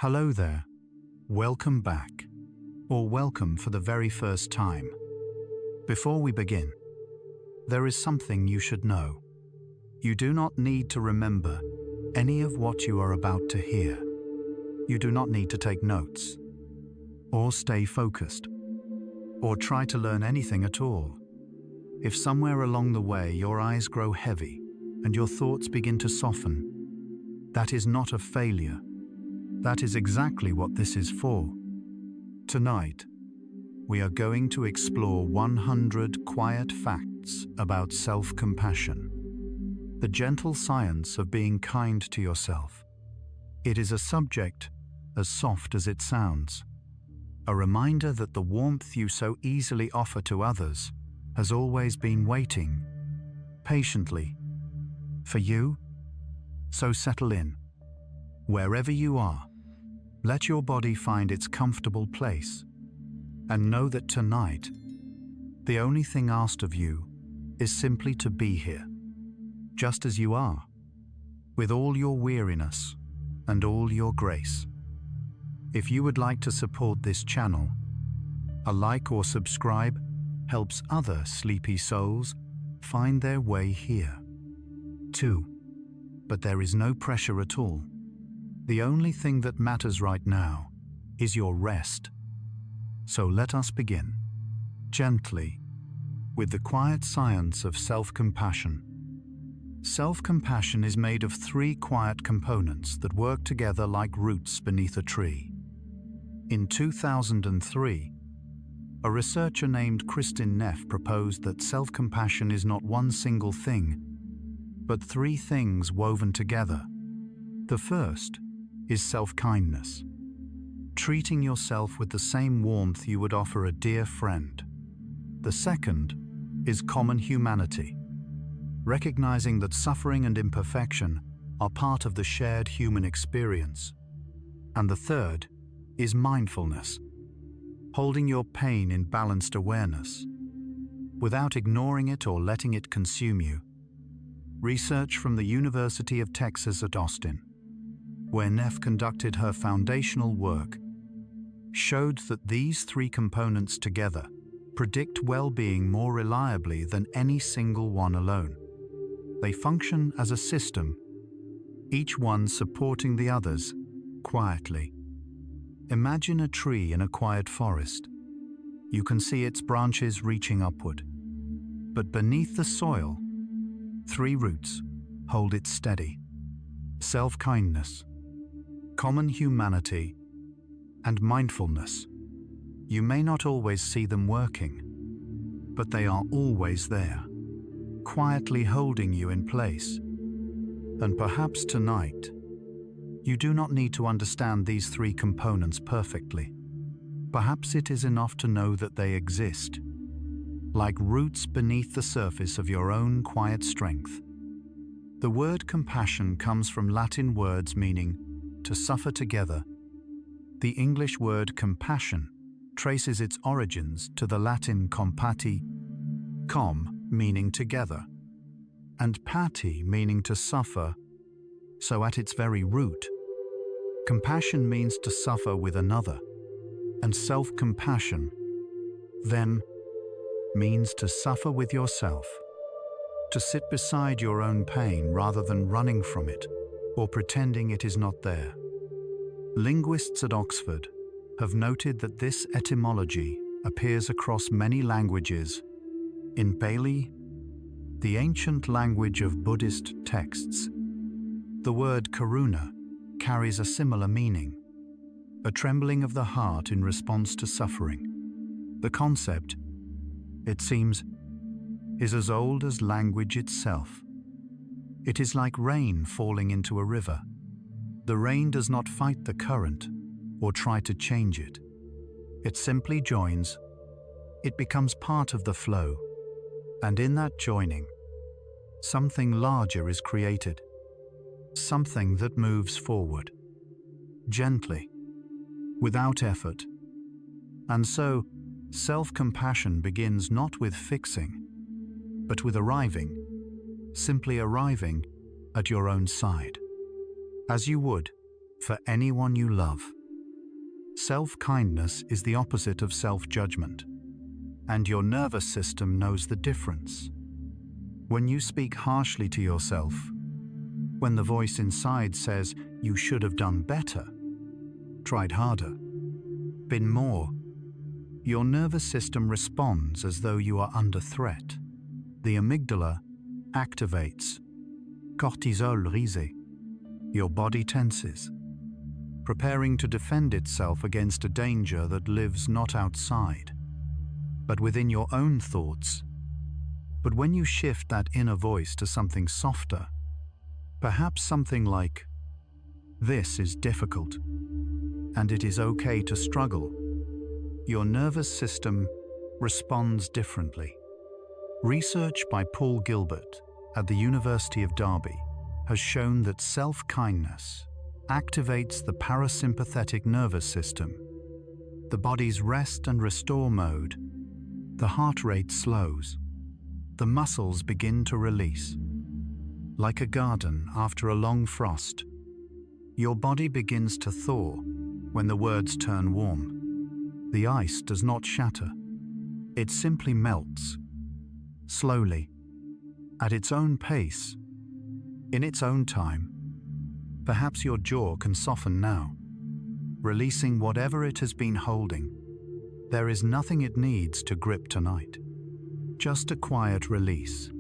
Hello there. Welcome back, or welcome for the very first time. Before we begin, there is something you should know. You do not need to remember any of what you are about to hear. You do not need to take notes, or stay focused, or try to learn anything at all. If somewhere along the way your eyes grow heavy and your thoughts begin to soften, that is not a failure. That is exactly what this is for. Tonight, we are going to explore 100 quiet facts about self-compassion, the gentle science of being kind to yourself. It is a subject as soft as it sounds, a reminder that the warmth you so easily offer to others has always been waiting, patiently, for you. So settle in. Wherever you are, let your body find its comfortable place, and know that tonight, the only thing asked of you is simply to be here, just as you are, with all your weariness and all your grace. If you would like to support this channel, a like or subscribe helps other sleepy souls find their way here, too. But there is no pressure at all. The only thing that matters right now is your rest. So let us begin, gently, with the quiet science of self-compassion. Self-compassion is made of 3 quiet components that work together like roots beneath a tree. In 2003, a researcher named Critic proposed that self-compassion is not one single thing, but 3 things woven together. The first is self-kindness, treating yourself with the same warmth you would offer a dear friend. The second is common humanity, recognizing that suffering and imperfection are part of the shared human experience. And the third is mindfulness, holding your pain in balanced awareness, without ignoring it or letting it consume you. Research from the University of Texas at Austin, where Neff conducted her foundational work, showed that these 3 components together predict well-being more reliably than any single one alone. They function as a system, each one supporting the others quietly. Imagine a tree in a quiet forest. You can see its branches reaching upward, but beneath the soil, 3 roots hold it steady: self-kindness, common humanity, and mindfulness. You may not always see them working, but they are always there, quietly holding you in place. And perhaps tonight, you do not need to understand these 3 components perfectly. Perhaps it is enough to know that they exist, like roots beneath the surface of your own quiet strength. The word compassion comes from Latin words meaning to suffer together. The English word compassion traces its origins to the Latin compati, com meaning together, and pati meaning to suffer. So at its very root, compassion means to suffer with another, and self-compassion then means to suffer with yourself, to sit beside your own pain rather than running from it or pretending it is not there. Linguists at Oxford have noted that this etymology appears across many languages. In Pali, the ancient language of Buddhist texts, the word karuna carries a similar meaning, a trembling of the heart in response to suffering. The concept, it seems, is as old as language itself. It is like rain falling into a river. The rain does not fight the current or try to change it. It simply joins. It becomes part of the flow. And in that joining, something larger is created, something that moves forward, gently, without effort. And so, self-compassion begins not with fixing, but with arriving, simply arriving at your own side, as you would for anyone you love. Self-kindness is the opposite of self-judgment, and your nervous system knows the difference. When you speak harshly to yourself, when the voice inside says you should have done better, tried harder, been more, your nervous system responds as though you are under threat. The amygdala activates. Cortisol rise. Your body tenses, preparing to defend itself against a danger that lives not outside, but within your own thoughts. But when you shift that inner voice to something softer, perhaps something like, "This is difficult, and it is okay to struggle," your nervous system responds differently. Research by Paul Gilbert at the University of Derby has shown that self-kindness activates the parasympathetic nervous system, the body's rest and restore mode. The heart rate slows. The muscles begin to release. Like a garden after a long frost, your body begins to thaw when the words turn warm. The ice does not shatter. It simply melts, slowly, at its own pace, in its own time. Perhaps your jaw can soften now, releasing whatever it has been holding. There is nothing it needs to grip tonight. Just a quiet release,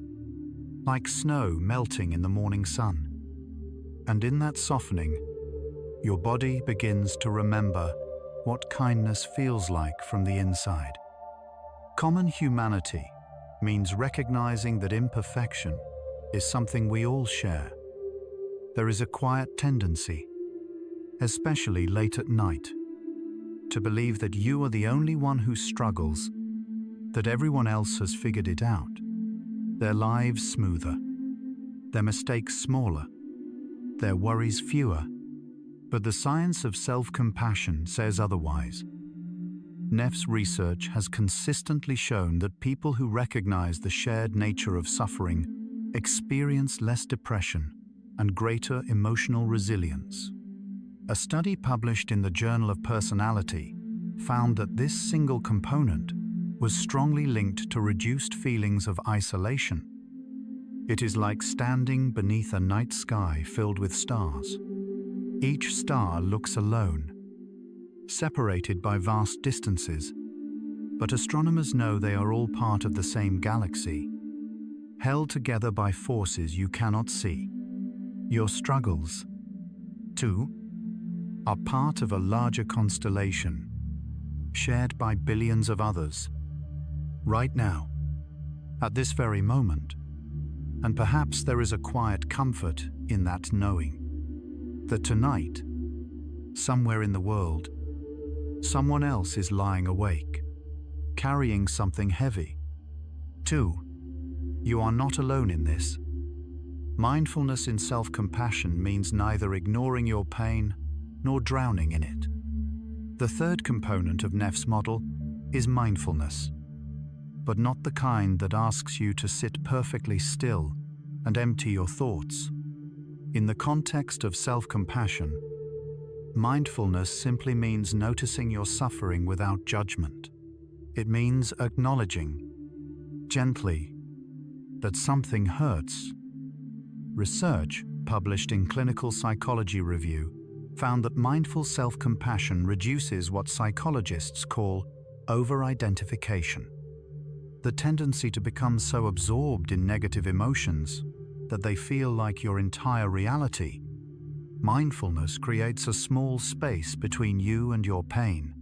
like snow melting in the morning sun. And in that softening, your body begins to remember what kindness feels like from the inside. Common humanity means recognizing that imperfection is something we all share. There is a quiet tendency, especially late at night, to believe that you are the only one who struggles, that everyone else has figured it out, their lives smoother, their mistakes smaller, their worries fewer. But the science of self-compassion says otherwise. Neff's research has consistently shown that people who recognize the shared nature of suffering experience less depression and greater emotional resilience. A study published in the Journal of Personality found that this single component was strongly linked to reduced feelings of isolation. It is like standing beneath a night sky filled with stars. Each star looks alone, separated by vast distances, but astronomers know they are all part of the same galaxy, held together by forces you cannot see. Your struggles, too, are part of a larger constellation, shared by billions of others, right now, at this very moment. And perhaps there is a quiet comfort in that knowing, that tonight, somewhere in the world, someone else is lying awake, carrying something heavy. 2. You are not alone in this. Mindfulness in self-compassion means neither ignoring your pain nor drowning in it. The third component of Neff's model is mindfulness, but not the kind that asks you to sit perfectly still and empty your thoughts. In the context of self-compassion, mindfulness simply means noticing your suffering without judgment. It means acknowledging, gently, that something hurts. Research, published in Clinical Psychology Review, found that mindful self-compassion reduces what psychologists call over-identification, the tendency to become so absorbed in negative emotions that they feel like your entire reality. Mindfulness creates a small space between you and your pain,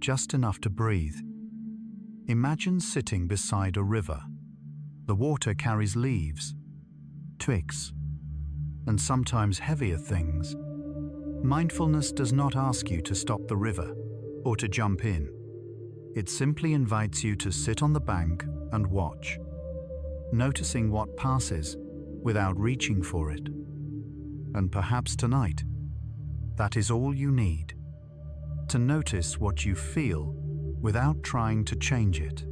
just enough to breathe. Imagine sitting beside a river. The water carries leaves, twigs, and sometimes heavier things. Mindfulness does not ask you to stop the river or to jump in. It simply invites you to sit on the bank and watch, noticing what passes without reaching for it. And perhaps tonight, that is all you need, to notice what you feel without trying to change it.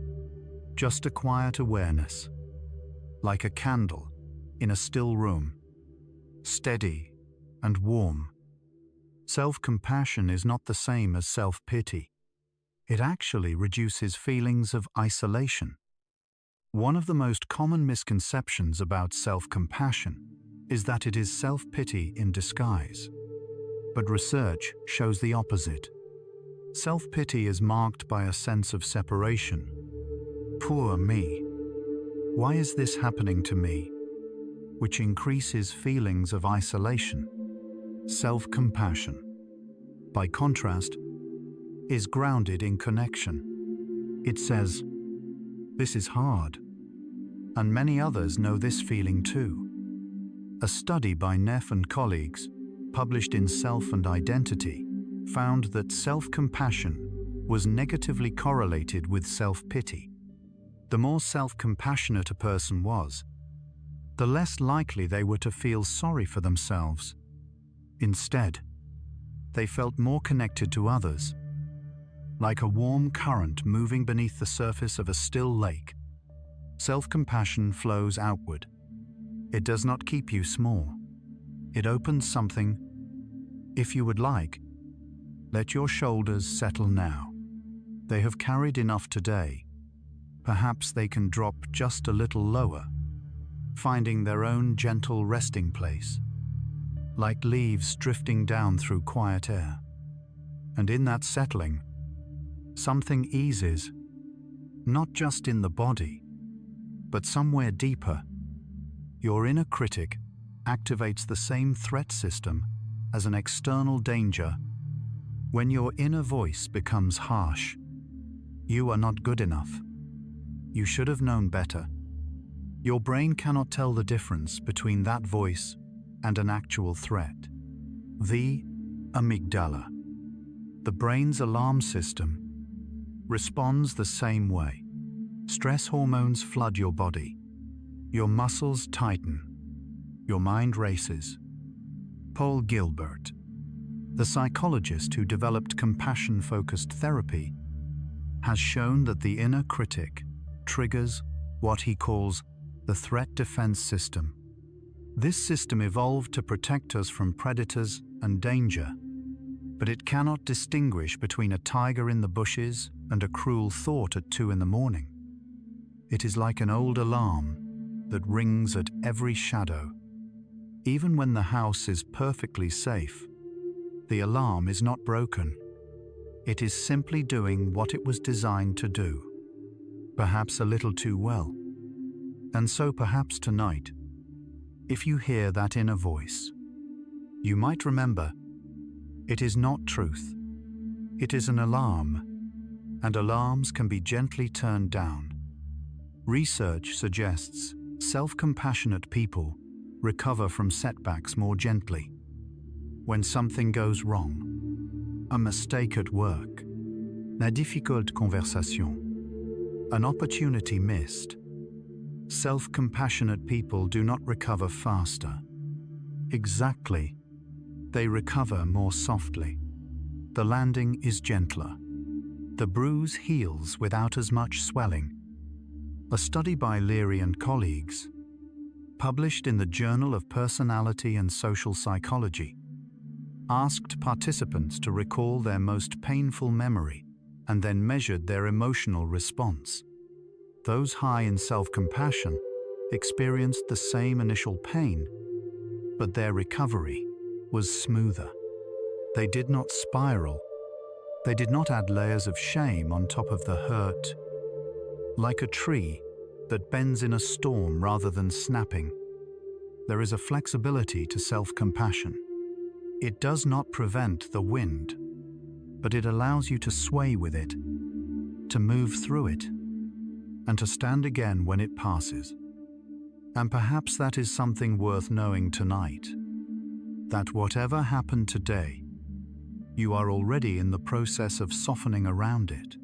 Just a quiet awareness, like a candle in a still room, steady and warm, Self-compassion is not the same as self-pity. It actually reduces feelings of isolation. One of the most common misconceptions about self-compassion is that it is self-pity in disguise. But research shows the opposite. Self-pity is marked by a sense of separation. Poor me. Why is this happening to me? Which increases feelings of isolation. Self-compassion, by contrast, is grounded in connection. It says, "This is hard," and many others know this feeling too. A study by Neff and colleagues, published in Self and Identity, found that self-compassion was negatively correlated with self-pity. The more self-compassionate a person was, the less likely they were to feel sorry for themselves. Instead, they felt more connected to others, like a warm current moving beneath the surface of a still lake. Self-compassion flows outward. It does not keep you small. It opens something. If you would like, let your shoulders settle now. They have carried enough today. Perhaps they can drop just a little lower, finding their own gentle resting place, like leaves drifting down through quiet air. And in that settling, something eases, not just in the body, but somewhere deeper. Your inner critic activates the same threat system as an external danger. When your inner voice becomes harsh, "You are not good enough. You should have known better." Your brain cannot tell the difference between that voice and an actual threat. The amygdala, the brain's alarm system, responds the same way. Stress hormones flood your body. Your muscles tighten. Your mind races. Paul Gilbert, the psychologist who developed compassion-focused therapy, has shown that the inner critic triggers what he calls the threat defense system. This system evolved to protect us from predators and danger, but it cannot distinguish between a tiger in the bushes and a cruel thought at 2 in the morning. It is like an old alarm that rings at every shadow. Even when the house is perfectly safe, the alarm is not broken. It is simply doing what it was designed to do, perhaps a little too well. And so perhaps tonight, if you hear that inner voice, you might remember, it is not truth. It is an alarm, and alarms can be gently turned down. Research suggests self-compassionate people recover from setbacks more gently. When something goes wrong, a mistake at work, la difficile conversation, an opportunity missed, self-compassionate people do not recover faster. Exactly, they recover more softly. The landing is gentler. The bruise heals without as much swelling. A study by Leary and colleagues, published in the Journal of Personality and Social Psychology, asked participants to recall their most painful memory and then measured their emotional response. Those high in self-compassion experienced the same initial pain, but their recovery was smoother. They did not spiral. They did not add layers of shame on top of the hurt. Like a tree that bends in a storm rather than snapping, there is a flexibility to self-compassion. It does not prevent the wind, but it allows you to sway with it, to move through it, and to stand again when it passes. And perhaps that is something worth knowing tonight, that whatever happened today, you are already in the process of softening around it.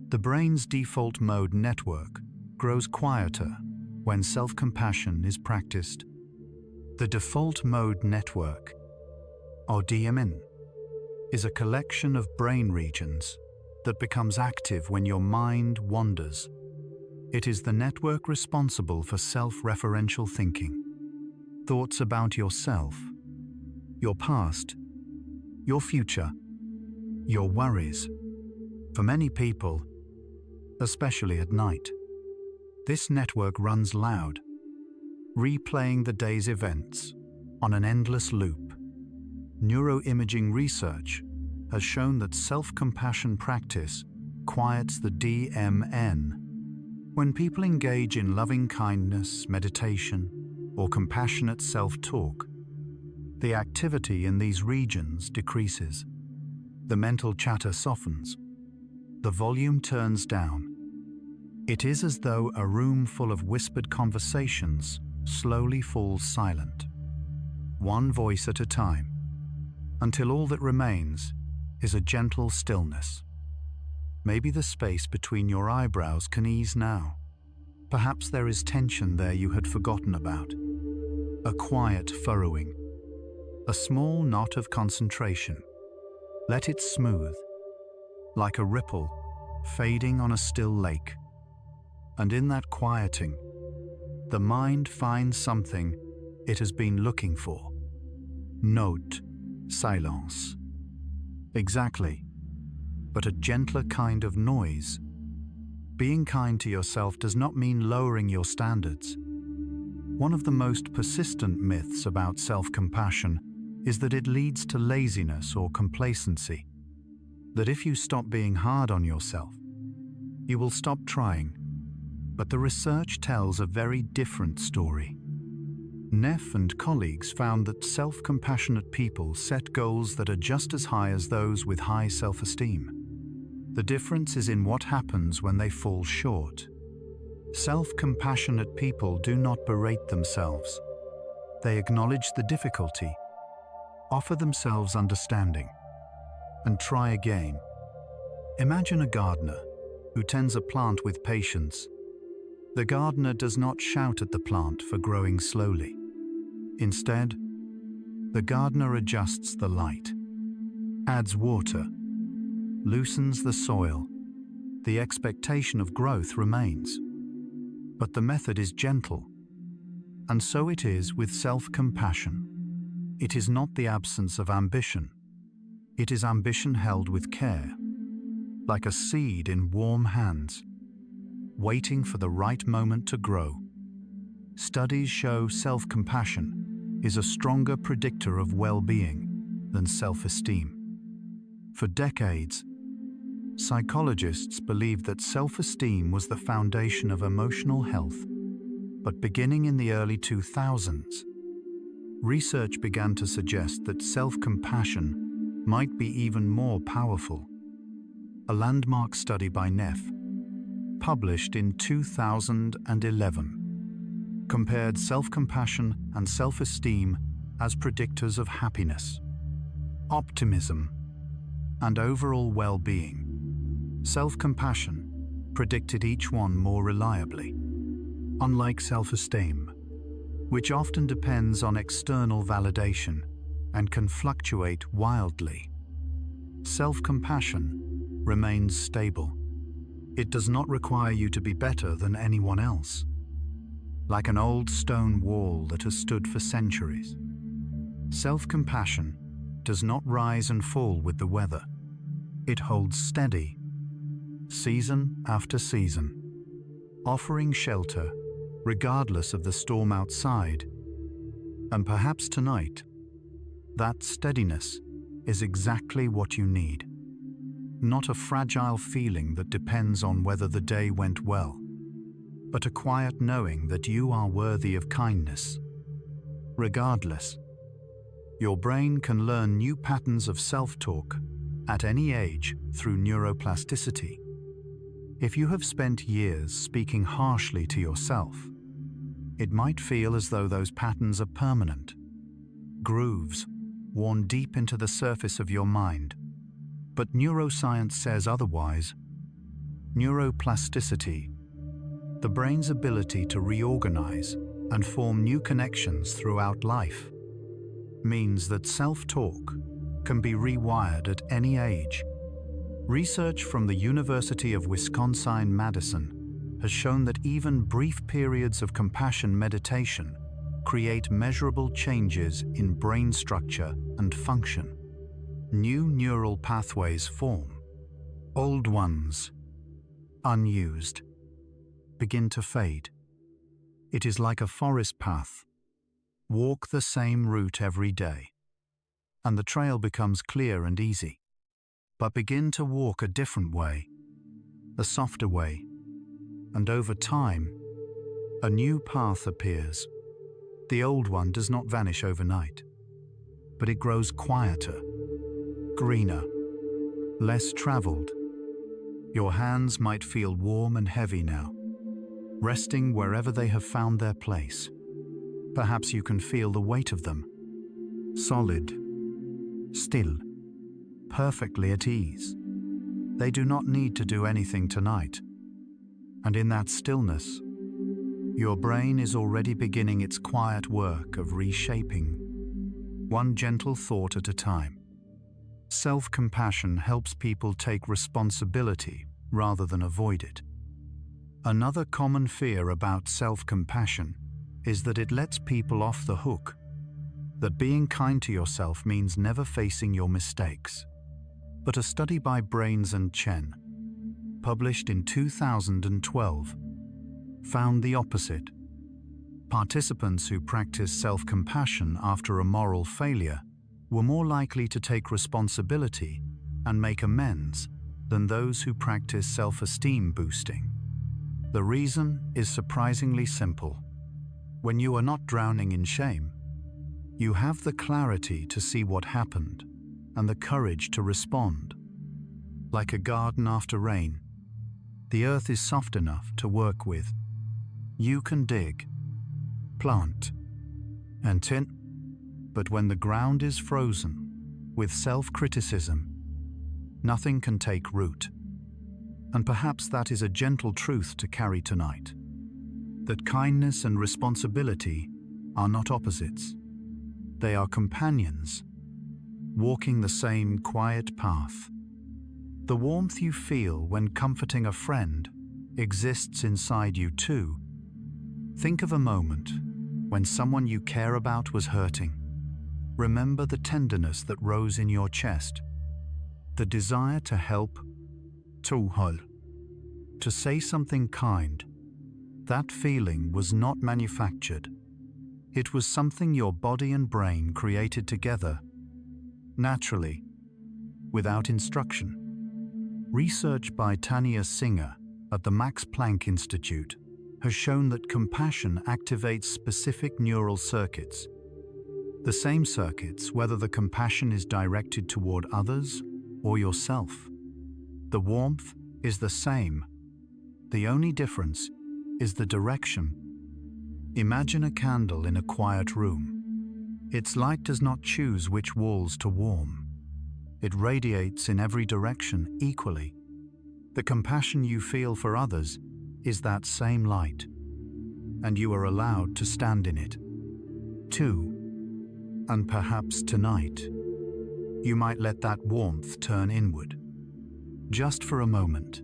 The brain's default mode network grows quieter when self-compassion is practiced. The default mode network, or DMN, is a collection of brain regions that becomes active when your mind wanders. It is the network responsible for self-referential thinking, thoughts about yourself, your past, your future, your worries. For many people, especially at night, this network runs loud, replaying the day's events on an endless loop. Neuroimaging research has shown that self-compassion practice quiets the DMN. When people engage in loving kindness, meditation, or compassionate self-talk, the activity in these regions decreases. The mental chatter softens. The volume turns down. It is as though a room full of whispered conversations slowly falls silent, one voice at a time, until all that remains is a gentle stillness. Maybe the space between your eyebrows can ease now. Perhaps there is tension there you had forgotten about. A quiet furrowing, a small knot of concentration. Let it smooth, like a ripple fading on a still lake. And in that quieting, the mind finds something it has been looking for. Note, silence. Exactly, but a gentler kind of noise. Being kind to yourself does not mean lowering your standards. One of the most persistent myths about self-compassion is that it leads to laziness or complacency. That if you stop being hard on yourself, you will stop trying. But the research tells a very different story. Neff and colleagues found that self-compassionate people set goals that are just as high as those with high self-esteem. The difference is in what happens when they fall short. Self-compassionate people do not berate themselves. They acknowledge the difficulty, offer themselves understanding, and try again. Imagine a gardener who tends a plant with patience. The gardener does not shout at the plant for growing slowly. Instead, the gardener adjusts the light, adds water, loosens the soil. The expectation of growth remains, but the method is gentle. And so it is with self-compassion. It is not the absence of ambition. It is ambition held with care, like a seed in warm hands, waiting for the right moment to grow. Studies show self-compassion is a stronger predictor of well-being than self-esteem. For decades, psychologists believed that self-esteem was the foundation of emotional health. But beginning in the early 2000s, research began to suggest that self-compassion might be even more powerful. A landmark study by Neff, published in 2011, compared self-compassion and self-esteem as predictors of happiness, optimism, and overall well-being. Self-compassion predicted each one more reliably. Unlike self-esteem, which often depends on external validation and can fluctuate wildly, self-compassion remains stable. It does not require you to be better than anyone else. Like an old stone wall that has stood for centuries, self-compassion does not rise and fall with the weather. It holds steady, season after season, offering shelter regardless of the storm outside. And perhaps tonight, that steadiness is exactly what you need. Not a fragile feeling that depends on whether the day went well, but a quiet knowing that you are worthy of kindness. Regardless, your brain can learn new patterns of self-talk at any age through neuroplasticity. If you have spent years speaking harshly to yourself, it might feel as though those patterns are permanent, grooves worn deep into the surface of your mind. But neuroscience says otherwise. Neuroplasticity, the brain's ability to reorganize and form new connections throughout life, means that self-talk can be rewired at any age. Research from the University of Wisconsin-Madison has shown that even brief periods of compassion meditation create measurable changes in brain structure and function. new neural pathways form. Old ones, unused, begin to fade. It is like a forest path. Walk the same route every day, and the trail becomes clear and easy. But begin to walk a different way, a softer way, and over time, a new path appears. The old one does not vanish overnight, but it grows quieter, greener, less traveled. Your hands might feel warm and heavy now, resting wherever they have found their place. Perhaps you can feel the weight of them, solid, still, perfectly at ease. They do not need to do anything tonight. And in that stillness, your brain is already beginning its quiet work of reshaping, one gentle thought at a time. Self-compassion helps people take responsibility rather than avoid it. Another common fear about self-compassion is that it lets people off the hook, that being kind to yourself means never facing your mistakes. But a study by Brains and Chen, published in 2012, found the opposite. Participants who practiced self-compassion after a moral failure were more likely to take responsibility and make amends than those who practice self-esteem boosting. The reason is surprisingly simple. When you are not drowning in shame, you have the clarity to see what happened and the courage to respond. Like a garden after rain, the earth is soft enough to work with. You can dig, plant, and tint, but when the ground is frozen with self-criticism, nothing can take root. And perhaps that is a gentle truth to carry tonight, that kindness and responsibility are not opposites. They are companions, walking the same quiet path. The warmth you feel when comforting a friend exists inside you too. Think of a moment when someone you care about was hurting. Remember the tenderness that rose in your chest, the desire to help, to say something kind. That feeling was not manufactured. It was something your body and brain created together, naturally, without instruction. Research by Tanya Singer at the Max Planck Institute has shown that compassion activates specific neural circuits. The same circuits whether the compassion is directed toward others or yourself. The warmth is the same. The only difference is the direction. Imagine a candle in a quiet room. Its light does not choose which walls to warm. It radiates in every direction equally. The compassion you feel for others is that same light, and you are allowed to stand in it, too. And perhaps tonight, you might let that warmth turn inward, just for a moment,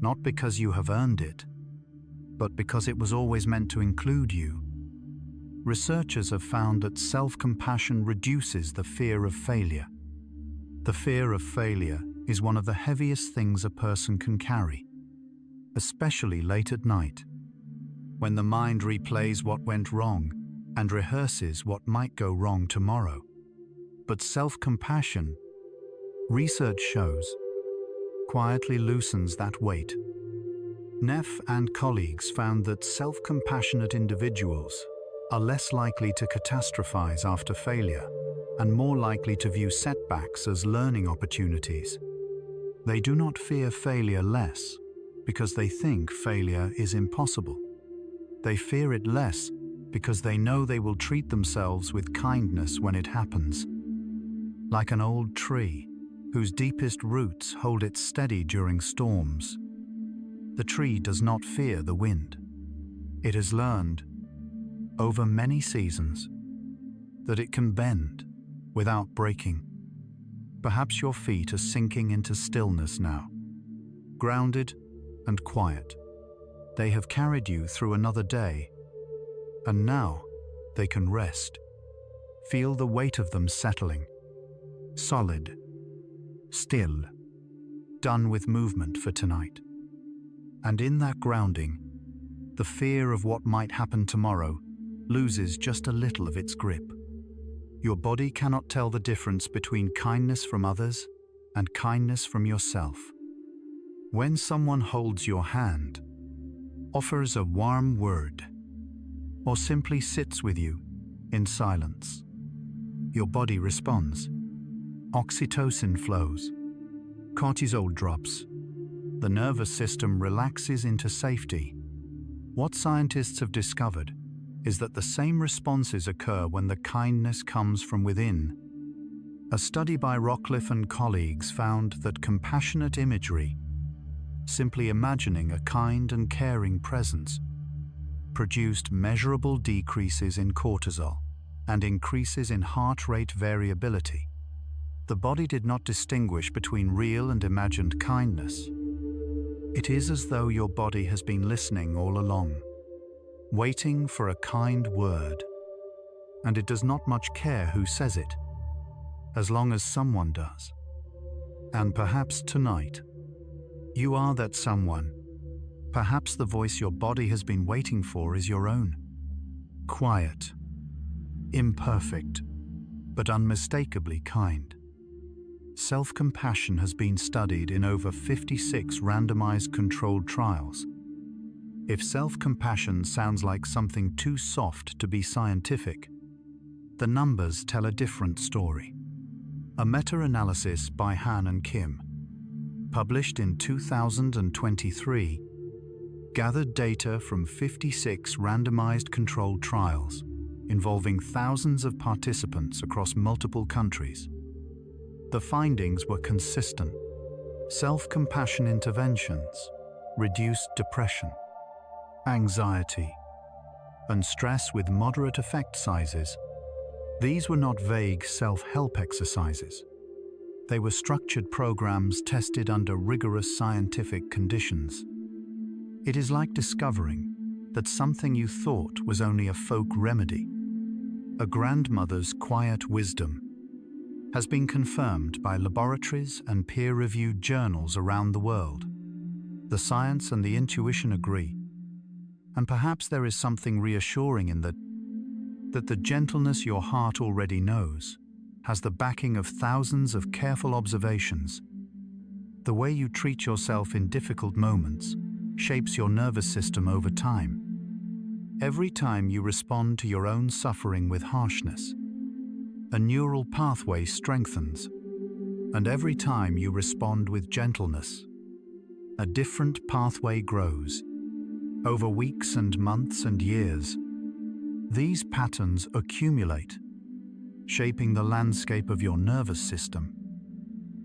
not because you have earned it, but because it was always meant to include you. Researchers have found that self-compassion reduces the fear of failure. The fear of failure is one of the heaviest things a person can carry, especially late at night, when the mind replays what went wrong and rehearses what might go wrong tomorrow. But self-compassion, research shows, quietly loosens that weight. Neff and colleagues found that self-compassionate individuals are less likely to catastrophize after failure and more likely to view setbacks as learning opportunities. They do not fear failure less because they think failure is impossible. They fear it less because they know they will treat themselves with kindness when it happens. Like an old tree whose deepest roots hold it steady during storms. The tree does not fear the wind. It has learned, over many seasons, that it can bend without breaking. Perhaps your feet are sinking into stillness now, grounded and quiet. They have carried you through another day, and now they can rest. Feel the weight of them settling. solid, still, done with movement for tonight. And in that grounding, the fear of what might happen tomorrow loses just a little of its grip. Your body cannot tell the difference between kindness from others and kindness from yourself. When someone holds your hand, offers a warm word, or simply sits with you in silence, your body responds. Oxytocin flows, cortisol drops, the nervous system relaxes into safety. What scientists have discovered is that the same responses occur when the kindness comes from within. A study by Rockcliffe and colleagues found that compassionate imagery, simply imagining a kind and caring presence, produced measurable decreases in cortisol and increases in heart rate variability. The body did not distinguish between real and imagined kindness. It is as though your body has been listening all along, waiting for a kind word, and it does not much care who says it, as long as someone does. And perhaps tonight, you are that someone. Perhaps the voice your body has been waiting for is your own. Quiet, imperfect, but unmistakably kind. Self-compassion has been studied in over 56 randomized controlled trials. If self-compassion sounds like something too soft to be scientific, the numbers tell a different story. A meta-analysis by Han and Kim, published in 2023, gathered data from 56 randomized controlled trials involving thousands of participants across multiple countries. The findings were consistent. Self-compassion interventions reduced depression, anxiety, and stress with moderate effect sizes. These were not vague self-help exercises. They were structured programs tested under rigorous scientific conditions. It is like discovering that something you thought was only a folk remedy, a grandmother's quiet wisdom, has been confirmed by laboratories and peer-reviewed journals around the world. The science and the intuition agree. And perhaps there is something reassuring in that the gentleness your heart already knows has the backing of thousands of careful observations. The way you treat yourself in difficult moments shapes your nervous system over time. Every time you respond to your own suffering with harshness, a neural pathway strengthens, and every time you respond with gentleness, a different pathway grows. Over weeks and months and years, these patterns accumulate, shaping the landscape of your nervous system.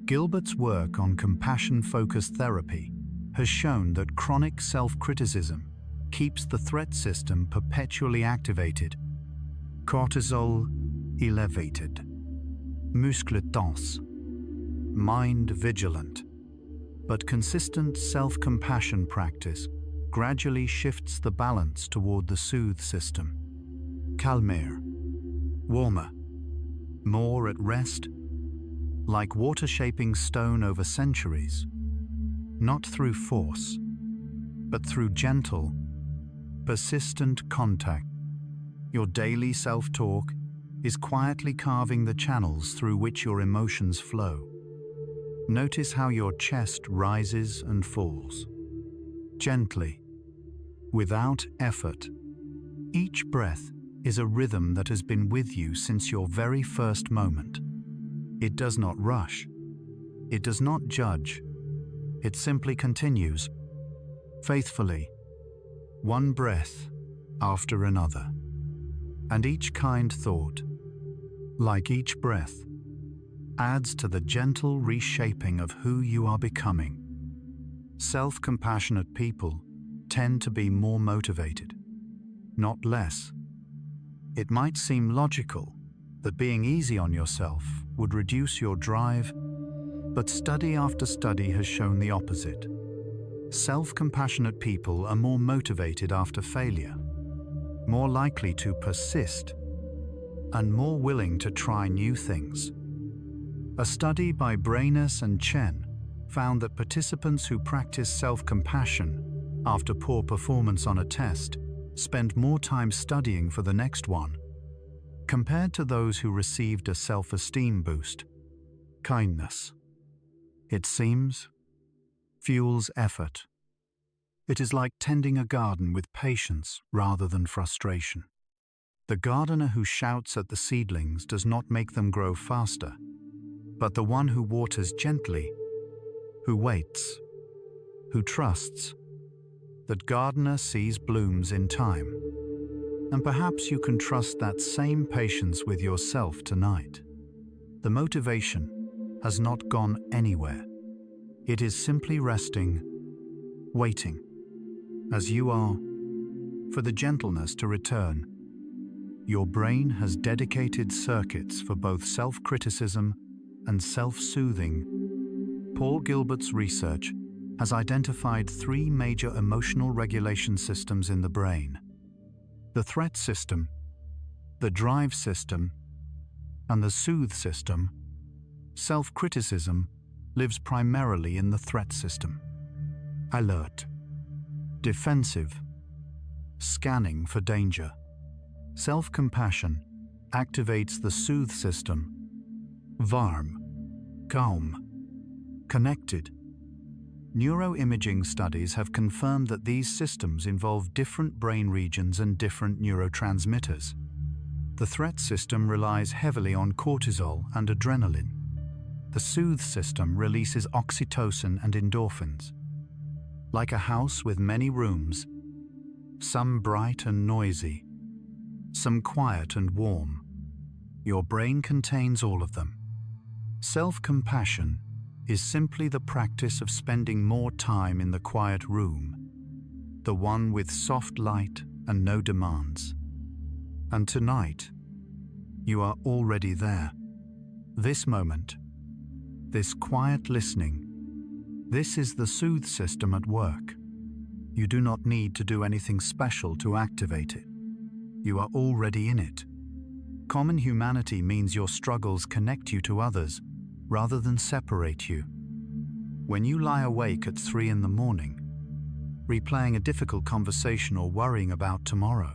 Gilbert's work on compassion-focused therapy has shown that chronic self-criticism keeps the threat system perpetually activated, cortisol elevated, muscles tense, mind vigilant. But consistent self-compassion practice gradually shifts the balance toward the soothe system. Calmer, warmer, more at rest, like water shaping stone over centuries, not through force, but through gentle, persistent contact. Your daily self-talk is quietly carving the channels through which your emotions flow. Notice how your chest rises and falls, gently, without effort. Each breath is a rhythm that has been with you since your very first moment. It does not rush. It does not judge. It simply continues, faithfully, one breath after another. And each kind thought, like each breath, adds to the gentle reshaping of who you are becoming. Self-compassionate people tend to be more motivated, not less. It might seem logical that being easy on yourself would reduce your drive, but study after study has shown the opposite. Self-compassionate people are more motivated after failure, more likely to persist, and more willing to try new things. A study by Brainess and Chen found that participants who practice self-compassion after poor performance on a test spend more time studying for the next one, compared to those who received a self-esteem boost. Kindness, it seems, fuels effort. It is like tending a garden with patience rather than frustration. The gardener who shouts at the seedlings does not make them grow faster, but the one who waters gently, who waits, who trusts, that gardener sees blooms in time. And perhaps you can trust that same patience with yourself tonight. The motivation has not gone anywhere. It is simply resting, waiting, as you are, for the gentleness to return. Your brain has dedicated circuits for both self-criticism and self-soothing. Paul Gilbert's research has identified 3 major emotional regulation systems in the brain: the threat system, the drive system, and the soothe system. Self-criticism lives primarily in the threat system. Alert, defensive, scanning for danger. Self-compassion activates the soothe system. Warm, calm, connected. Neuroimaging studies have confirmed that these systems involve different brain regions and different neurotransmitters. The threat system relies heavily on cortisol and adrenaline. The soothe system releases oxytocin and endorphins. Like a house with many rooms, some bright and noisy, some quiet and warm, your brain contains all of them. Self-compassion is simply the practice of spending more time in the quiet room, the one with soft light and no demands. And tonight, you are already there. This moment, this quiet listening, this is the soothe system at work. You do not need to do anything special to activate it. You are already in it. Common humanity means your struggles connect you to others rather than separate you. When you lie awake at 3 in the morning, replaying a difficult conversation or worrying about tomorrow,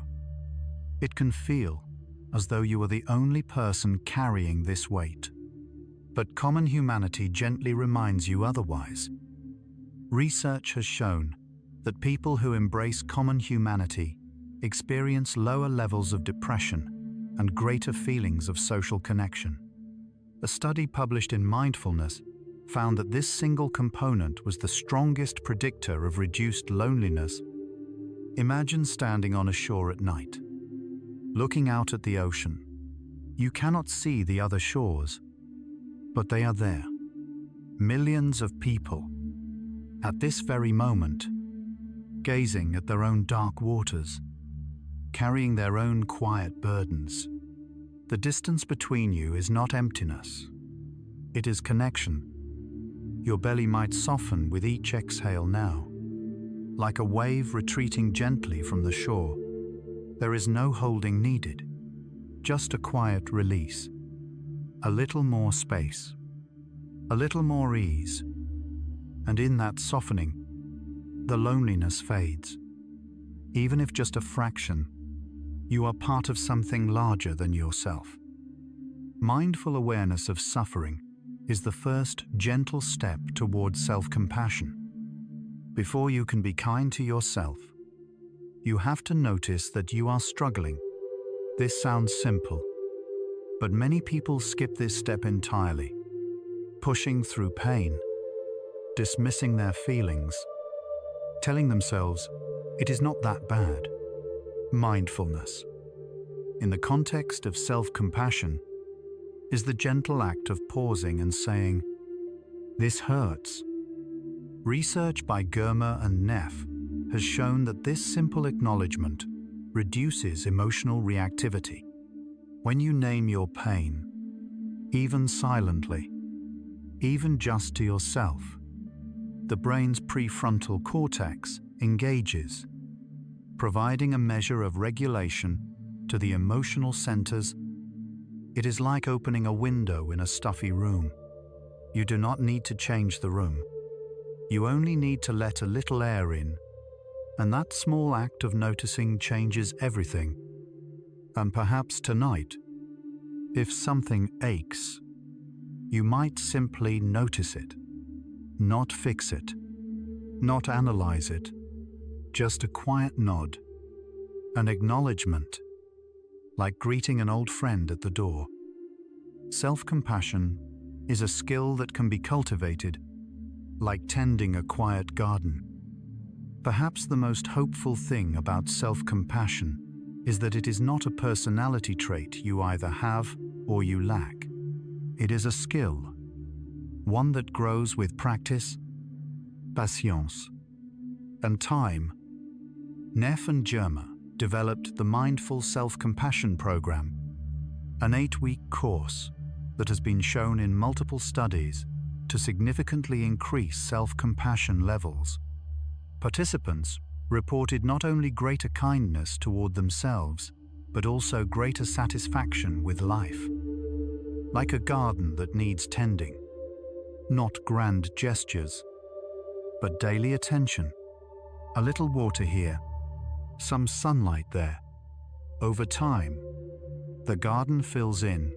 it can feel as though you are the only person carrying this weight. But common humanity gently reminds you otherwise. Research has shown that people who embrace common humanity experience lower levels of depression and greater feelings of social connection. A study published in Mindfulness found that this single component was the strongest predictor of reduced loneliness. Imagine standing on a shore at night, looking out at the ocean. You cannot see the other shores, but they are there. Millions of people, at this very moment, gazing at their own dark waters, carrying their own quiet burdens. The distance between you is not emptiness. It is connection. Your belly might soften with each exhale now. Like a wave retreating gently from the shore, there is no holding needed, just a quiet release. A little more space, a little more ease, and in that softening, the loneliness fades. Even if just a fraction, you are part of something larger than yourself. Mindful awareness of suffering is the first gentle step towards self-compassion. Before you can be kind to yourself, you have to notice that you are struggling. This sounds simple, but many people skip this step entirely, pushing through pain, dismissing their feelings, telling themselves, it is not that bad. Mindfulness, in the context of self-compassion, is the gentle act of pausing and saying, this hurts. Research by Germer and Neff has shown that this simple acknowledgement reduces emotional reactivity. When you name your pain, even silently, even just to yourself, the brain's prefrontal cortex engages, providing a measure of regulation to the emotional centers. It is like opening a window in a stuffy room. You do not need to change the room. You only need to let a little air in, and that small act of noticing changes everything. And perhaps tonight, if something aches, you might simply notice it, not fix it, not analyze it, just a quiet nod, an acknowledgement, like greeting an old friend at the door. Self-compassion is a skill that can be cultivated, like tending a quiet garden. Perhaps the most hopeful thing about self-compassion is that it is not a personality trait you either have or you lack. It is a skill, one that grows with practice, patience, and time. Neff and Germa developed the Mindful Self-Compassion Program, an 8-week course that has been shown in multiple studies to significantly increase self-compassion levels. Participants reported not only greater kindness toward themselves, but also greater satisfaction with life. Like a garden that needs tending, not grand gestures, but daily attention. A little water here, some sunlight there. Over time, the garden fills in.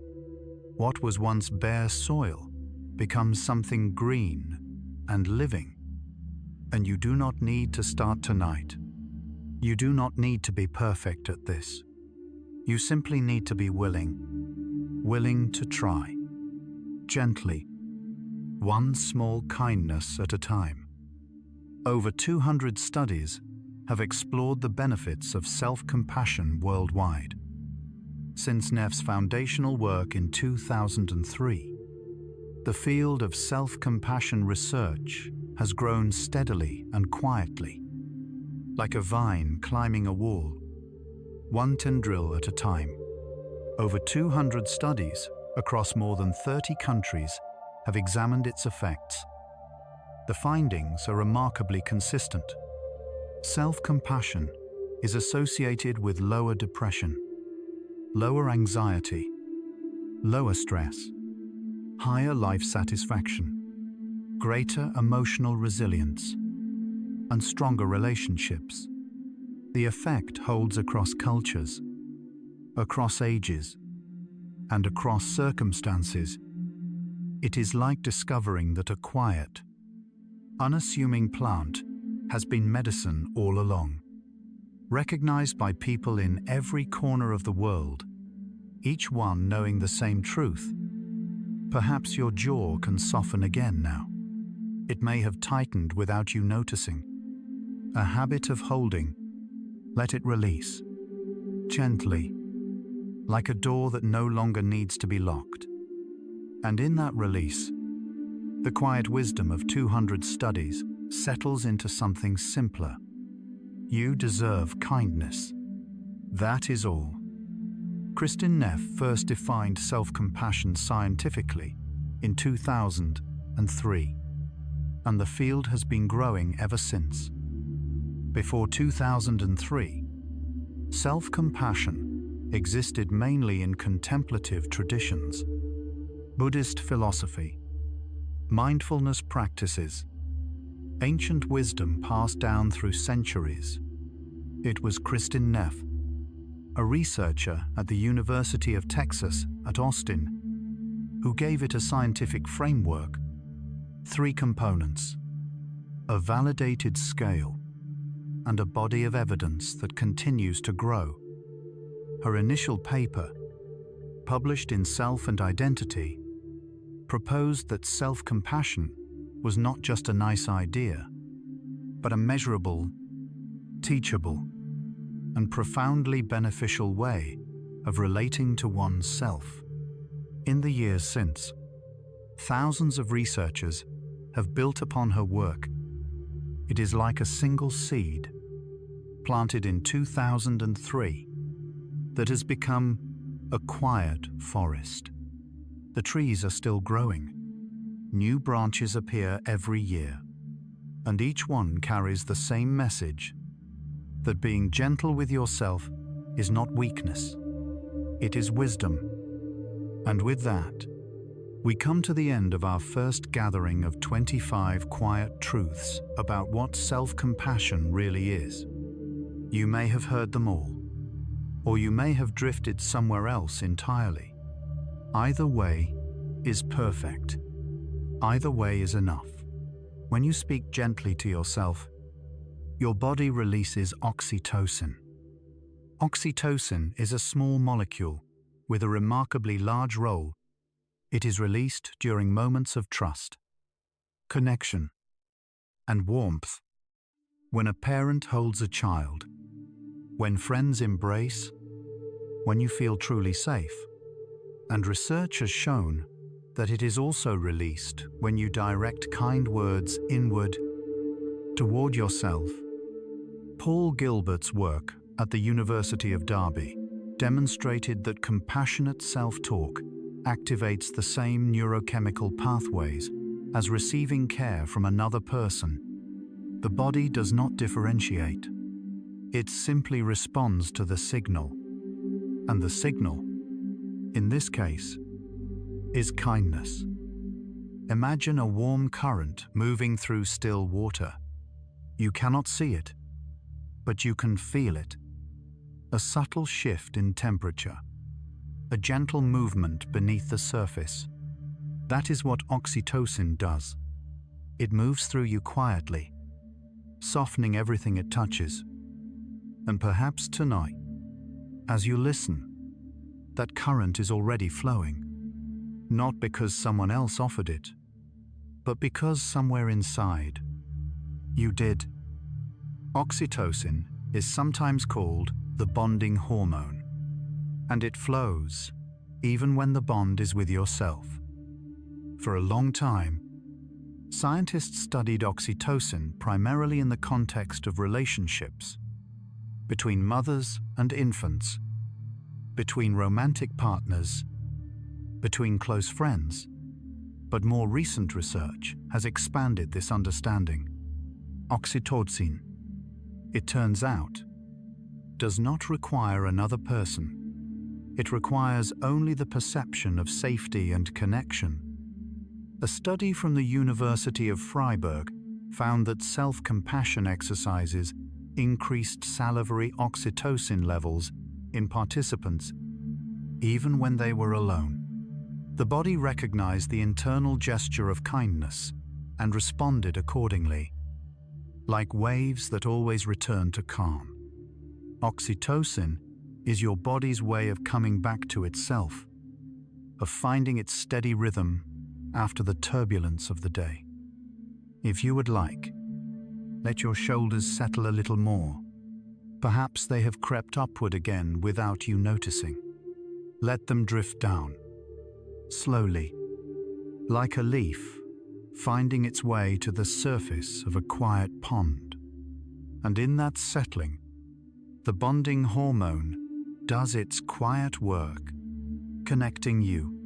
What was once bare soil becomes something green and living. And you do not need to start tonight. You do not need to be perfect at this. You simply need to be willing to try. Gently, one small kindness at a time. Over 200 studies have explored the benefits of self-compassion worldwide. Since Neff's foundational work in 2003, the field of self-compassion research has grown steadily and quietly, like a vine climbing a wall, one tendril at a time. Over 200 studies across more than 30 countries have examined its effects. The findings are remarkably consistent. Self-compassion is associated with lower depression, lower anxiety, lower stress, higher life satisfaction, greater emotional resilience, and stronger relationships. The effect holds across cultures, across ages, and across circumstances. It is like discovering that a quiet, unassuming plant has been medicine all along. Recognized by people in every corner of the world, each one knowing the same truth. Perhaps your jaw can soften again now. It may have tightened without you noticing. A habit of holding, let it release, gently, like a door that no longer needs to be locked. And in that release, the quiet wisdom of 200 studies settles into something simpler. You deserve kindness. That is all. Kristin Neff first defined self-compassion scientifically in 2003, and the field has been growing ever since. Before 2003, self-compassion existed mainly in contemplative traditions, Buddhist philosophy, mindfulness practices, ancient wisdom passed down through centuries. It was Kristin Neff, a researcher at the University of Texas at Austin, who gave it a scientific framework, 3 components, a validated scale, and a body of evidence that continues to grow. Her initial paper, published in Self and Identity, proposed that self-compassion was not just a nice idea, but a measurable, teachable, and profoundly beneficial way of relating to one's self. In the years since, thousands of researchers have built upon her work. It is like a single seed, planted in 2003, that has become a quiet forest. The trees are still growing. New branches appear every year, and each one carries the same message, that being gentle with yourself is not weakness, it is wisdom. And with that, We come to the end of our first gathering of 25 quiet truths about what self-compassion really is. You may have heard them all, or you may have drifted somewhere else entirely. Either way is perfect. Either way is enough. When you speak gently to yourself, your body releases oxytocin. Oxytocin is a small molecule with a remarkably large role. It is released during moments of trust, connection, and warmth. When a parent holds a child, when friends embrace, when you feel truly safe. And research has shown that it is also released when you direct kind words inward toward yourself. Paul Gilbert's work at the University of Derby demonstrated that compassionate self-talk activates the same neurochemical pathways as receiving care from another person. The body does not differentiate. It simply responds to the signal. And the signal, in this case, is kindness. Imagine a warm current moving through still water. You cannot see it, but you can feel it. A subtle shift in temperature, a gentle movement beneath the surface. That is what oxytocin does. It moves through you quietly, softening everything it touches. And perhaps tonight, as you listen, that current is already flowing, not because someone else offered it, but because somewhere inside, you did. Oxytocin is sometimes called the bonding hormone, and it flows even when the bond is with yourself. For a long time, scientists studied oxytocin primarily in the context of relationships, between mothers and infants, between romantic partners, between close friends. But more recent research has expanded this understanding. Oxytocin, it turns out, does not require another person. It requires only the perception of safety and connection. A study from the University of Freiburg found that self-compassion exercises increased salivary oxytocin levels in participants, even when they were alone. The body recognized the internal gesture of kindness and responded accordingly, like waves that always return to calm. Oxytocin is your body's way of coming back to itself, of finding its steady rhythm after the turbulence of the day. If you would like, let your shoulders settle a little more. Perhaps they have crept upward again without you noticing. Let them drift down, slowly, like a leaf finding its way to the surface of a quiet pond. And in that settling, the bonding hormone does its quiet work, connecting you,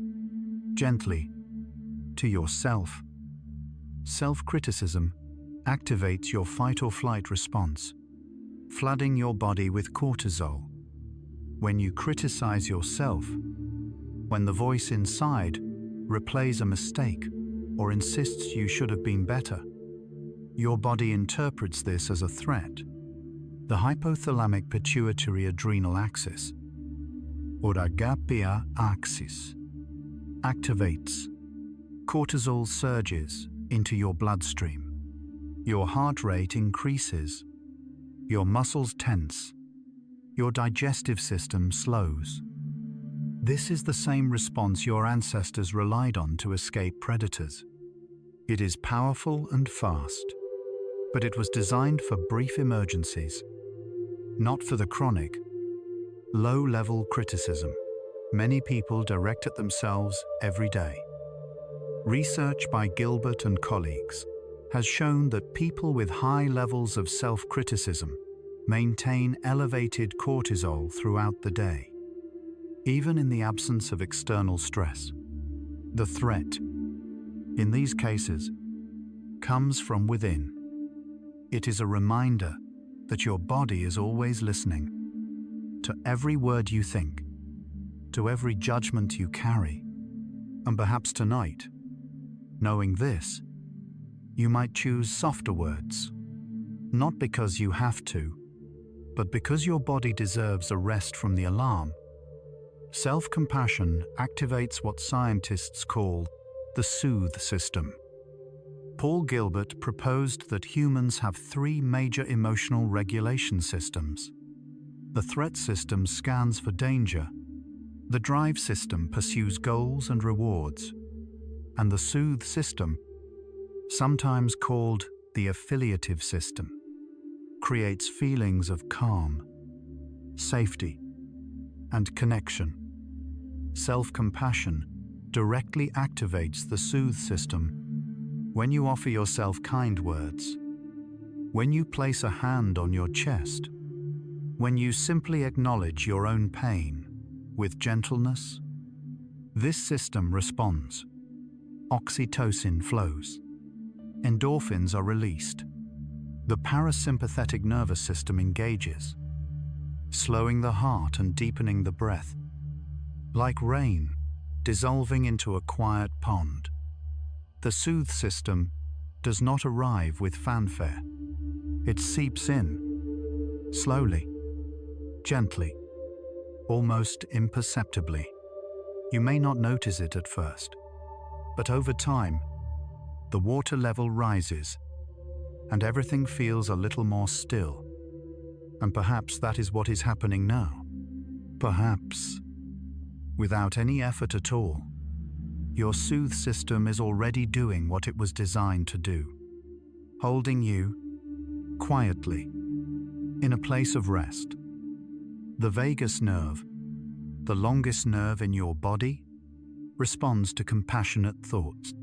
gently, to yourself. Self-criticism activates your fight-or-flight response, flooding your body with cortisol. When you criticize yourself, when the voice inside replays a mistake or insists you should have been better, your body interprets this as a threat. The hypothalamic pituitary adrenal axis, or agapia axis, activates. Cortisol surges into your bloodstream. Your heart rate increases. Your muscles tense. Your digestive system slows. This is the same response your ancestors relied on to escape predators. It is powerful and fast, but it was designed for brief emergencies, not for the chronic, low-level criticism many people direct at themselves every day. Research by Gilbert and colleagues has shown that people with high levels of self-criticism maintain elevated cortisol throughout the day, even in the absence of external stress. The threat, in these cases, comes from within. It is a reminder that your body is always listening to every word you think, to every judgment you carry, And perhaps tonight, knowing this, you might choose softer words, not because you have to, but because your body deserves a rest from the alarm. Self-compassion activates what scientists call the soothe system. Paul Gilbert proposed that humans have three major emotional regulation systems. The threat system scans for danger, the drive system pursues goals and rewards, and the soothe system, sometimes called the affiliative system, creates feelings of calm, safety, and connection. Self-compassion directly activates the soothe system when you offer yourself kind words, when you place a hand on your chest, when you simply acknowledge your own pain with gentleness. This system responds. Oxytocin flows. Endorphins are released. The parasympathetic nervous system engages, slowing the heart and deepening the breath. Like rain dissolving into a quiet pond, the soothe system does not arrive with fanfare. It seeps in, slowly, gently, almost imperceptibly. You may not notice it at first, but over time, the water level rises and everything feels a little more still. And perhaps that is what is happening now. Perhaps, without any effort at all, your soothe system is already doing what it was designed to do, holding you quietly in a place of rest. The vagus nerve, the longest nerve in your body, responds to compassionate thoughts.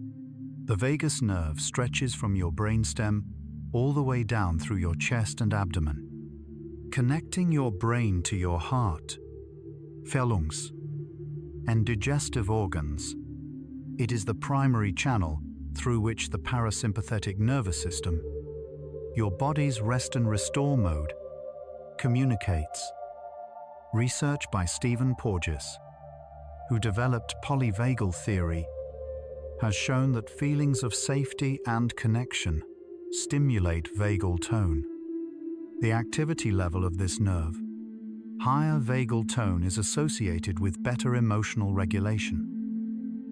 The vagus nerve stretches from your brainstem all the way down through your chest and abdomen, connecting your brain to your heart, phalanx, and digestive organs. It is the primary channel through which the parasympathetic nervous system, your body's rest and restore mode, communicates. Research by Stephen Porges, who developed polyvagal theory, has shown that feelings of safety and connection stimulate vagal tone. The activity level of this nerve, higher vagal tone, is associated with better emotional regulation,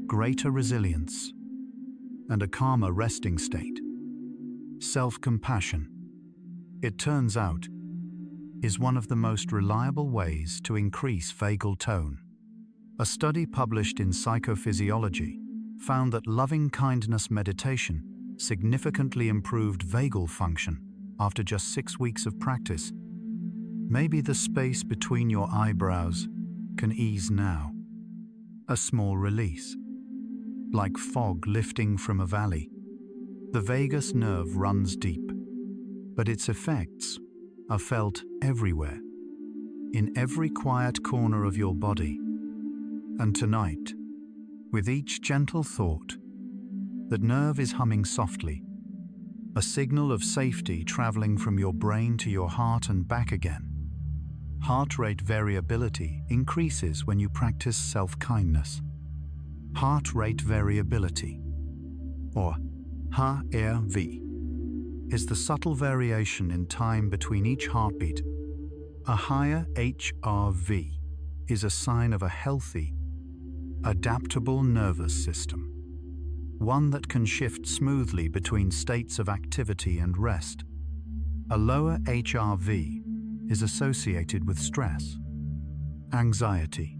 greater resilience, and a calmer resting state. Self-compassion, it turns out, is one of the most reliable ways to increase vagal tone. A study published in Psychophysiology found that loving-kindness meditation significantly improved vagal function after just 6 weeks of practice. Maybe the space between your eyebrows can ease now. A small release, like fog lifting from a valley. The vagus nerve runs deep, but its effects are felt everywhere, in every quiet corner of your body. And tonight, with each gentle thought, that nerve is humming softly, a signal of safety traveling from your brain to your heart and back again. Heart rate variability increases when you practice self-kindness. Heart rate variability, or HRV, is the subtle variation in time between each heartbeat. A higher HRV is a sign of a healthy, adaptable nervous system, one that can shift smoothly between states of activity and rest. A lower HRV is associated with stress, anxiety,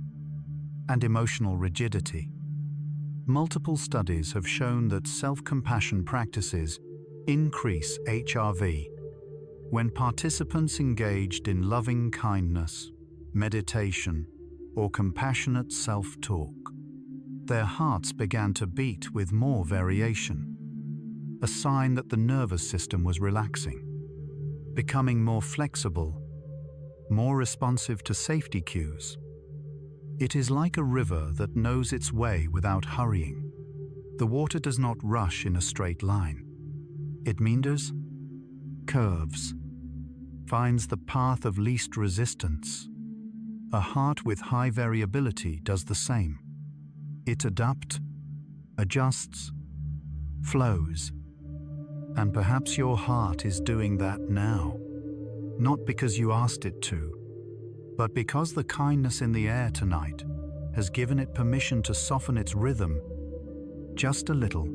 and emotional rigidity. Multiple studies have shown that self-compassion practices increase HRV when participants engaged in loving kindness, meditation, or compassionate self-talk. Their hearts began to beat with more variation, a sign that the nervous system was relaxing, becoming more flexible, more responsive to safety cues. It is like a river that knows its way without hurrying. The water does not rush in a straight line. It meanders, curves, finds the path of least resistance. A heart with high variability does the same. It adapts adjusts, flows, and perhaps your heart is doing that now, not because you asked it to, but because the kindness in the air tonight has given it permission to soften its rhythm just a little.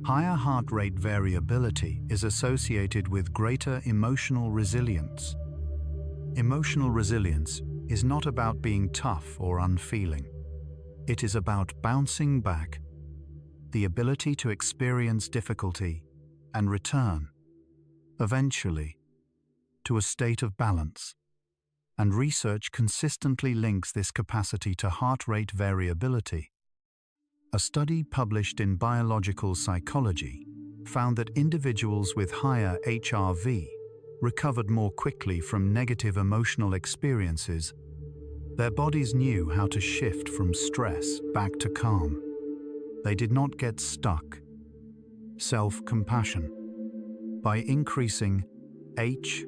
Higher heart rate variability is associated with greater emotional resilience. Emotional resilience is not about being tough or unfeeling. It is about bouncing back, the ability to experience difficulty and return, eventually, to a state of balance. And research consistently links this capacity to heart rate variability. A study published in Biological Psychology found that individuals with higher HRV recovered more quickly from negative emotional experiences. Their bodies knew how to shift from stress back to calm. They did not get stuck. Self-compassion. By increasing HRV,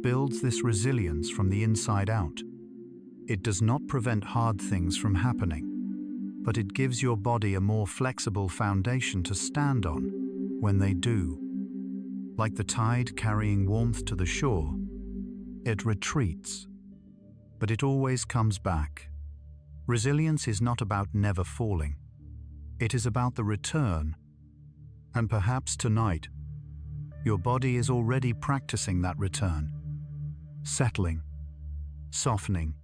builds this resilience from the inside out. It does not prevent hard things from happening, but it gives your body a more flexible foundation to stand on when they do. Like the tide carrying warmth to the shore, it retreats, but it always comes back. Resilience is not about never falling. It is about the return. And perhaps tonight, your body is already practicing that return. Settling, softening,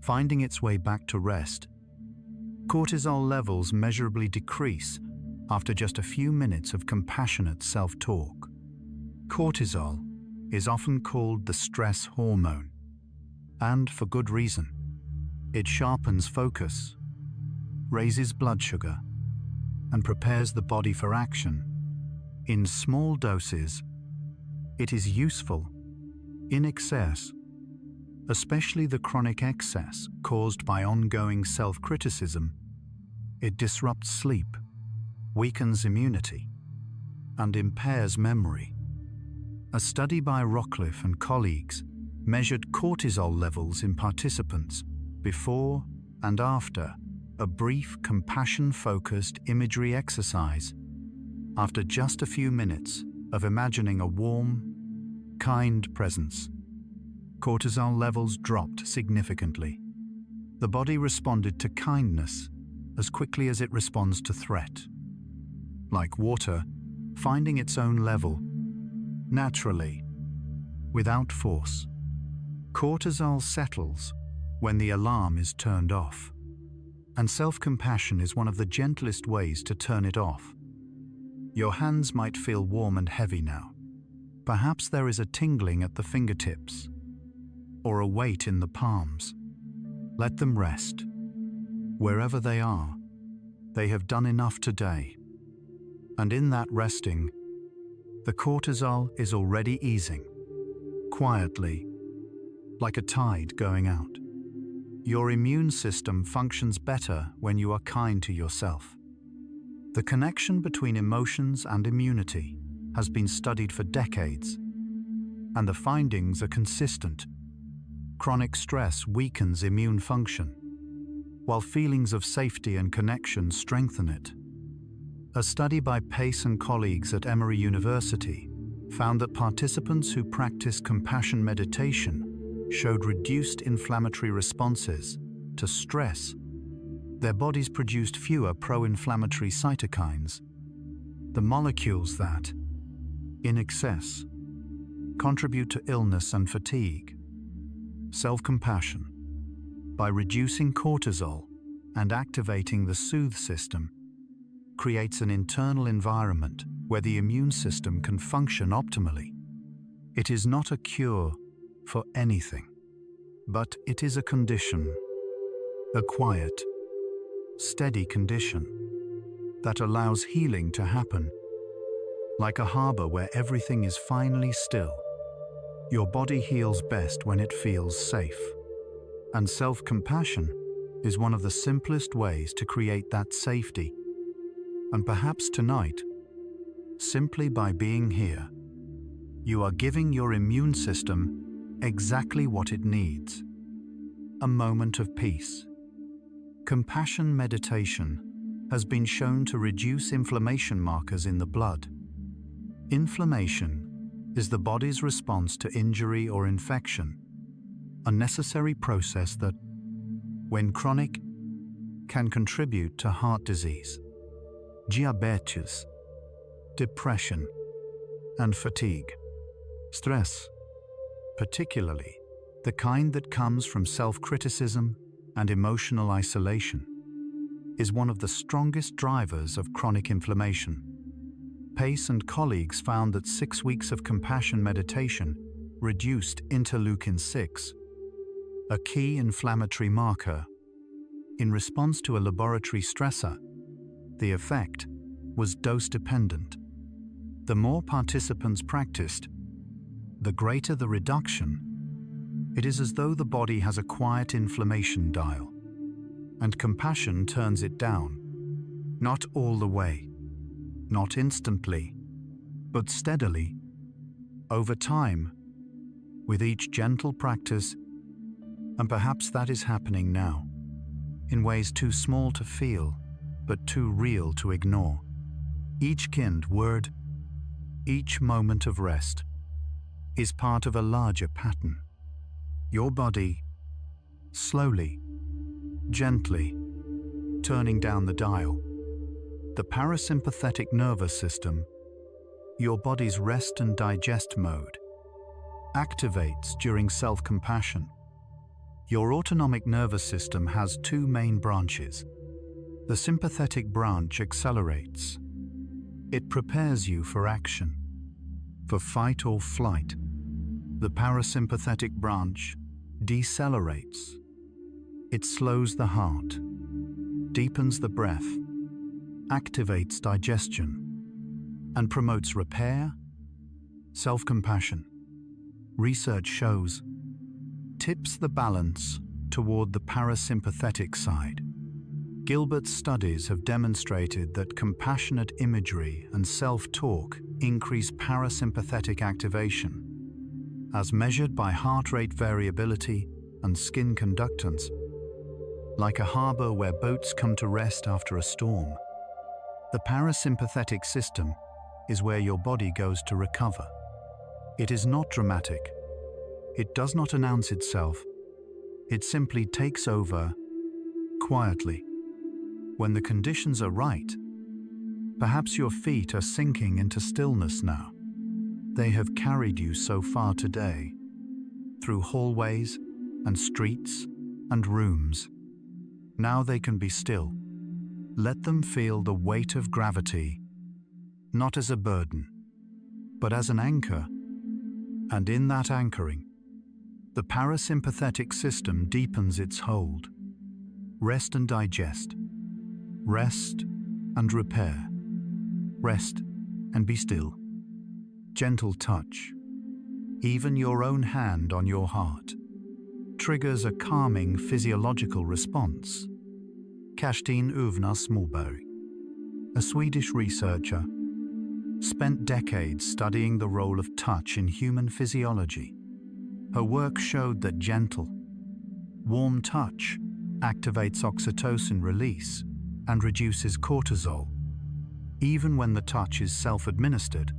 finding its way back to rest. Cortisol levels measurably decrease after just a few minutes of compassionate self-talk. Cortisol is often called the stress hormone, and for good reason. It sharpens focus, raises blood sugar, and prepares the body for action. In small doses, it is useful. In excess, especially the chronic excess caused by ongoing self-criticism, it disrupts sleep, weakens immunity, and impairs memory. A study by Rockcliffe and colleagues measured cortisol levels in participants before and after a brief compassion-focused imagery exercise. After just a few minutes of imagining a warm, kind presence, cortisol levels dropped significantly. The body responded to kindness as quickly as it responds to threat. Like water, finding its own level, naturally, without force. Cortisol settles when the alarm is turned off, and self-compassion is one of the gentlest ways to turn it off. Your hands might feel warm and heavy now. Perhaps there is a tingling at the fingertips, or a weight in the palms. Let them rest. Wherever they are, they have done enough today. And in that resting, the cortisol is already easing, quietly, like a tide going out. Your immune system functions better when you are kind to yourself. The connection between emotions and immunity has been studied for decades, and the findings are consistent. Chronic stress weakens immune function, while feelings of safety and connection strengthen it. A study by Pace and colleagues at Emory University found that participants who practiced compassion meditation showed reduced inflammatory responses to stress. Their bodies produced fewer pro-inflammatory cytokines, the molecules that, in excess, contribute to illness and fatigue. Self-compassion, by reducing cortisol and activating the soothe system, creates an internal environment where the immune system can function optimally. It is not a cure for anything, but it is a condition, a quiet, steady condition that allows healing to happen. Like a harbor where everything is finally still, your body heals best when it feels safe. And self-compassion is one of the simplest ways to create that safety. And perhaps tonight, simply by being here, you are giving your immune system exactly what it needs. A moment of peace, Compassion meditation has been shown to reduce inflammation markers in the blood. Inflammation is the body's response to injury or infection, a necessary process that, when chronic, can contribute to heart disease, diabetes, depression, and fatigue. Stress, particularly the kind that comes from self-criticism and emotional isolation, is one of the strongest drivers of chronic inflammation. Pace and colleagues found that 6 weeks of compassion meditation reduced interleukin-6, a key inflammatory marker. In response to a laboratory stressor, the effect was dose-dependent. The more participants practiced, the greater the reduction. It is as though the body has a quiet inflammation dial, and compassion turns it down. Not all the way, not instantly, but steadily, over time, with each gentle practice, and perhaps that is happening now, in ways too small to feel, but too real to ignore. Each kind word, each moment of rest, is part of a larger pattern. Your body, slowly, gently, turning down the dial. The parasympathetic nervous system, your body's rest and digest mode, activates during self-compassion. Your autonomic nervous system has 2 main branches. The sympathetic branch accelerates. It prepares you for action, for fight or flight. The parasympathetic branch decelerates. It slows the heart, deepens the breath, activates digestion, and promotes repair, self-compassion. Research shows tips the balance toward the parasympathetic side. Gilbert's studies have demonstrated that compassionate imagery and self-talk increase parasympathetic activation, as measured by heart rate variability and skin conductance. Like a harbor where boats come to rest after a storm, the parasympathetic system is where your body goes to recover. It is not dramatic. It does not announce itself. It simply takes over quietly. When the conditions are right, perhaps your feet are sinking into stillness now. They have carried you so far today, through hallways and streets and rooms. Now they can be still. Let them feel the weight of gravity, not as a burden, but as an anchor. And in that anchoring, the parasympathetic system deepens its hold. Rest and digest. Rest and repair. Rest and be still. Gentle touch. Even your own hand on your heart triggers a calming physiological response. Kerstin Uvna Smallberg, a Swedish researcher, spent decades studying the role of touch in human physiology. Her work showed that gentle, warm touch activates oxytocin release and reduces cortisol, even when the touch is self-administered.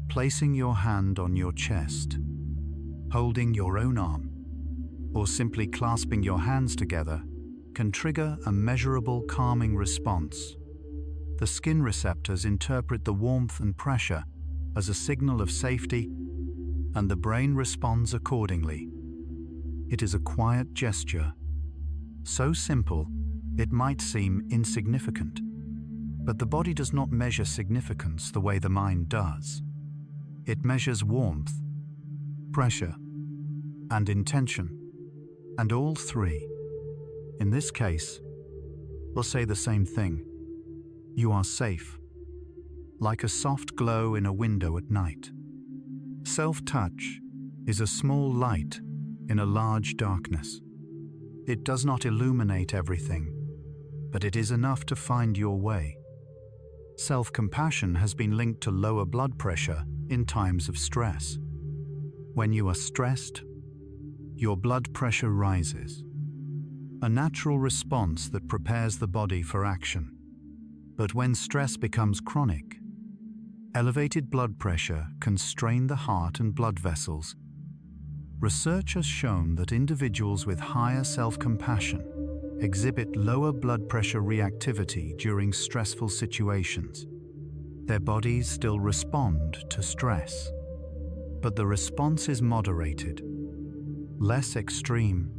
Placing your hand on your chest, holding your own arm, or simply clasping your hands together can trigger a measurable calming response. The skin receptors interpret the warmth and pressure as a signal of safety, and the brain responds accordingly. It is a quiet gesture, so simple it might seem insignificant, but the body does not measure significance the way the mind does. It measures warmth, pressure, and intention, and all 3. In this case, we'll say the same thing. You are safe, like a soft glow in a window at night. Self-touch is a small light in a large darkness. It does not illuminate everything, but it is enough to find your way. Self-compassion has been linked to lower blood pressure in times of stress. When you are stressed, your blood pressure rises. a natural response that prepares the body for action. But when stress becomes chronic, elevated blood pressure can strain the heart and blood vessels. Research has shown that individuals with higher self-compassion exhibit lower blood pressure reactivity during stressful situations. Their bodies still respond to stress, but the response is moderated, less extreme,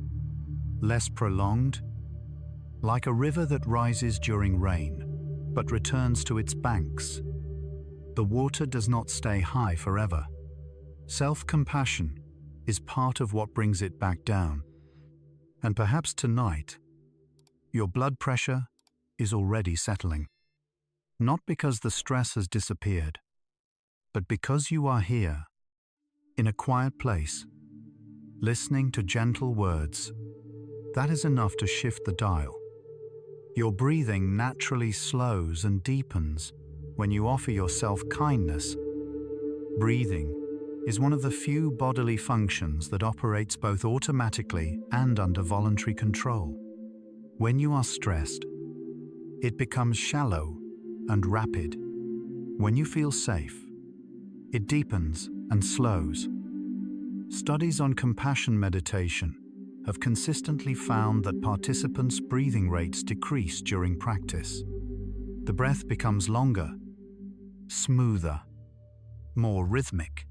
less prolonged, like a river that rises during rain, but returns to its banks. The water does not stay high forever. Self-compassion is part of what brings it back down. And perhaps tonight, your blood pressure is already settling. Not because the stress has disappeared, but because you are here, in a quiet place, listening to gentle words. That is enough to shift the dial. Your breathing naturally slows and deepens when you offer yourself kindness. Breathing is one of the few bodily functions that operates both automatically and under voluntary control. When you are stressed, it becomes shallow and rapid. When you feel safe, it deepens and slows. Studies on compassion meditation have consistently found that participants' breathing rates decrease during practice. The breath becomes longer, smoother, more rhythmic,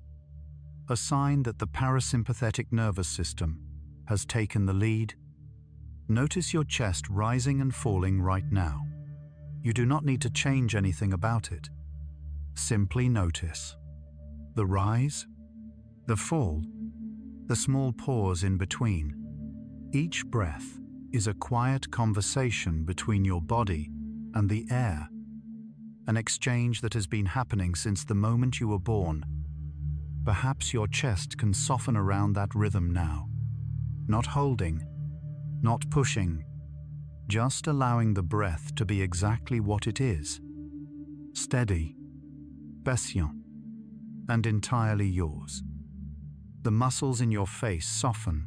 a sign that the parasympathetic nervous system has taken the lead. Notice your chest rising and falling right now. You do not need to change anything about it. Simply notice the rise, the fall, the small pause in between. Each breath is a quiet conversation between your body and the air, an exchange that has been happening since the moment you were born. Perhaps your chest can soften around that rhythm now. Not holding, not pushing, just allowing the breath to be exactly what it is. Steady, patient, and entirely yours. The muscles in your face soften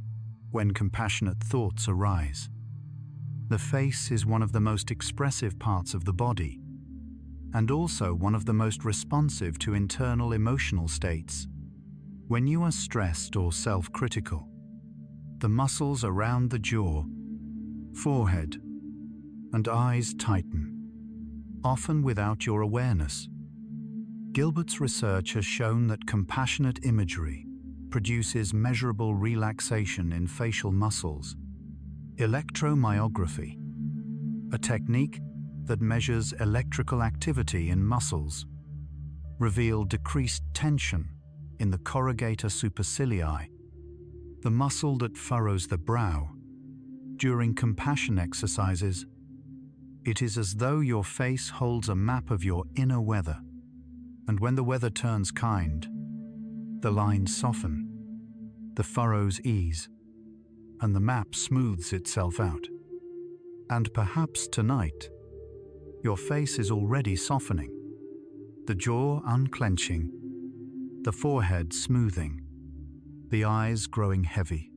when compassionate thoughts arise. The face is one of the most expressive parts of the body, and also one of the most responsive to internal emotional states. When you are stressed or self-critical, the muscles around the jaw, forehead, and eyes tighten, often without your awareness. Gilbert's research has shown that compassionate imagery produces measurable relaxation in facial muscles. Electromyography, a technique that measures electrical activity in muscles, revealed decreased tension in the corrugator supercilii, the muscle that furrows the brow. During compassion exercises, it is as though your face holds a map of your inner weather, and when the weather turns kind, the lines soften, the furrows ease, and the map smooths itself out. And perhaps tonight, your face is already softening, the jaw unclenching, the forehead smoothing, the eyes growing heavy.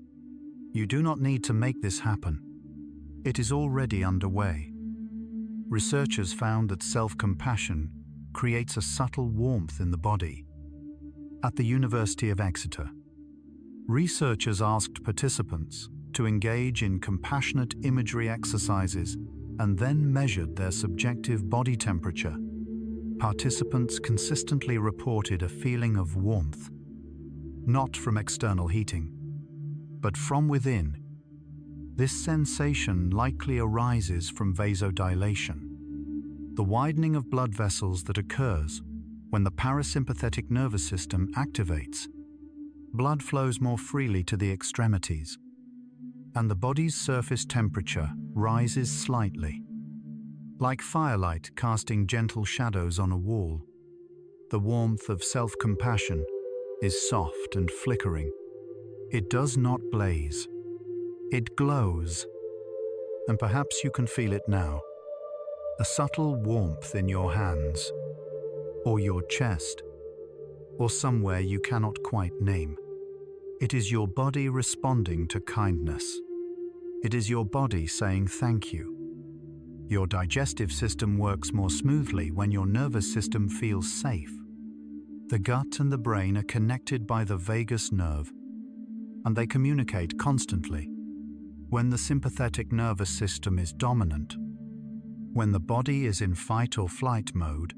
You do not need to make this happen. It is already underway. Researchers found that self-compassion creates a subtle warmth in the body. At the University of Exeter, researchers asked participants to engage in compassionate imagery exercises and then measured their subjective body temperature. Participants consistently reported a feeling of warmth, not from external heating, but from within. This sensation likely arises from vasodilation, the widening of blood vessels that occurs when the parasympathetic nervous system activates. Blood flows more freely to the extremities, and the body's surface temperature rises slightly. Like firelight casting gentle shadows on a wall, the warmth of self-compassion is soft and flickering. It does not blaze. It glows. And perhaps you can feel it now. A subtle warmth in your hands, or your chest, or somewhere you cannot quite name. It is your body responding to kindness. It is your body saying thank you. Your digestive system works more smoothly when your nervous system feels safe. The gut and the brain are connected by the vagus nerve, and they communicate constantly. When the sympathetic nervous system is dominant, when the body is in fight or flight mode,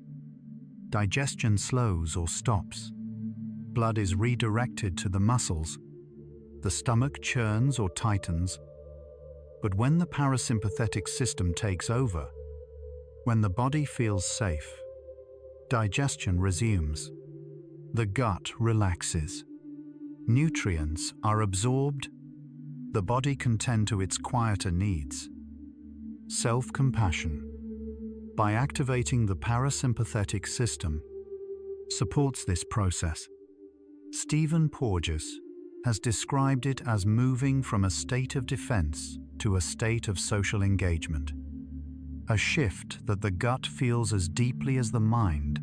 digestion slows or stops. Blood is redirected to the muscles. The stomach churns or tightens. But when the parasympathetic system takes over, when the body feels safe, digestion resumes. The gut relaxes. Nutrients are absorbed. The body can tend to its quieter needs. Self-compassion, by activating the parasympathetic system, supports this process. Stephen Porges has described it as moving from a state of defense to a state of social engagement, a shift that the gut feels as deeply as the mind.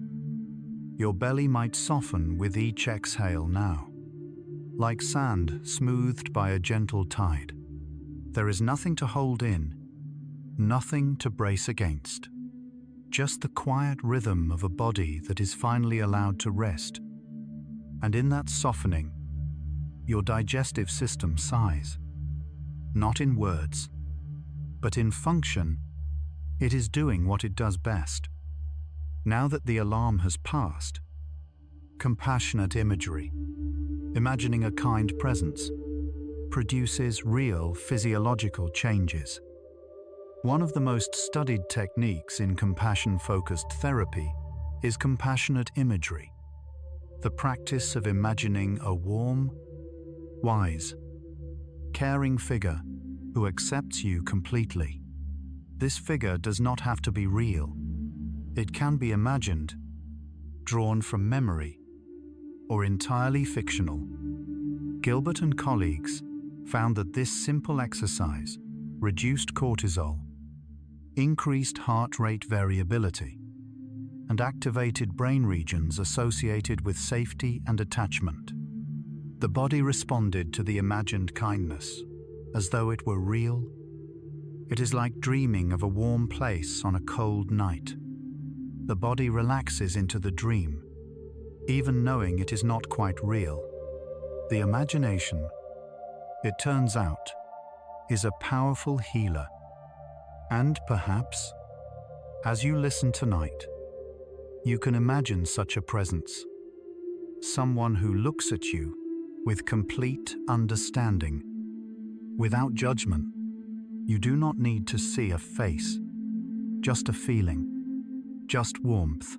Your belly might soften with each exhale now, like sand smoothed by a gentle tide. There is nothing to hold in, nothing to brace against, just the quiet rhythm of a body that is finally allowed to rest. And in that softening, your digestive system sighs. Not in words, but in function, it is doing what it does best. Now that the alarm has passed, compassionate imagery, imagining a kind presence, produces real physiological changes. One of the most studied techniques in compassion-focused therapy is compassionate imagery, the practice of imagining a warm, wise, caring figure who accepts you completely. This figure does not have to be real. It can be imagined, drawn from memory, or entirely fictional. Gilbert and colleagues found that this simple exercise reduced cortisol, increased heart rate variability, and activated brain regions associated with safety and attachment. The body responded to the imagined kindness as though it were real. It is like dreaming of a warm place on a cold night. The body relaxes into the dream, even knowing it is not quite real. The imagination, it turns out, is a powerful healer. And perhaps, as you listen tonight, you can imagine such a presence, someone who looks at you with complete understanding, without judgment. You do not need to see a face, just a feeling, just warmth.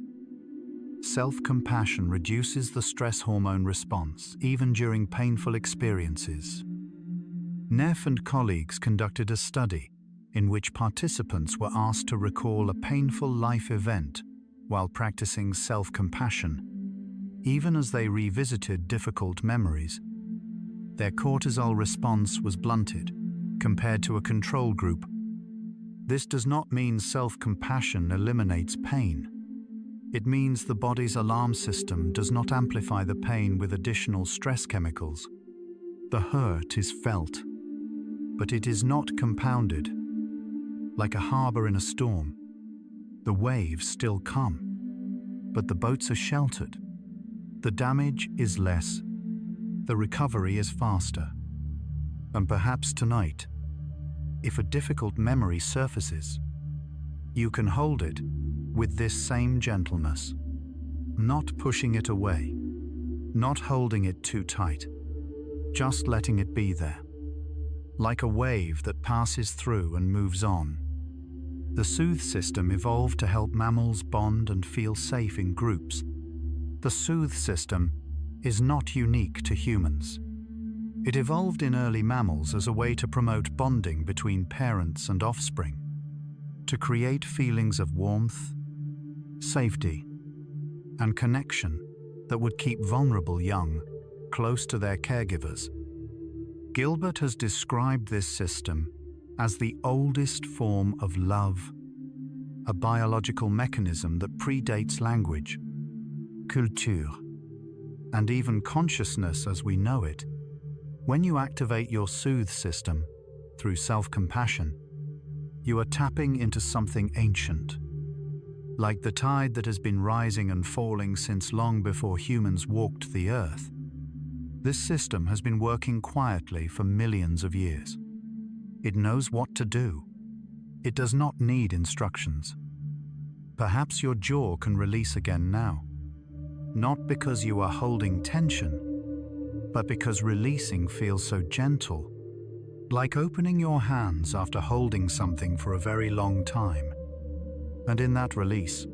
Self-compassion reduces the stress hormone response, even during painful experiences. Neff and colleagues conducted a study in which participants were asked to recall a painful life event while practicing self-compassion. Even as they revisited difficult memories, their cortisol response was blunted compared to a control group. This does not mean self-compassion eliminates pain. It means the body's alarm system does not amplify the pain with additional stress chemicals. The hurt is felt, but it is not compounded. Like a harbor in a storm, the waves still come, but the boats are sheltered. The damage is less, the recovery is faster. And perhaps tonight, if a difficult memory surfaces, you can hold it with this same gentleness, not pushing it away, not holding it too tight, just letting it be there, like a wave that passes through and moves on. The soothe system evolved to help mammals bond and feel safe in groups. The soothe system is not unique to humans. It evolved in early mammals as a way to promote bonding between parents and offspring, to create feelings of warmth, safety, and connection that would keep vulnerable young close to their caregivers. Gilbert has described this system as the oldest form of love, a biological mechanism that predates language, culture, and even consciousness as we know it. When you activate your soothe system, through self-compassion, you are tapping into something ancient. Like the tide that has been rising and falling since long before humans walked the earth, this system has been working quietly for millions of years. It knows what to do. It does not need instructions. Perhaps your jaw can release again now, not because you are holding tension, but because releasing feels so gentle, like opening your hands after holding something for a very long time. And in that release,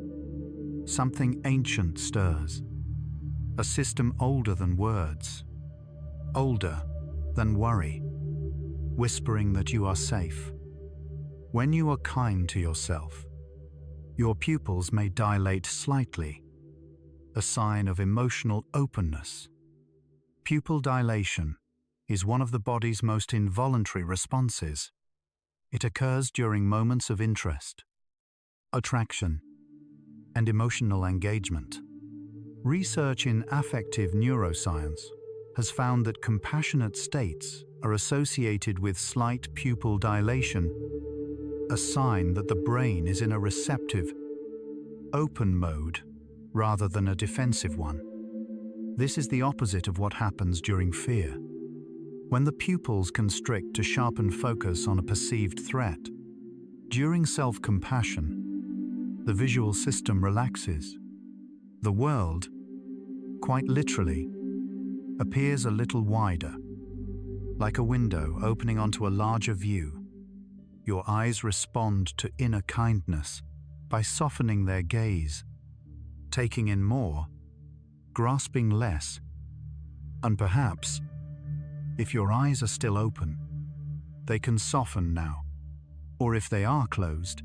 something ancient stirs, a system older than words, older than worry, whispering that you are safe. When you are kind to yourself, your pupils may dilate slightly, a sign of emotional openness. Pupil dilation is one of the body's most involuntary responses. It occurs during moments of interest, attraction, and emotional engagement. Research in affective neuroscience has found that compassionate states are associated with slight pupil dilation, a sign that the brain is in a receptive, open mode rather than a defensive one. This is the opposite of what happens during fear. When the pupils constrict to sharpen focus on a perceived threat, during self-compassion, the visual system relaxes. The world, quite literally, appears a little wider, like a window opening onto a larger view. Your eyes respond to inner kindness by softening their gaze, taking in more, grasping less, and perhaps, if your eyes are still open, they can soften now. Or if they are closed,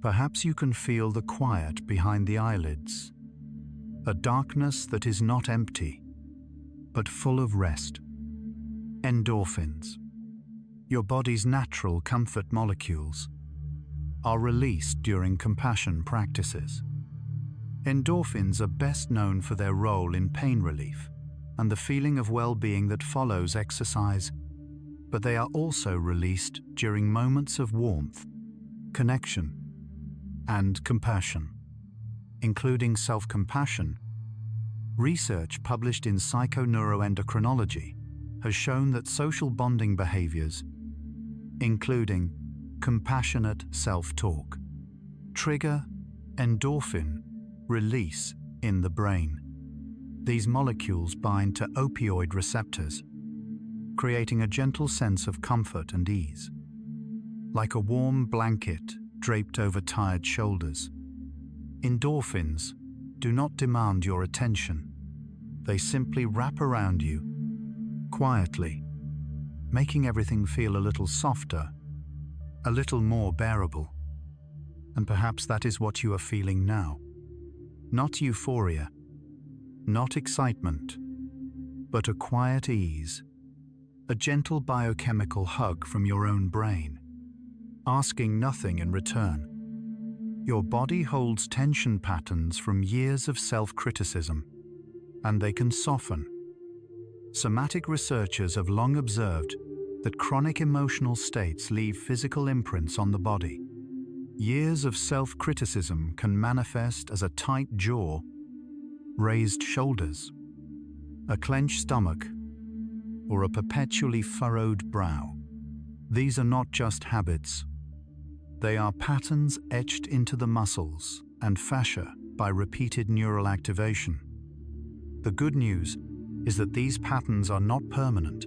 perhaps you can feel the quiet behind the eyelids, a darkness that is not empty, but full of rest. Endorphins, your body's natural comfort molecules, are released during compassion practices. Endorphins are best known for their role in pain relief and the feeling of well-being that follows exercise, but they are also released during moments of warmth, connection, and compassion, including self-compassion. Research published in Psychoneuroendocrinology has shown that social bonding behaviors, including compassionate self-talk, trigger endorphin release in the brain. These molecules bind to opioid receptors, creating a gentle sense of comfort and ease. Like a warm blanket draped over tired shoulders, endorphins do not demand your attention. They simply wrap around you, quietly, making everything feel a little softer, a little more bearable. And perhaps that is what you are feeling now. Not euphoria, not excitement, but a quiet ease, a gentle biochemical hug from your own brain, asking nothing in return. Your body holds tension patterns from years of self-criticism, and they can soften. Somatic researchers have long observed that chronic emotional states leave physical imprints on the body. Years of self-criticism can manifest as a tight jaw, raised shoulders, a clenched stomach, or a perpetually furrowed brow. These are not just habits. They are patterns etched into the muscles and fascia by repeated neural activation. The good news is that these patterns are not permanent.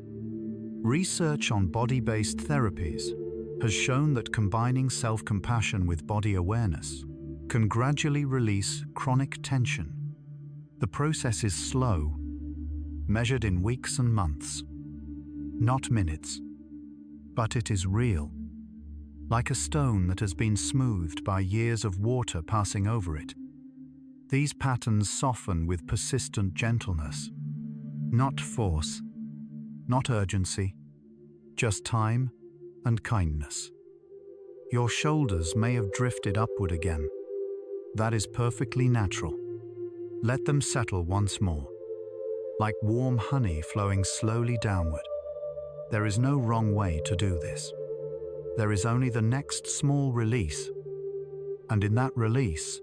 Research on body-based therapies has shown that combining self-compassion with body awareness can gradually release chronic tension. The process is slow, measured in weeks and months, not minutes, but it is real. Like a stone that has been smoothed by years of water passing over it, these patterns soften with persistent gentleness, not force, not urgency, just time and kindness. Your shoulders may have drifted upward again. That is perfectly natural. Let them settle once more, like warm honey flowing slowly downward. There is no wrong way to do this. There is only the next small release, and in that release,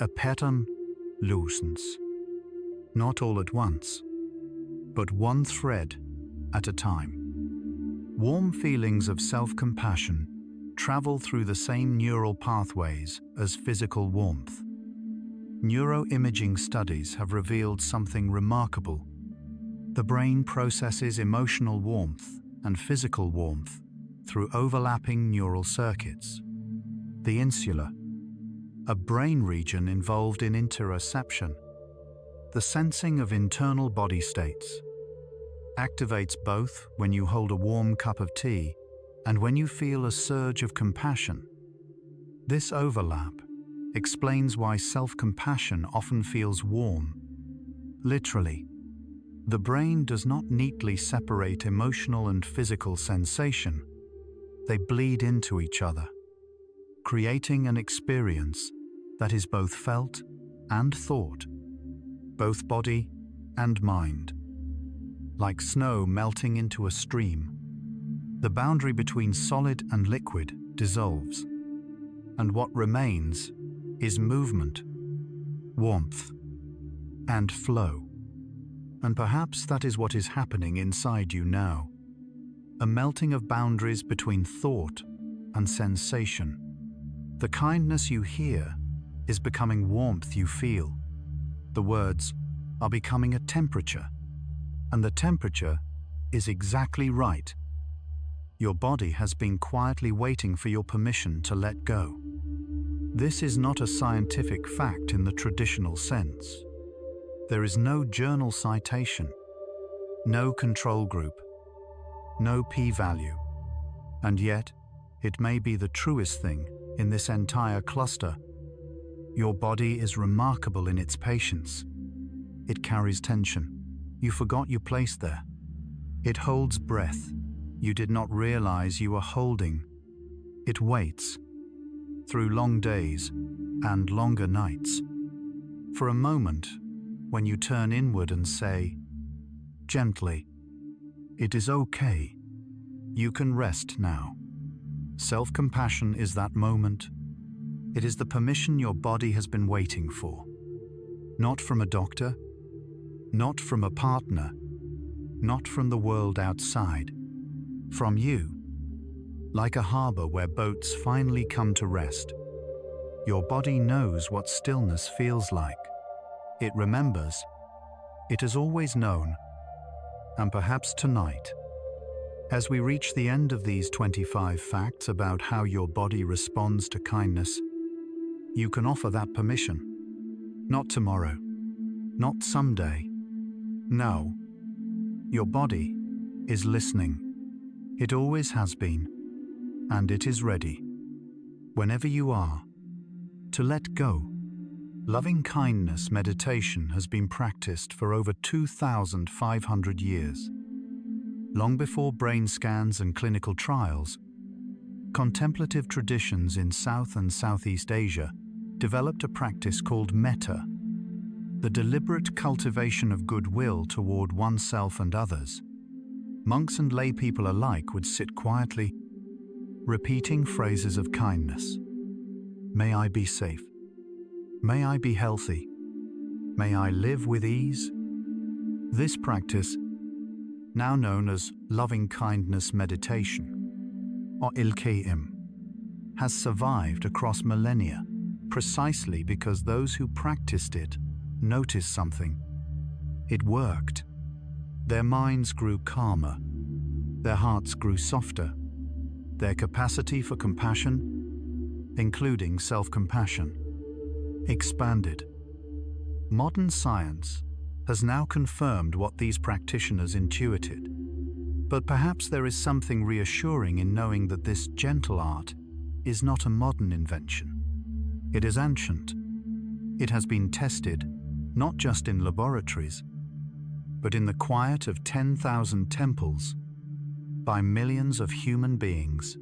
a pattern loosens. Not all at once, but one thread at a time. Warm feelings of self-compassion travel through the same neural pathways as physical warmth. Neuroimaging studies have revealed something remarkable. The brain processes emotional warmth and physical warmth through overlapping neural circuits. The insula, a brain region involved in interoception, the sensing of internal body states, activates both when you hold a warm cup of tea and when you feel a surge of compassion. This overlap explains why self-compassion often feels warm. Literally, the brain does not neatly separate emotional and physical sensation. They bleed into each other, creating an experience that is both felt and thought, both body and mind. Like snow melting into a stream, the boundary between solid and liquid dissolves, and what remains is movement, warmth, and flow. And perhaps that is what is happening inside you now. A melting of boundaries between thought and sensation. The kindness you hear is becoming warmth you feel. The words are becoming a temperature, and the temperature is exactly right. Your body has been quietly waiting for your permission to let go. This is not a scientific fact in the traditional sense. There is no journal citation, no control group, no p-value, and yet it may be the truest thing in this entire cluster. Your body is remarkable in its patience. It carries tension you forgot you placed there. It holds breath you did not realize you were holding. It waits through long days and longer nights for a moment when you turn inward and say, gently, "It is okay. You can rest now." Self-compassion is that moment. It is the permission your body has been waiting for. Not from a doctor, not from a partner, not from the world outside. From you. Like a harbor where boats finally come to rest. Your body knows what stillness feels like. It remembers. It has always known. And perhaps tonight, as we reach the end of these 25 facts about how your body responds to kindness, you can offer that permission. Not tomorrow, not someday. No. Your body is listening. It always has been, and it is ready, whenever you are, to let go. Loving kindness meditation has been practiced for over 2,500 years. Long before brain scans and clinical trials, contemplative traditions in South and Southeast Asia developed a practice called metta, the deliberate cultivation of goodwill toward oneself and others. Monks and lay people alike would sit quietly, repeating phrases of kindness. May I be safe. May I be healthy. May I live with ease. This practice, now known as loving kindness meditation, or LKM, has survived across millennia, precisely because those who practiced it noticed something. It worked. Their minds grew calmer, their hearts grew softer, their capacity for compassion, including self-compassion, expanded. Modern science has now confirmed what these practitioners intuited, but perhaps there is something reassuring in knowing that this gentle art is not a modern invention. It is ancient. It has been tested not just in laboratories, but in the quiet of 10,000 temples by millions of human beings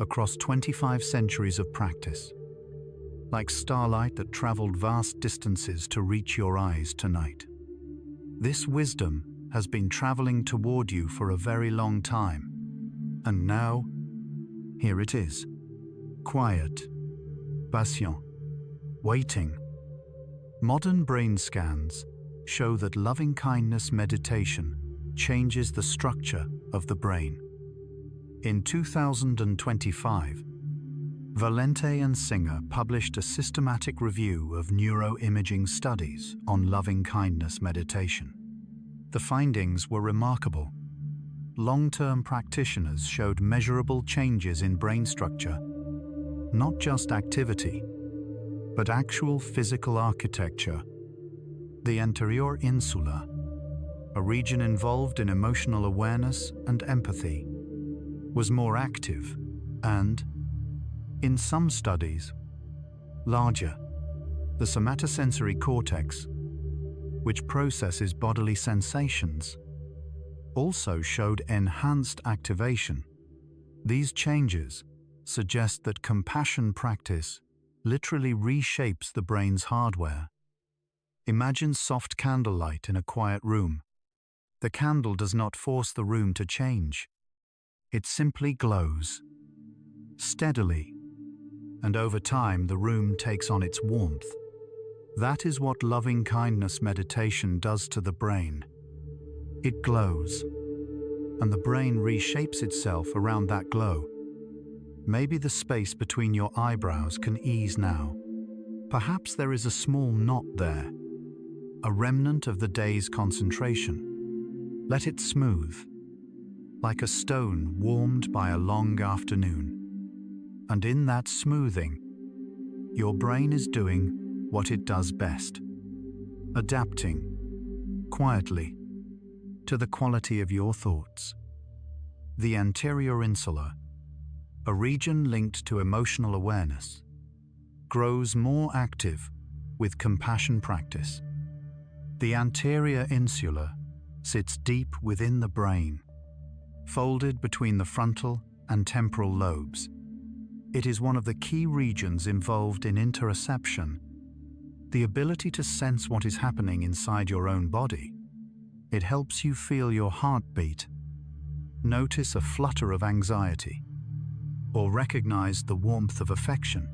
across 25 centuries of practice, like starlight that traveled vast distances to reach your eyes tonight. This wisdom has been traveling toward you for a very long time. And now, here it is. Quiet, patient, waiting. Modern brain scans show that loving-kindness meditation changes the structure of the brain. In 2025, Valente and Singer published a systematic review of neuroimaging studies on loving-kindness meditation. The findings were remarkable. Long-term practitioners showed measurable changes in brain structure, not just activity, but actual physical architecture. The anterior insula, a region involved in emotional awareness and empathy, was more active and, in some studies, larger. The somatosensory cortex, which processes bodily sensations, also showed enhanced activation. These changes suggest that compassion practice literally reshapes the brain's hardware. Imagine soft candlelight in a quiet room. The candle does not force the room to change. It simply glows, steadily, and over time the room takes on its warmth. That is what loving-kindness meditation does to the brain. It glows, and the brain reshapes itself around that glow. Maybe the space between your eyebrows can ease now. Perhaps there is a small knot there, a remnant of the day's concentration. Let it smooth, like a stone warmed by a long afternoon. And in that smoothing, your brain is doing what it does best, adapting, quietly, to the quality of your thoughts. The anterior insula, a region linked to emotional awareness, grows more active with compassion practice. The anterior insula sits deep within the brain, folded between the frontal and temporal lobes. It is one of the key regions involved in interoception, the ability to sense what is happening inside your own body. It helps you feel your heartbeat, notice a flutter of anxiety, or recognize the warmth of affection.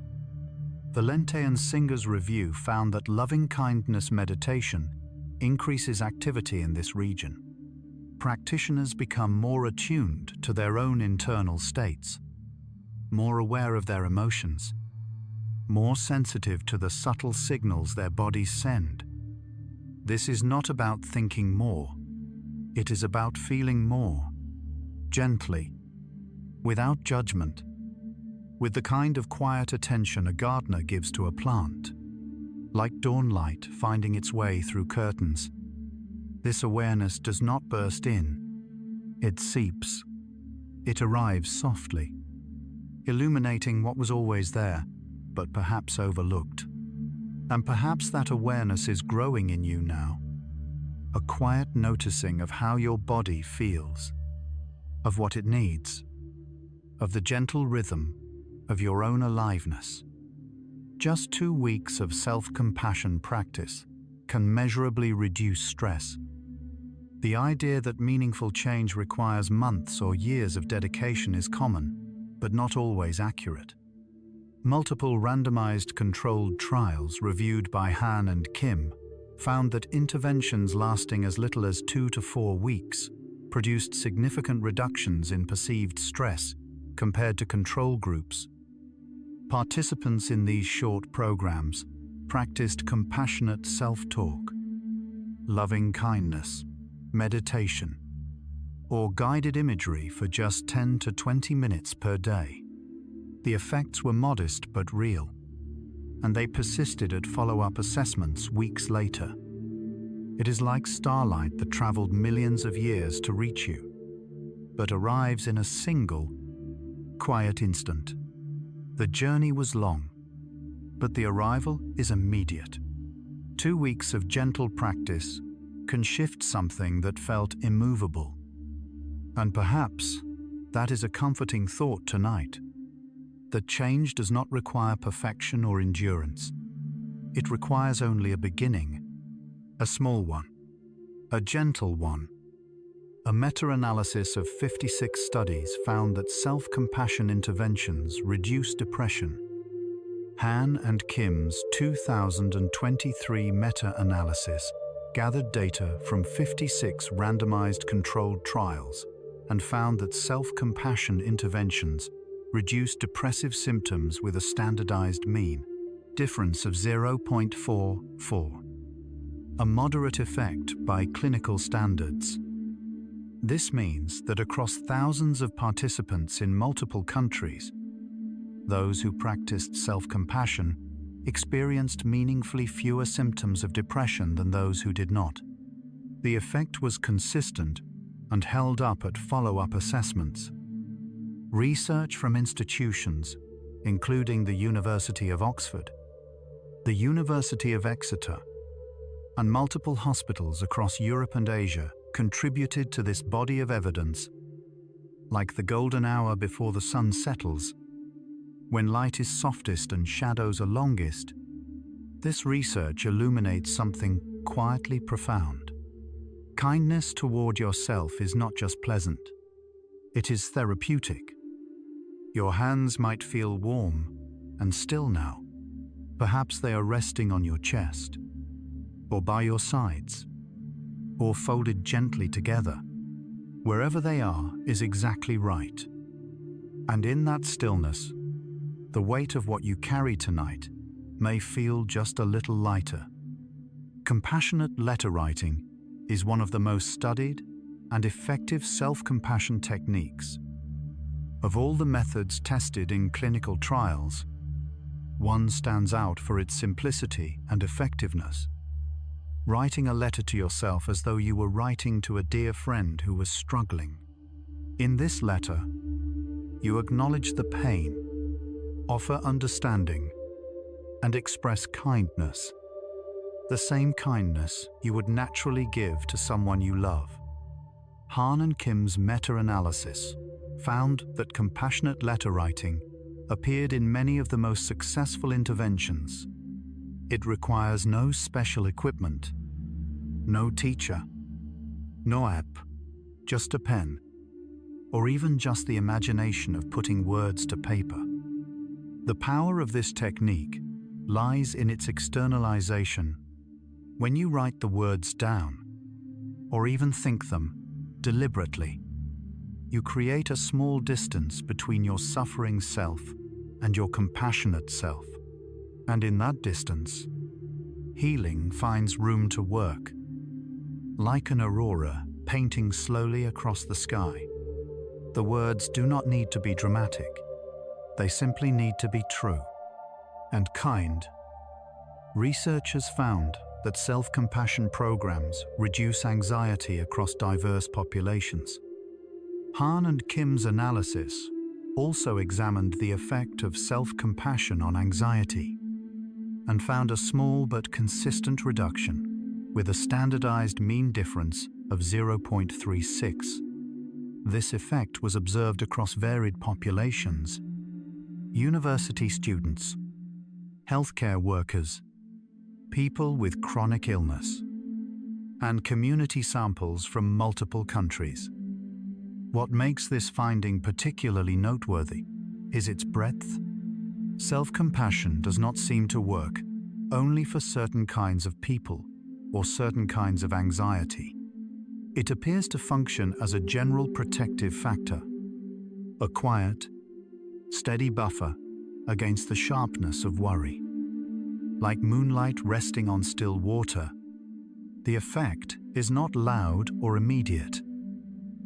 Valente and Singer's review found that loving-kindness meditation increases activity in this region. Practitioners become more attuned to their own internal states, more aware of their emotions, more sensitive to the subtle signals their bodies send. This is not about thinking more. It is about feeling more, gently, without judgment, with the kind of quiet attention a gardener gives to a plant, like dawn light finding its way through curtains. This awareness does not burst in. It seeps. It arrives softly, illuminating what was always there, but perhaps overlooked. And perhaps that awareness is growing in you now. A quiet noticing of how your body feels, of what it needs, of the gentle rhythm of your own aliveness. Just 2 weeks of self-compassion practice can measurably reduce stress. The idea that meaningful change requires months or years of dedication is common, but not always accurate. Multiple randomized controlled trials reviewed by Han and Kim found that interventions lasting as little as 2 to 4 weeks produced significant reductions in perceived stress compared to control groups. Participants in these short programs practiced compassionate self-talk, loving kindness, meditation, or guided imagery for just 10 to 20 minutes per day. The effects were modest but real, and they persisted at follow-up assessments weeks later. It is like starlight that traveled millions of years to reach you, but arrives in a single, quiet instant. The journey was long, but the arrival is immediate. 2 weeks of gentle practice can shift something that felt immovable. And perhaps that is a comforting thought tonight, that change does not require perfection or endurance. It requires only a beginning, a small one, a gentle one, A meta-analysis of 56 studies found that self-compassion interventions reduce depression. Han and Kim's 2023 meta-analysis gathered data from 56 randomized controlled trials and found that self-compassion interventions reduced depressive symptoms with a standardized mean difference of 0.44, a moderate effect by clinical standards. This means that across thousands of participants in multiple countries, those who practiced self-compassion experienced meaningfully fewer symptoms of depression than those who did not. The effect was consistent and held up at follow-up assessments. Research from institutions, including the University of Oxford, the University of Exeter, and multiple hospitals across Europe and Asia, contributed to this body of evidence. Like the golden hour before the sun settles, when light is softest and shadows are longest, this research illuminates something quietly profound. Kindness toward yourself is not just pleasant, it is therapeutic. Your hands might feel warm and still now. Perhaps they are resting on your chest, or by your sides, or folded gently together. Wherever they are is exactly right. And in that stillness, the weight of what you carry tonight may feel just a little lighter. Compassionate letter writing is one of the most studied and effective self-compassion techniques. Of all the methods tested in clinical trials, one stands out for its simplicity and effectiveness. Writing a letter to yourself as though you were writing to a dear friend who was struggling. In this letter, you acknowledge the pain, offer understanding, and express kindness. The same kindness you would naturally give to someone you love. Han and Kim's meta-analysis found that compassionate letter writing appeared in many of the most successful interventions. It requires no special equipment, no teacher, no app, just a pen, or even just the imagination of putting words to paper. The power of this technique lies in its externalization. When you write the words down, or even think them deliberately, you create a small distance between your suffering self and your compassionate self. And in that distance, healing finds room to work. Like an aurora painting slowly across the sky, the words do not need to be dramatic. They simply need to be true and kind. Researchers found that self-compassion programs reduce anxiety across diverse populations. Han and Kim's analysis also examined the effect of self-compassion on anxiety and found a small but consistent reduction with a standardized mean difference of 0.36. This effect was observed across varied populations: university students, healthcare workers, people with chronic illness, and community samples from multiple countries. What makes this finding particularly noteworthy is its breadth. Self-compassion does not seem to work only for certain kinds of people or certain kinds of anxiety. It appears to function as a general protective factor, a quiet, steady buffer against the sharpness of worry. Like moonlight resting on still water, the effect is not loud or immediate.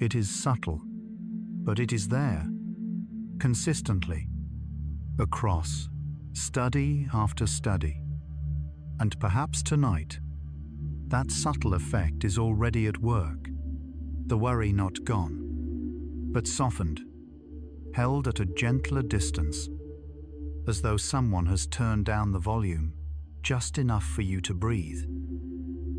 It is subtle, but it is there, consistently, across study after study. And perhaps tonight, that subtle effect is already at work. The worry not gone, but softened, held at a gentler distance, as though someone has turned down the volume just enough for you to breathe.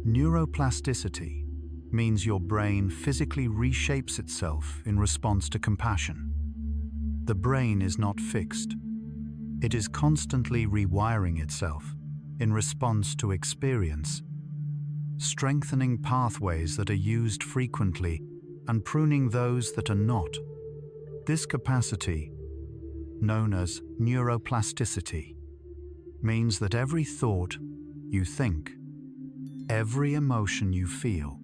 Neuroplasticity means your brain physically reshapes itself in response to compassion. The brain is not fixed. It is constantly rewiring itself in response to experience, strengthening pathways that are used frequently and pruning those that are not. This capacity, known as neuroplasticity, means that every thought you think, every emotion you feel,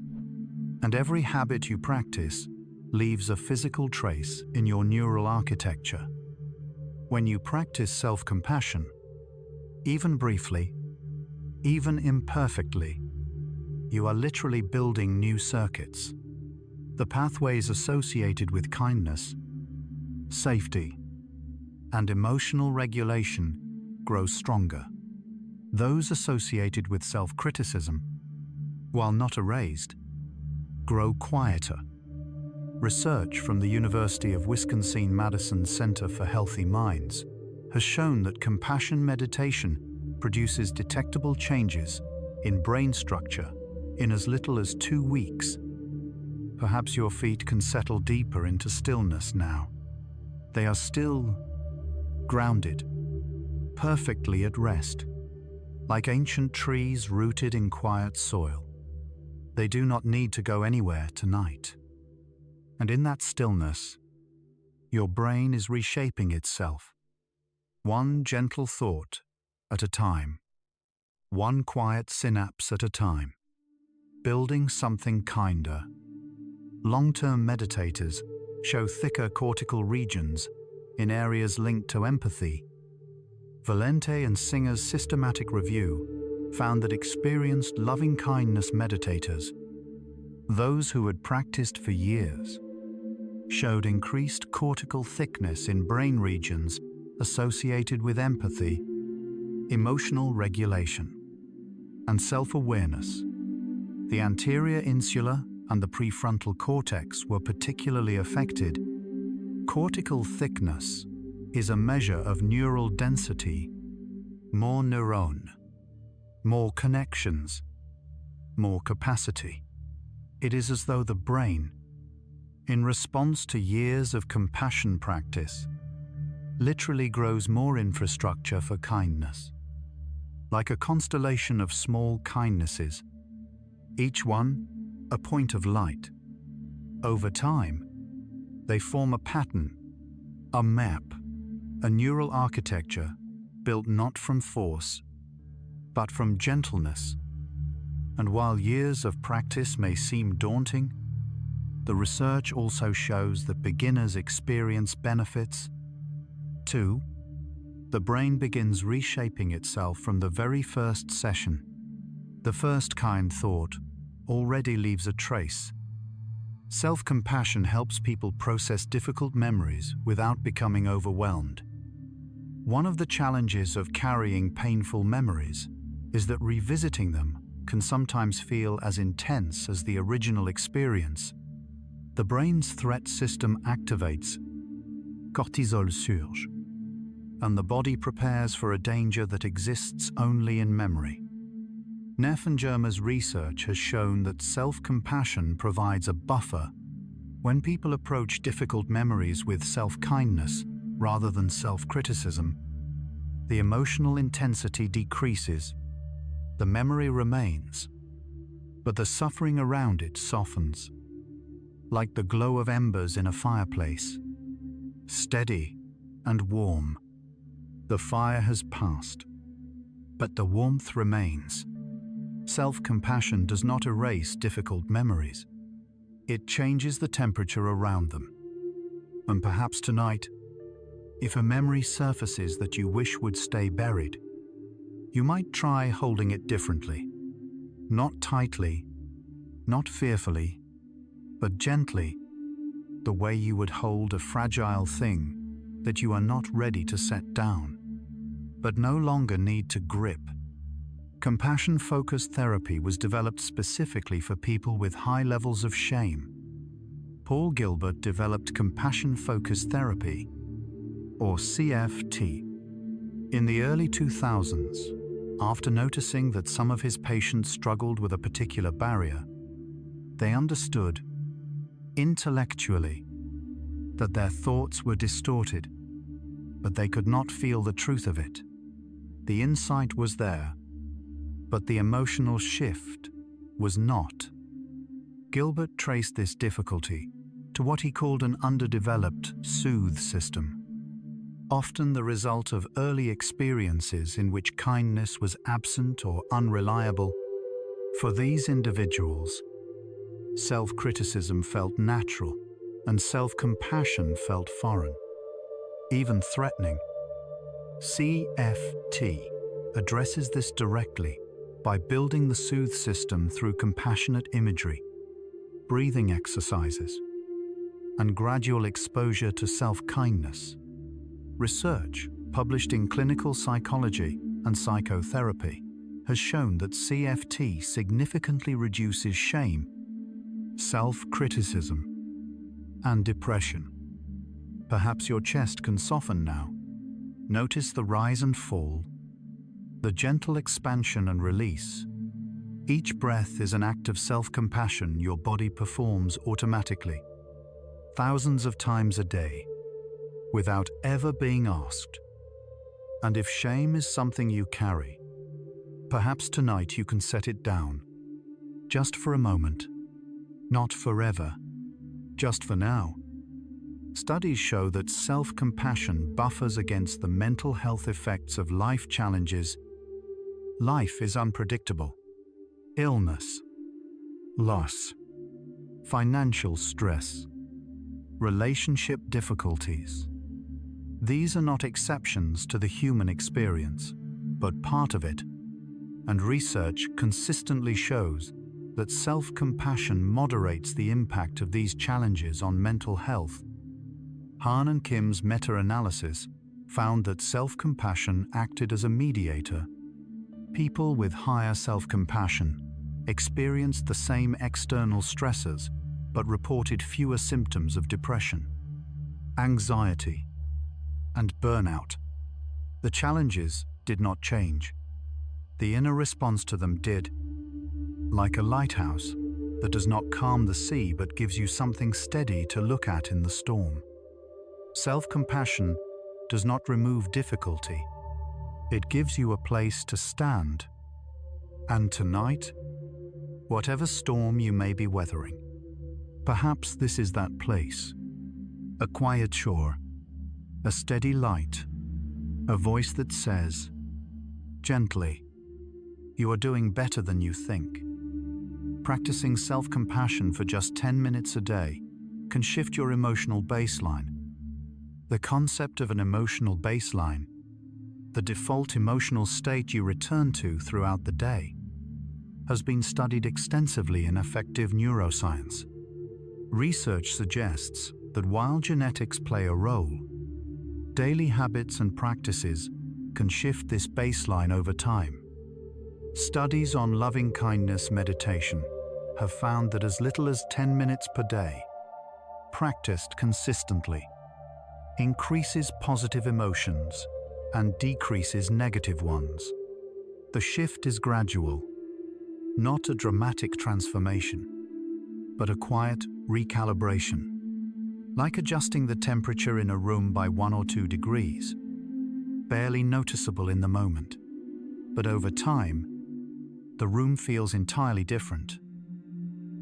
and every habit you practice leaves a physical trace in your neural architecture. When you practice self-compassion, even briefly, even imperfectly, you are literally building new circuits. The pathways associated with kindness, safety, and emotional regulation grow stronger. Those associated with self-criticism, while not erased, grow quieter. Research from the University of Wisconsin-Madison Center for Healthy Minds has shown that compassion meditation produces detectable changes in brain structure in as little as 2 weeks. Perhaps your feet can settle deeper into stillness now. They are still grounded, perfectly at rest, like ancient trees rooted in quiet soil. They do not need to go anywhere tonight. And in that stillness, your brain is reshaping itself, one gentle thought at a time, one quiet synapse at a time, building something kinder. Long-term meditators show thicker cortical regions in areas linked to empathy. Valente and Singer's systematic review found that experienced loving-kindness meditators, those who had practiced for years, showed increased cortical thickness in brain regions associated with empathy, emotional regulation, and self-awareness. The anterior insula and the prefrontal cortex were particularly affected. Cortical thickness is a measure of neural density, more neuron, more connections, more capacity. It is as though the brain, in response to years of compassion practice, literally grows more infrastructure for kindness. Like a constellation of small kindnesses, each one a point of light. Over time, they form a pattern, a map, a neural architecture built not from force, but from gentleness. And while years of practice may seem daunting, the research also shows that beginners experience benefits. 2. The brain begins reshaping itself from the very first session. The first kind thought already leaves a trace. Self-compassion helps people process difficult memories without becoming overwhelmed. One of the challenges of carrying painful memories is that revisiting them can sometimes feel as intense as the original experience. The brain's threat system activates, cortisol surge, and the body prepares for a danger that exists only in memory. Neff and Germer's research has shown that self-compassion provides a buffer. When people approach difficult memories with self-kindness rather than self-criticism, the emotional intensity decreases. The memory remains, but the suffering around it softens. Like the glow of embers in a fireplace, steady and warm. The fire has passed, but the warmth remains. Self-compassion does not erase difficult memories. It changes the temperature around them. And perhaps tonight, if a memory surfaces that you wish would stay buried, you might try holding it differently. Not tightly, not fearfully, but gently, the way you would hold a fragile thing that you are not ready to set down, but no longer need to grip. Compassion-focused therapy was developed specifically for people with high levels of shame. Paul Gilbert developed compassion-focused therapy, or CFT, in the early 2000s, after noticing that some of his patients struggled with a particular barrier. They understood, intellectually, that their thoughts were distorted, but they could not feel the truth of it. The insight was there, but the emotional shift was not. Gilbert traced this difficulty to what he called an underdeveloped soothe system, often the result of early experiences in which kindness was absent or unreliable. For these individuals, self-criticism felt natural and self-compassion felt foreign, even threatening. CFT addresses this directly by building the soothe system through compassionate imagery, breathing exercises, and gradual exposure to self-kindness. Research published in clinical psychology and psychotherapy has shown that CFT significantly reduces shame, self-criticism, and depression. Perhaps your chest can soften now. Notice the rise and fall, the gentle expansion and release. Each breath is an act of self-compassion your body performs automatically, thousands of times a day, without ever being asked. And if shame is something you carry, perhaps tonight you can set it down, just for a moment, not forever, just for now. Studies show that self-compassion buffers against the mental health effects of life challenges. Life is unpredictable. Illness, loss, financial stress, relationship difficulties. These are not exceptions to the human experience, but part of it. And research consistently shows that self-compassion moderates the impact of these challenges on mental health. Han and Kim's meta-analysis found that self-compassion acted as a mediator. People with higher self-compassion experienced the same external stressors but reported fewer symptoms of depression, anxiety, and burnout. The challenges did not change. The inner response to them did. Like a lighthouse that does not calm the sea but gives you something steady to look at in the storm. Self-compassion does not remove difficulty. It gives you a place to stand. And tonight, whatever storm you may be weathering, perhaps this is that place. A quiet shore, a steady light, a voice that says, gently, you are doing better than you think. Practicing self-compassion for just 10 minutes a day can shift your emotional baseline. The concept of an emotional baseline, the default emotional state you return to throughout the day, has been studied extensively in affective neuroscience. Research suggests that while genetics play a role, daily habits and practices can shift this baseline over time. Studies on loving-kindness meditation have found that as little as 10 minutes per day, practiced consistently, increases positive emotions and decreases negative ones. The shift is gradual, not a dramatic transformation, but a quiet recalibration. Like adjusting the temperature in a room by 1 or 2 degrees, barely noticeable in the moment, but over time, the room feels entirely different.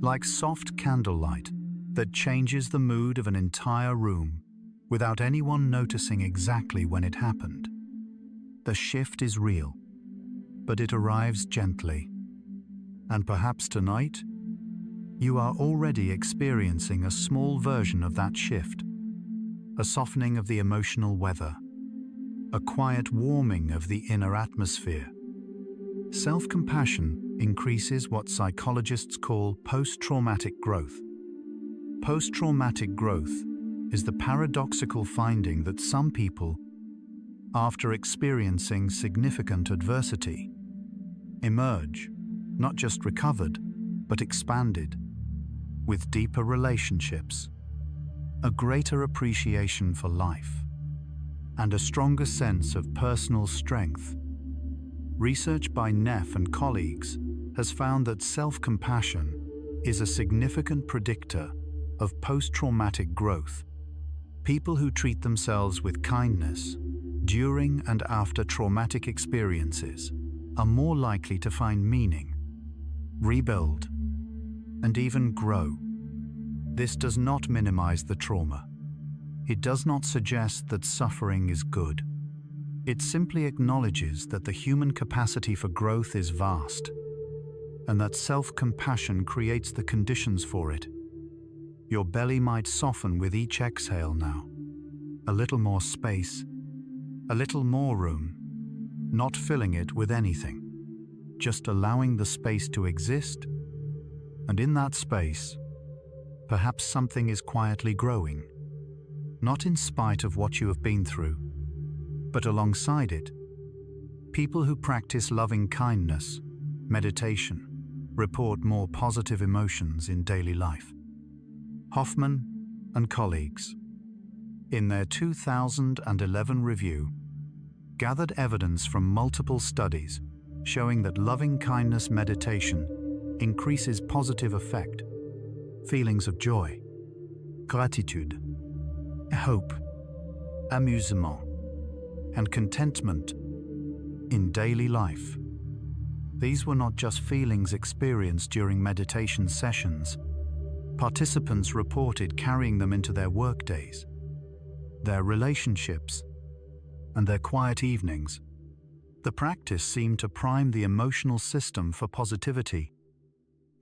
Like soft candlelight that changes the mood of an entire room without anyone noticing exactly when it happened. The shift is real, but it arrives gently. And perhaps tonight, you are already experiencing a small version of that shift, a softening of the emotional weather, a quiet warming of the inner atmosphere. Self-compassion increases what psychologists call post-traumatic growth. Post-traumatic growth is the paradoxical finding that some people, after experiencing significant adversity, emerge, not just recovered, but expanded, with deeper relationships, a greater appreciation for life, and a stronger sense of personal strength. Research by Neff and colleagues has found that self-compassion is a significant predictor of post-traumatic growth. People who treat themselves with kindness during and after traumatic experiences are more likely to find meaning, rebuild, and even grow. This does not minimize the trauma. It does not suggest that suffering is good. It simply acknowledges that the human capacity for growth is vast, and that self-compassion creates the conditions for it. Your belly might soften with each exhale now. A little more space, a little more room, not filling it with anything, just allowing the space to exist, and in that space, perhaps something is quietly growing, not in spite of what you have been through, but alongside it. People who practice loving kindness, meditation, report more positive emotions in daily life. Hoffman and colleagues, in their 2011 review, gathered evidence from multiple studies showing that loving kindness meditation increases positive affect, feelings of joy, gratitude, hope, amusement, and contentment in daily life. These were not just feelings experienced during meditation sessions. Participants reported carrying them into their workdays, their relationships, and their quiet evenings. The practice seemed to prime the emotional system for positivity,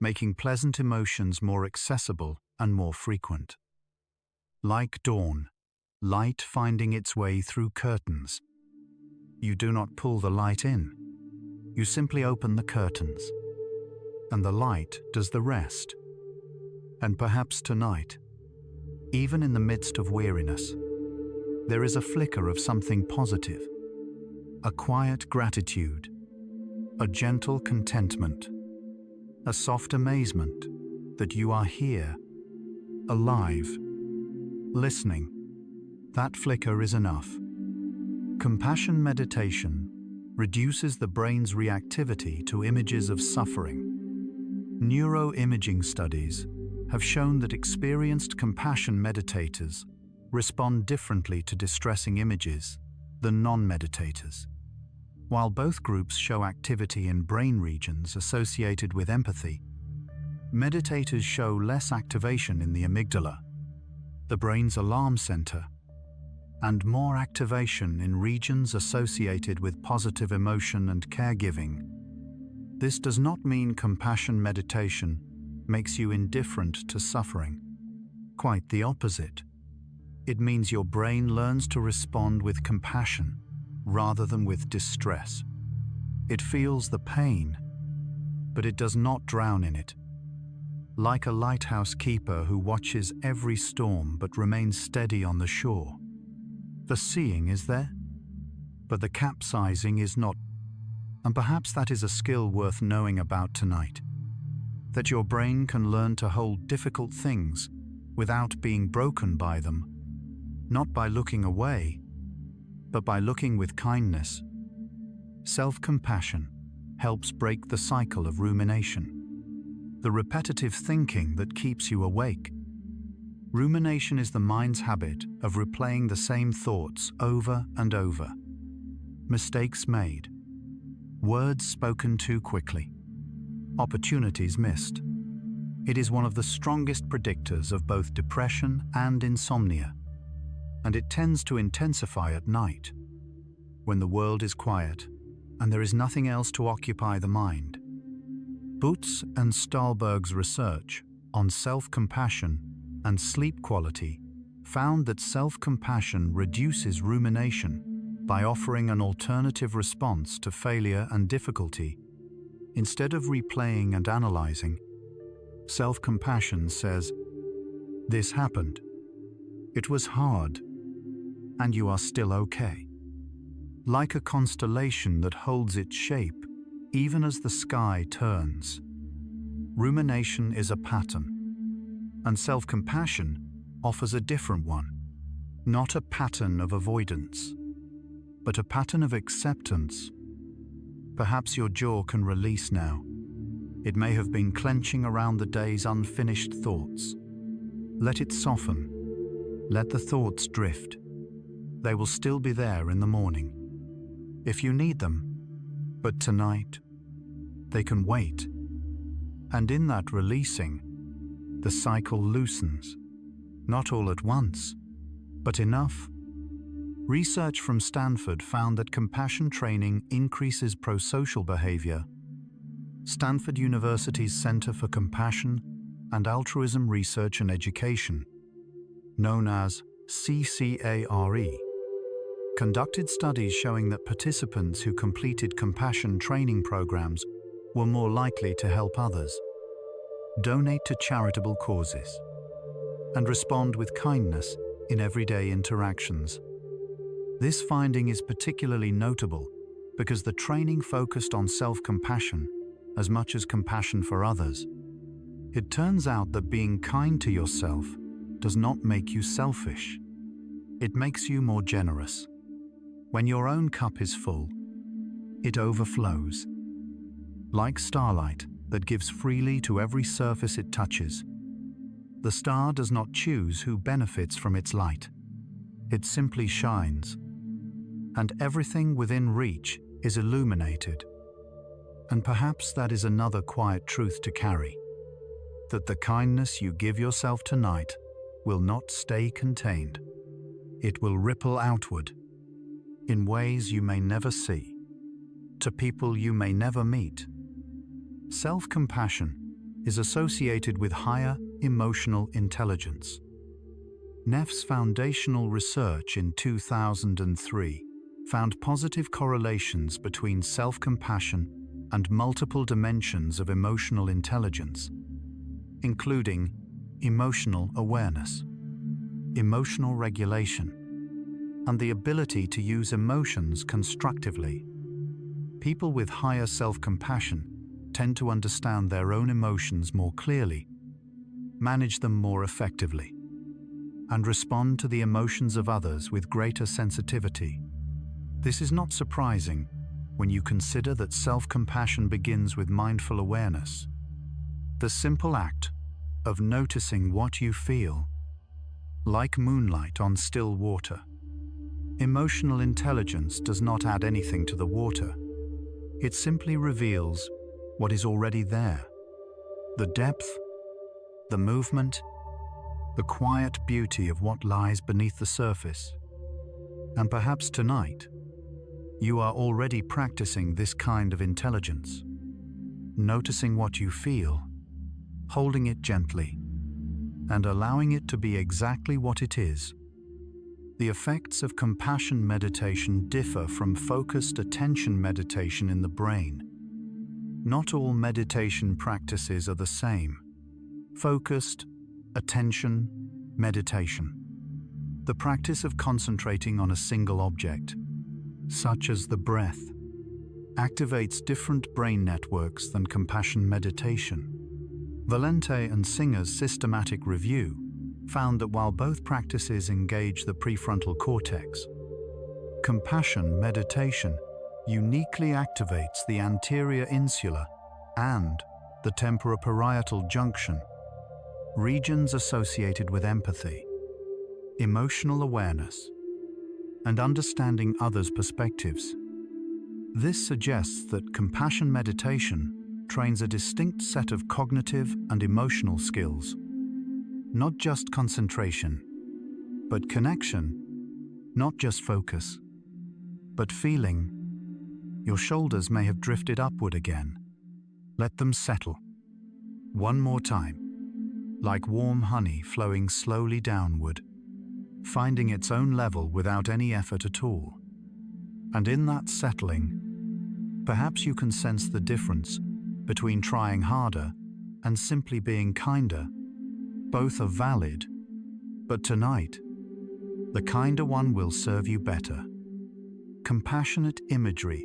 making pleasant emotions more accessible and more frequent. Like dawn, light finding its way through curtains. You do not pull the light in. You simply open the curtains, and the light does the rest. And perhaps tonight, even in the midst of weariness, there is a flicker of something positive, a quiet gratitude, a gentle contentment, a soft amazement that you are here, alive, listening. That flicker is enough. Compassion meditation reduces the brain's reactivity to images of suffering. Neuroimaging studies have shown that experienced compassion meditators respond differently to distressing images than non-meditators. While both groups show activity in brain regions associated with empathy, meditators show less activation in the amygdala, the brain's alarm center, and more activation in regions associated with positive emotion and caregiving. This does not mean compassion meditation makes you indifferent to suffering. Quite the opposite. It means your brain learns to respond with compassion rather than with distress. It feels the pain, but it does not drown in it. Like a lighthouse keeper who watches every storm but remains steady on the shore. The seeing is there, but the capsizing is not. And perhaps that is a skill worth knowing about tonight. That your brain can learn to hold difficult things without being broken by them, not by looking away, but by looking with kindness. Self-compassion helps break the cycle of rumination, the repetitive thinking that keeps you awake. Rumination is the mind's habit of replaying the same thoughts over and over. Mistakes made, words spoken too quickly, opportunities missed. It is one of the strongest predictors of both depression and insomnia, and it tends to intensify at night, when the world is quiet and there is nothing else to occupy the mind. Boots and Stahlberg's research on self-compassion and sleep quality found that self-compassion reduces rumination by offering an alternative response to failure and difficulty. Instead of replaying and analyzing, self-compassion says, "This happened. It was hard, and you are still okay." Like a constellation that holds its shape even as the sky turns. Rumination is a pattern, and self-compassion offers a different one. Not a pattern of avoidance, but a pattern of acceptance. Perhaps your jaw can release now. It may have been clenching around the day's unfinished thoughts. Let it soften. Let the thoughts drift. They will still be there in the morning, if you need them, but tonight, they can wait. And in that releasing, the cycle loosens. Not all at once, but enough. Research from Stanford found that compassion training increases prosocial behavior. Stanford University's Center for Compassion and Altruism Research and Education, known as CCARE, conducted studies showing that participants who completed compassion training programs were more likely to help others, donate to charitable causes, and respond with kindness in everyday interactions. This finding is particularly notable because the training focused on self-compassion as much as compassion for others. It turns out that being kind to yourself does not make you selfish. It makes you more generous. When your own cup is full, it overflows. Like starlight that gives freely to every surface it touches, the star does not choose who benefits from its light. It simply shines, and everything within reach is illuminated. And perhaps that is another quiet truth to carry, that the kindness you give yourself tonight will not stay contained. It will ripple outward in ways you may never see, to people you may never meet. Self-compassion is associated with higher emotional intelligence. Neff's foundational research in 2003 found positive correlations between self-compassion and multiple dimensions of emotional intelligence, including emotional awareness, emotional regulation, and the ability to use emotions constructively. People with higher self-compassion tend to understand their own emotions more clearly, manage them more effectively, and respond to the emotions of others with greater sensitivity. This is not surprising when you consider that self-compassion begins with mindful awareness, the simple act of noticing what you feel, like moonlight on still water. Emotional intelligence does not add anything to the water. It simply reveals what is already there: the depth, the movement, the quiet beauty of what lies beneath the surface. And perhaps tonight, you are already practicing this kind of intelligence, noticing what you feel, holding it gently, and allowing it to be exactly what it is. The effects of compassion meditation differ from focused attention meditation in the brain. Not all meditation practices are the same. Focused attention meditation, the practice of concentrating on a single object, such as the breath, activates different brain networks than compassion meditation. Valente and Singer's systematic review found that while both practices engage the prefrontal cortex, compassion meditation uniquely activates the anterior insula and the temporoparietal junction, regions associated with empathy, emotional awareness, and understanding others' perspectives. This suggests that compassion meditation trains a distinct set of cognitive and emotional skills, not just concentration, but connection, not just focus, but feeling. Your shoulders may have drifted upward again. Let them settle. One more time, like warm honey flowing slowly downward, finding its own level without any effort at all. And in that settling, perhaps you can sense the difference between trying harder and simply being kinder. Both are valid, but tonight, the kinder one will serve you better. Compassionate imagery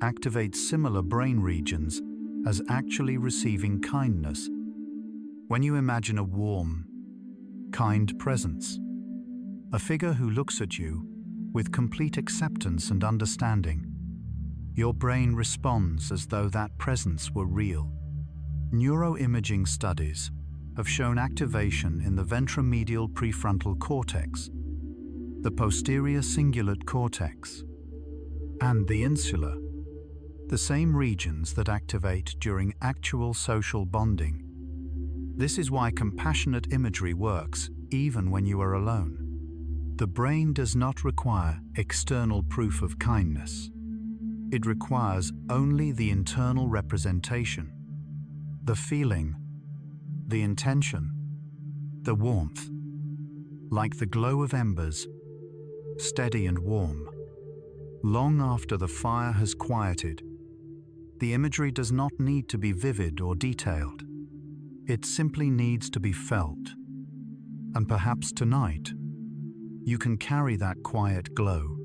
activates similar brain regions as actually receiving kindness. When you imagine a warm, kind presence, a figure who looks at you with complete acceptance and understanding, your brain responds as though that presence were real. Neuroimaging studies have shown activation in the ventromedial prefrontal cortex, the posterior cingulate cortex, and the insula, the same regions that activate during actual social bonding. This is why compassionate imagery works even when you are alone. The brain does not require external proof of kindness. It requires only the internal representation, the feeling, the intention, the warmth, like the glow of embers, steady and warm. Long after the fire has quieted, the imagery does not need to be vivid or detailed. It simply needs to be felt. And perhaps tonight, you can carry that quiet glow,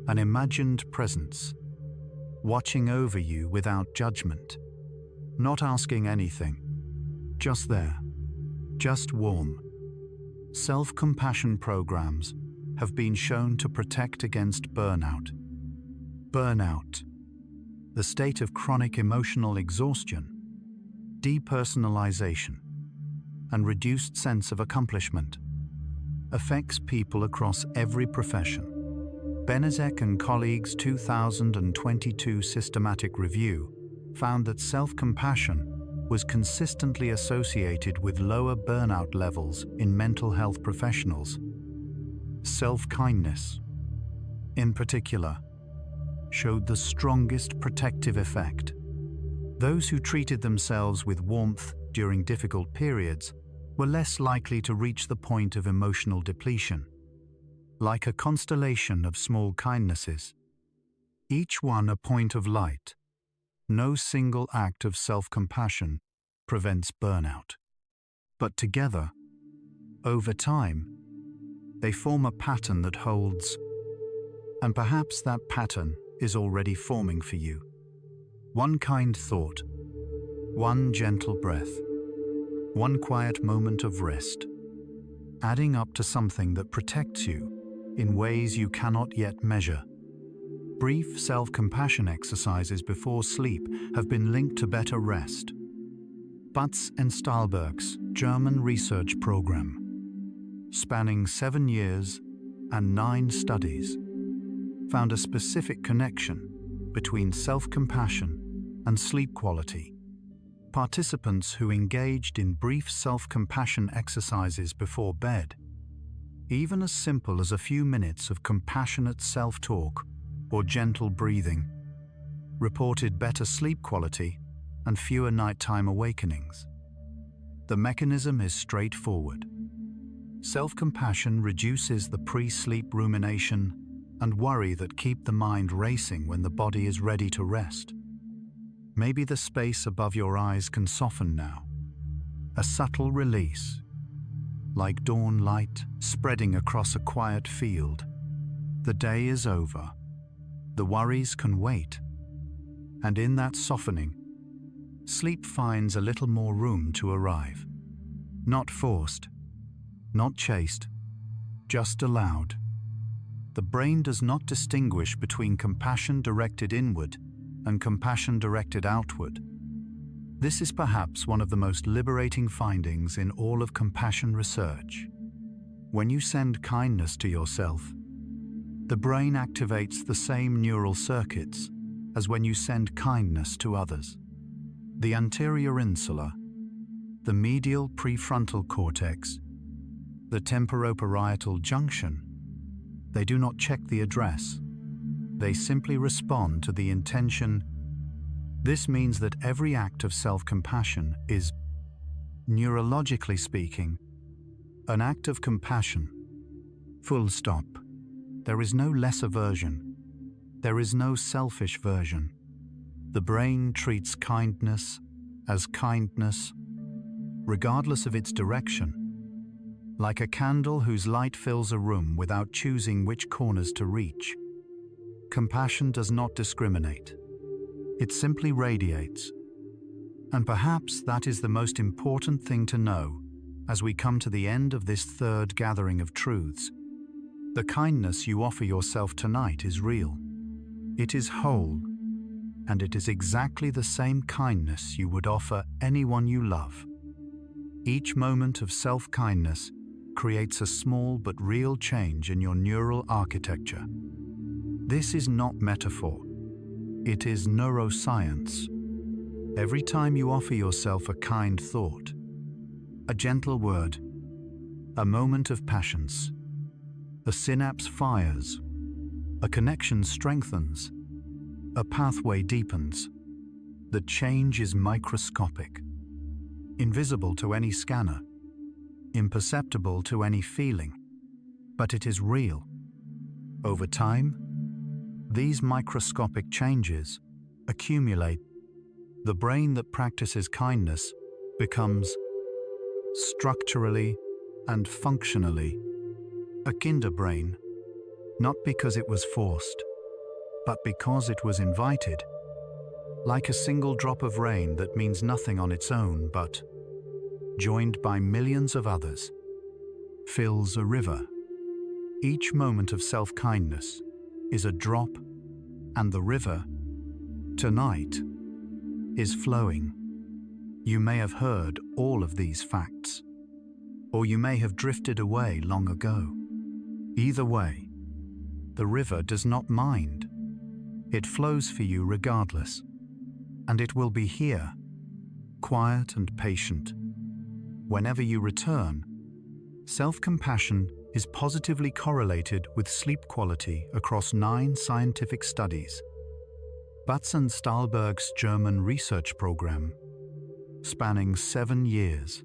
an imagined presence, watching over you without judgment, not asking anything, just there, just warm. Self-compassion programs have been shown to protect against burnout. Burnout, the state of chronic emotional exhaustion, depersonalization, and reduced sense of accomplishment, affects people across every profession. Benezek and colleagues' 2022 systematic review found that self-compassion was consistently associated with lower burnout levels in mental health professionals. Self-kindness, in particular, showed the strongest protective effect. Those who treated themselves with warmth during difficult periods were less likely to reach the point of emotional depletion. Like a constellation of small kindnesses, each one a point of light, no single act of self-compassion prevents burnout. But together, over time, they form a pattern that holds, and perhaps that pattern is already forming for you. One kind thought, one gentle breath, one quiet moment of rest, adding up to something that protects you in ways you cannot yet measure. Brief self-compassion exercises before sleep have been linked to better rest. Butz and Stahlberg's German research program, spanning 7 years and 9 studies, found a specific connection between self-compassion and sleep quality. Participants who engaged in brief self-compassion exercises before bed, even as simple as a few minutes of compassionate self-talk or gentle breathing, reported better sleep quality and fewer nighttime awakenings. The mechanism is straightforward. Self-compassion reduces the pre-sleep rumination and worry that keep the mind racing when the body is ready to rest. Maybe the space above your eyes can soften now. A subtle release, like dawn light spreading across a quiet field. The day is over. The worries can wait. And in that softening, sleep finds a little more room to arrive. Not forced, not chased, just allowed. The brain does not distinguish between compassion directed inward and compassion directed outward. This is perhaps one of the most liberating findings in all of compassion research. When you send kindness to yourself, the brain activates the same neural circuits as when you send kindness to others. The anterior insula, the medial prefrontal cortex, the temporoparietal junction, they do not check the address. They simply respond to the intention. This means that every act of self-compassion is, neurologically speaking, an act of compassion. Full stop. There is no lesser version. There is no selfish version. The brain treats kindness as kindness, regardless of its direction, like a candle whose light fills a room without choosing which corners to reach. Compassion does not discriminate. It simply radiates. And perhaps that is the most important thing to know as we come to the end of this third gathering of truths. The kindness you offer yourself tonight is real. It is whole, and it is exactly the same kindness you would offer anyone you love. Each moment of self-kindness creates a small but real change in your neural architecture. This is not metaphor. It is neuroscience. Every time you offer yourself a kind thought, A gentle word, a moment of patience. A synapse fires, a connection strengthens, a pathway deepens. The change is microscopic, invisible to any scanner, imperceptible to any feeling, but it is real. Over time, these microscopic changes accumulate. The brain that practices kindness becomes structurally and functionally a Kinderbrain, not because it was forced, but because it was invited. Like a single drop of rain that means nothing on its own, but, joined by millions of others, fills a river. Each moment of self-kindness is a drop, and the river, tonight, is flowing. You may have heard all of these facts, or you may have drifted away long ago. Either way, the river does not mind. It flows for you regardless, and it will be here, quiet and patient. Whenever you return, self-compassion is positively correlated with sleep quality across 9 scientific studies. Batson Stahlberg's German research program, spanning 7 years,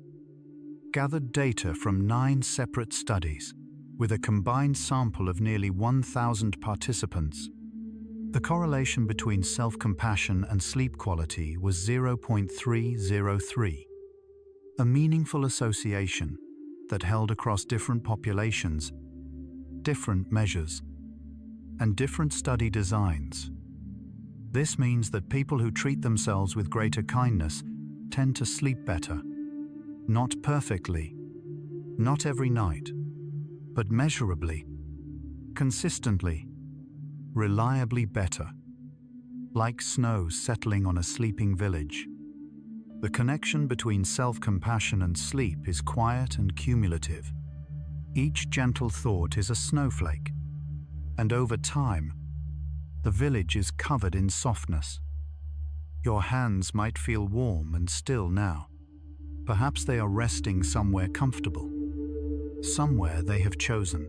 gathered data from 9 separate studies with a combined sample of nearly 1,000 participants. The correlation between self-compassion and sleep quality was 0.303, a meaningful association that held across different populations, different measures, and different study designs. This means that people who treat themselves with greater kindness tend to sleep better. Not perfectly, not every night, but measurably, consistently, reliably better. Like snow settling on a sleeping village, the connection between self-compassion and sleep is quiet and cumulative. Each gentle thought is a snowflake, and over time, the village is covered in softness. Your hands might feel warm and still now. Perhaps they are resting somewhere comfortable, somewhere they have chosen,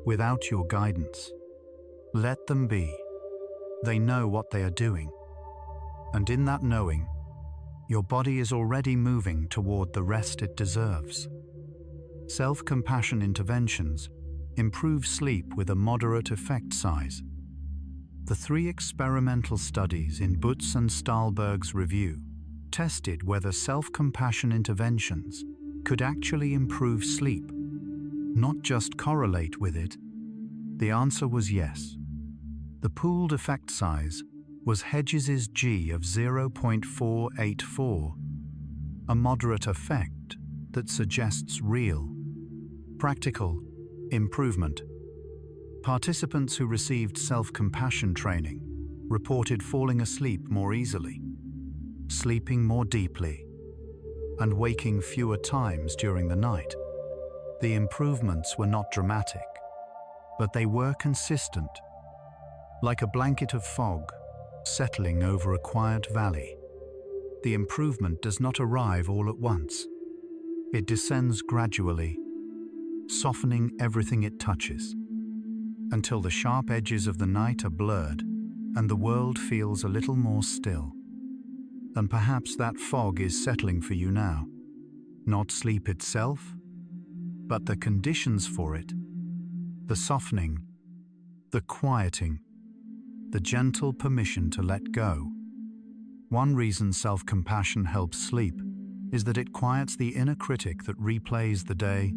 without your guidance. Let them be. They know what they are doing. And in that knowing, your body is already moving toward the rest it deserves. Self-compassion interventions improve sleep with a moderate effect size. The 3 experimental studies in Butz and Stahlberg's review tested whether self-compassion interventions could actually improve sleep, not just correlate with it. The answer was yes. The pooled effect size was Hedges's G of 0.484, a moderate effect that suggests real, practical improvement. Participants who received self-compassion training reported falling asleep more easily, sleeping more deeply, and waking fewer times during the night. The improvements were not dramatic, but they were consistent, like a blanket of fog settling over a quiet valley. The improvement does not arrive all at once. It descends gradually, softening everything it touches, until the sharp edges of the night are blurred and the world feels a little more still. And perhaps that fog is settling for you now. Not sleep itself, but the conditions for it. The softening, the quieting, the gentle permission to let go. One reason self-compassion helps sleep is that it quiets the inner critic that replays the day.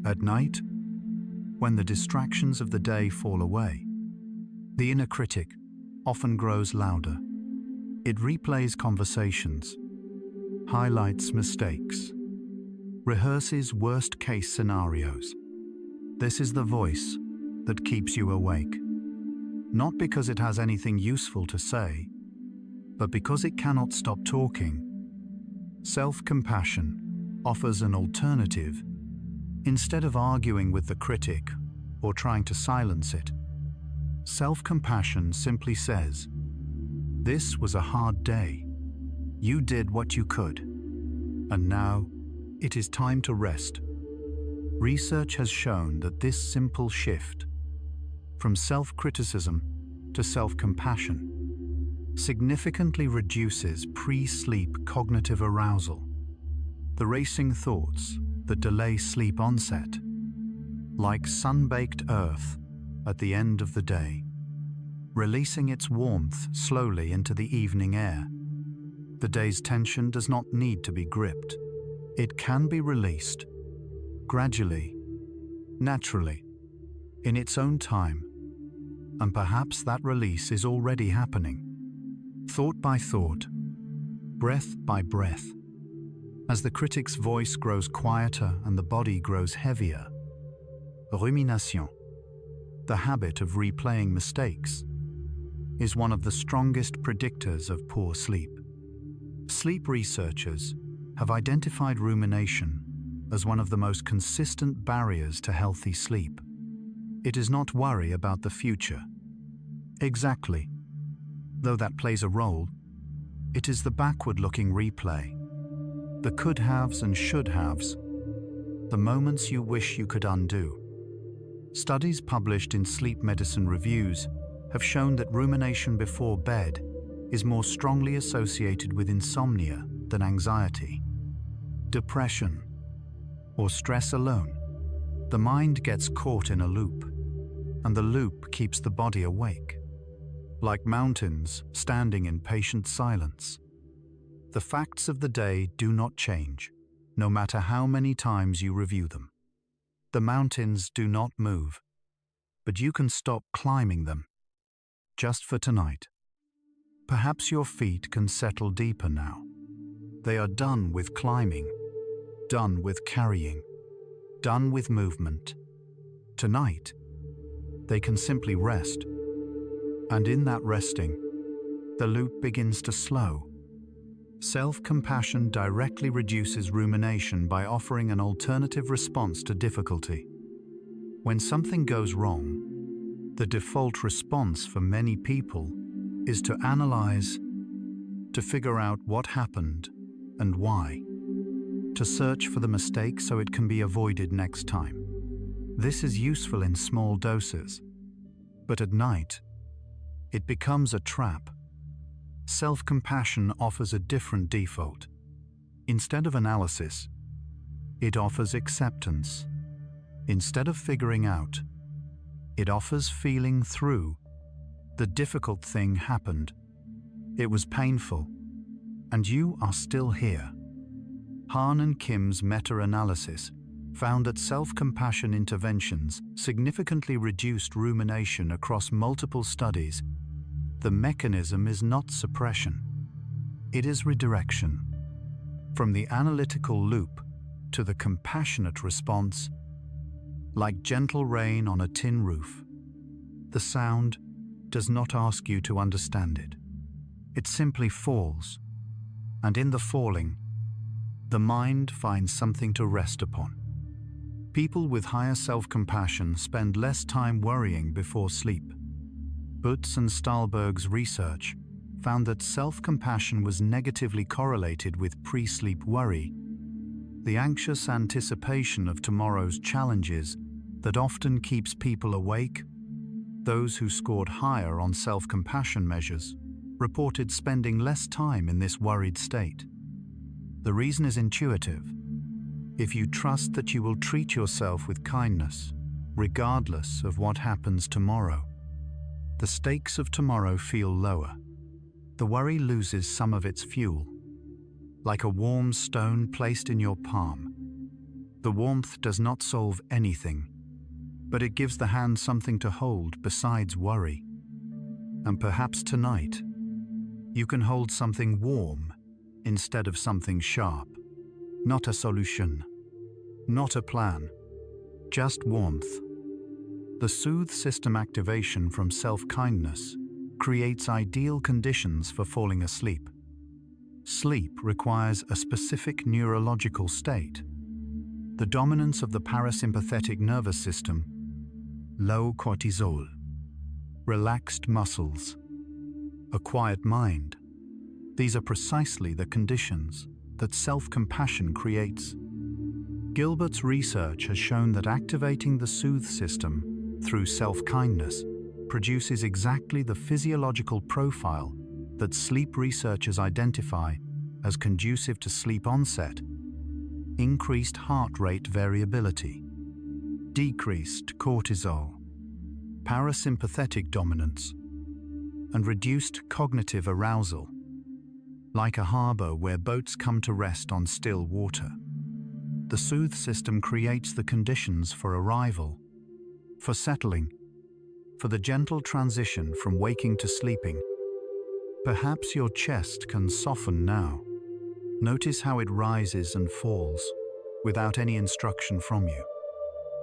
At night, when the distractions of the day fall away, the inner critic often grows louder. It replays conversations, highlights mistakes, rehearses worst-case scenarios. This is the voice that keeps you awake. Not because it has anything useful to say, but because it cannot stop talking. Self-compassion offers an alternative. Instead of arguing with the critic or trying to silence it, self-compassion simply says, "This was a hard day. You did what you could. And now, It is time to rest. Research has shown that this simple shift, from self-criticism to self-compassion, significantly reduces pre-sleep cognitive arousal, the racing thoughts that delay sleep onset, like sun-baked earth at the end of the day, releasing its warmth slowly into the evening air. The day's tension does not need to be gripped. It can be released, gradually, naturally, in its own time, and perhaps that release is already happening. Thought by thought, breath by breath. As the critic's voice grows quieter and the body grows heavier, rumination, the habit of replaying mistakes, is one of the strongest predictors of poor sleep. Sleep researchers have identified rumination as one of the most consistent barriers to healthy sleep. It is not worry about the future. Exactly. Though that plays a role, it is the backward-looking replay, the could-haves and should-haves, the moments you wish you could undo. Studies published in sleep medicine reviews have shown that rumination before bed is more strongly associated with insomnia than anxiety, depression, or stress alone. The mind gets caught in a loop, and the loop keeps the body awake. Like mountains standing in patient silence, the facts of the day do not change, no matter how many times you review them. The mountains do not move, but you can stop climbing them, just for tonight. Perhaps your feet can settle deeper now. They are done with climbing, done with carrying, done with movement. Tonight, they can simply rest. And in that resting, the loop begins to slow. Self-compassion directly reduces rumination by offering an alternative response to difficulty. When something goes wrong, the default response for many people is to analyze, to figure out what happened and why, to search for the mistake so it can be avoided next time. This is useful in small doses, but at night, it becomes a trap. Self-compassion offers a different default. Instead of analysis, it offers acceptance. Instead of figuring out, it offers feeling through. The difficult thing happened. It was painful, and you are still here. Han and Kim's meta-analysis found that self-compassion interventions significantly reduced rumination across multiple studies. The mechanism is not suppression. It is redirection. From the analytical loop to the compassionate response, like gentle rain on a tin roof. The sound does not ask you to understand it. It simply falls, and in the falling, the mind finds something to rest upon. People with higher self-compassion spend less time worrying before sleep. Butz and Stahlberg's research found that self-compassion was negatively correlated with pre-sleep worry, the anxious anticipation of tomorrow's challenges that often keeps people awake. Those who scored higher on self-compassion measures reported spending less time in this worried state. The reason is intuitive. If you trust that you will treat yourself with kindness, regardless of what happens tomorrow, the stakes of tomorrow feel lower. The worry loses some of its fuel, like a warm stone placed in your palm. The warmth does not solve anything, but it gives the hand something to hold besides worry. And perhaps tonight, you can hold something warm instead of something sharp. Not a solution, not a plan, just warmth. The soothe system activation from self-kindness creates ideal conditions for falling asleep. Sleep requires a specific neurological state. The dominance of the parasympathetic nervous system, low cortisol, relaxed muscles, a quiet mind. These are precisely the conditions that self-compassion creates. Gilbert's research has shown that activating the soothe system through self-kindness produces exactly the physiological profile that sleep researchers identify as conducive to sleep onset: increased heart rate variability, decreased cortisol, parasympathetic dominance, and reduced cognitive arousal. Like a harbor where boats come to rest on still water, the soothe system creates the conditions for arrival, for settling, for the gentle transition from waking to sleeping. Perhaps your chest can soften now. Notice how it rises and falls without any instruction from you.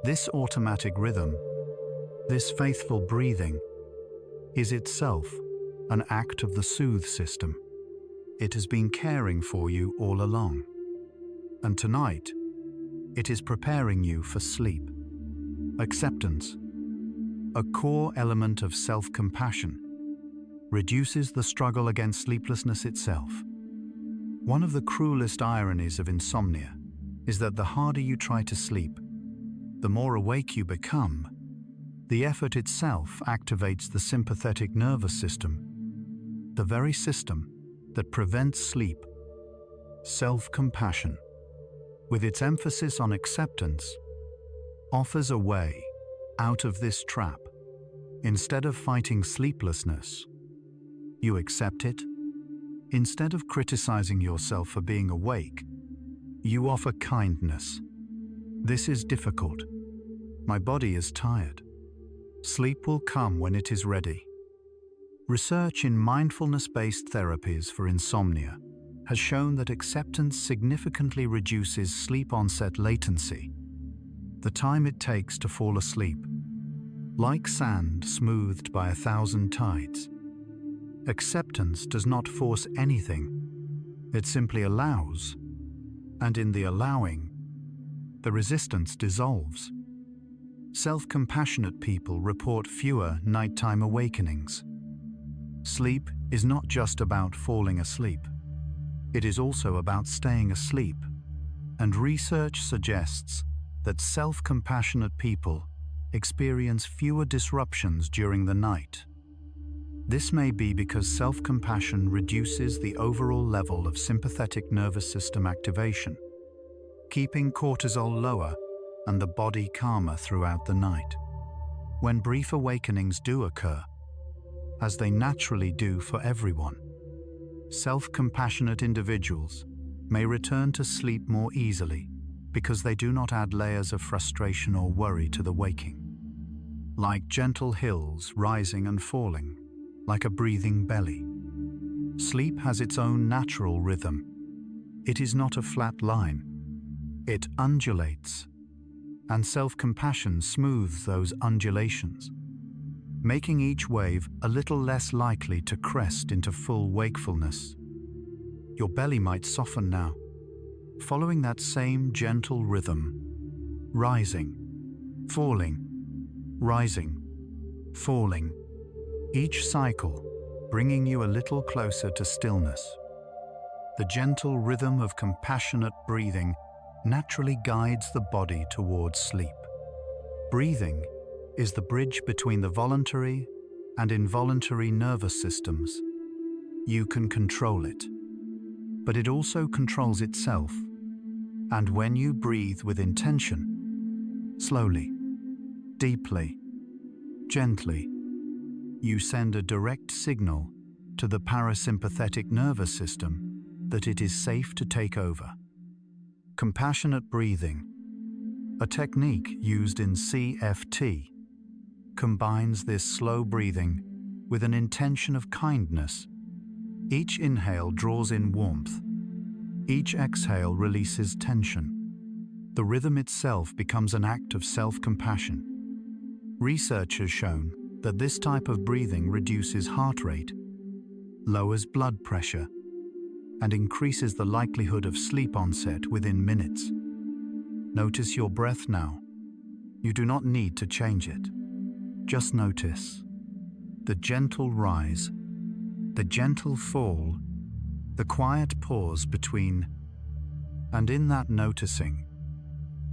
This automatic rhythm, this faithful breathing, is itself an act of the soothe system. It has been caring for you all along. And tonight, it is preparing you for sleep. Acceptance, a core element of self-compassion, reduces the struggle against sleeplessness itself. One of the cruelest ironies of insomnia is that the harder you try to sleep, the more awake you become. The effort itself activates the sympathetic nervous system, the very system that prevents sleep. Self-compassion, with its emphasis on acceptance, offers a way out of this trap. Instead of fighting sleeplessness, you accept it. Instead of criticizing yourself for being awake, you offer kindness. This is difficult. My body is tired. Sleep will come when it is ready. Research in mindfulness-based therapies for insomnia has shown that acceptance significantly reduces sleep onset latency, the time it takes to fall asleep. Like sand smoothed by 1,000 tides, acceptance does not force anything. It simply allows, and in the allowing, the resistance dissolves. Self-compassionate people report fewer nighttime awakenings. Sleep is not just about falling asleep. It is also about staying asleep, and research suggests that self-compassionate people experience fewer disruptions during the night. This may be because self-compassion reduces the overall level of sympathetic nervous system activation, keeping cortisol lower and the body calmer throughout the night. When brief awakenings do occur, as they naturally do for everyone, self-compassionate individuals may return to sleep more easily because they do not add layers of frustration or worry to the waking. Like gentle hills rising and falling, like a breathing belly, sleep has its own natural rhythm. It is not a flat line. It undulates, and self-compassion smooths those undulations, making each wave a little less likely to crest into full wakefulness. Your belly might soften now, following that same gentle rhythm, rising, falling, rising, falling, each cycle bringing you a little closer to stillness. The gentle rhythm of compassionate breathing naturally guides the body towards sleep. Breathing is the bridge between the voluntary and involuntary nervous systems. You can control it, but it also controls itself. And when you breathe with intention, slowly, deeply, gently, you send a direct signal to the parasympathetic nervous system that it is safe to take over. Compassionate breathing, a technique used in CFT, combines this slow breathing with an intention of kindness. Each inhale draws in warmth. Each exhale releases tension. The rhythm itself becomes an act of self-compassion. Research has shown that this type of breathing reduces heart rate, lowers blood pressure, and increases the likelihood of sleep onset within minutes. Notice your breath now. You do not need to change it. Just notice the gentle rise, the gentle fall, the quiet pause between, and in that noticing,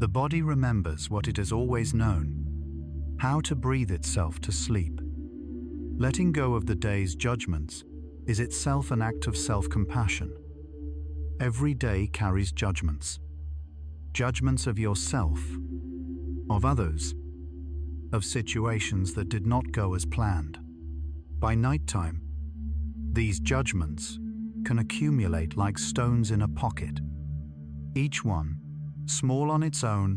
The body remembers what it has always known, how to breathe itself to sleep. Letting go of the day's judgments is itself an act of self-compassion. Every day carries judgments. Judgments of yourself, of others, of situations that did not go as planned. By nighttime, these judgments can accumulate like stones in a pocket, each one small on its own,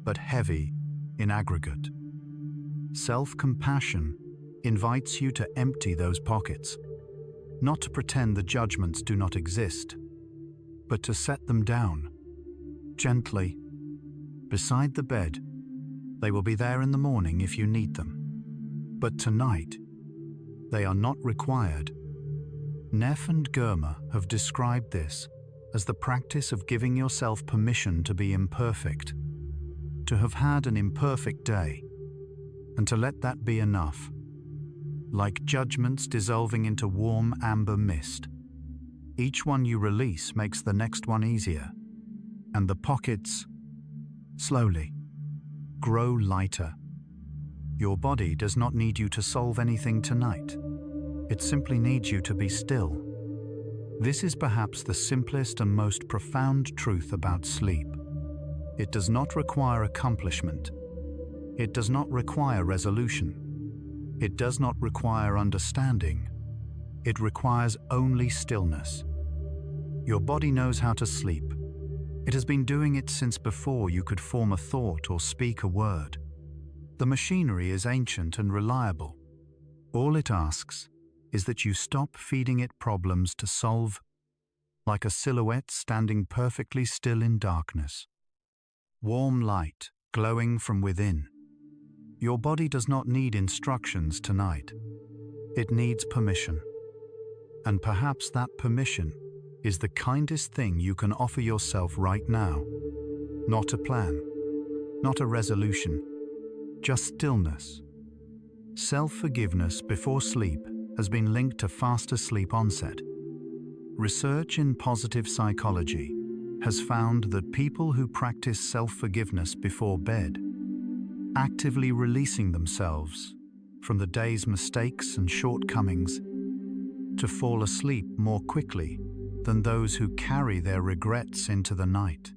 but heavy in aggregate. Self-compassion invites you to empty those pockets, not to pretend the judgments do not exist, but to set them down, gently, beside the bed. They will be there in the morning if you need them. But tonight, they are not required. Neff and Germer have described this as the practice of giving yourself permission to be imperfect, to have had an imperfect day, and to let that be enough. Like judgments dissolving into warm amber mist, each one you release makes the next one easier, and the pockets, slowly, grow lighter. Your body does not need you to solve anything tonight. It simply needs you to be still. This is perhaps the simplest and most profound truth about sleep. It does not require accomplishment. It does not require resolution. It does not require understanding. It requires only stillness. Your body knows how to sleep. It has been doing it since before you could form a thought or speak a word. The machinery is ancient and reliable. All it asks is that you stop feeding it problems to solve, like a silhouette standing perfectly still in darkness. Warm light glowing from within. Your body does not need instructions tonight. It needs permission. And perhaps that permission is the kindest thing you can offer yourself right now. Not a plan, not a resolution, just stillness. Self-forgiveness before sleep has been linked to faster sleep onset. Research in positive psychology has found that people who practice self-forgiveness before bed, actively releasing themselves from the day's mistakes and shortcomings, to fall asleep more quickly than those who carry their regrets into the night.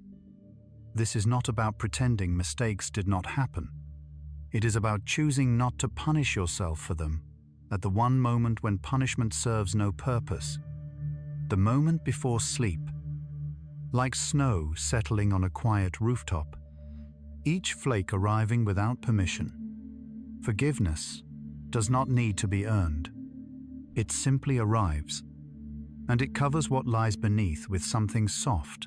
This is not about pretending mistakes did not happen. It is about choosing not to punish yourself for them at the one moment when punishment serves no purpose, the moment before sleep. Like snow settling on a quiet rooftop, each flake arriving without permission. Forgiveness does not need to be earned. It simply arrives, and it covers what lies beneath with something soft.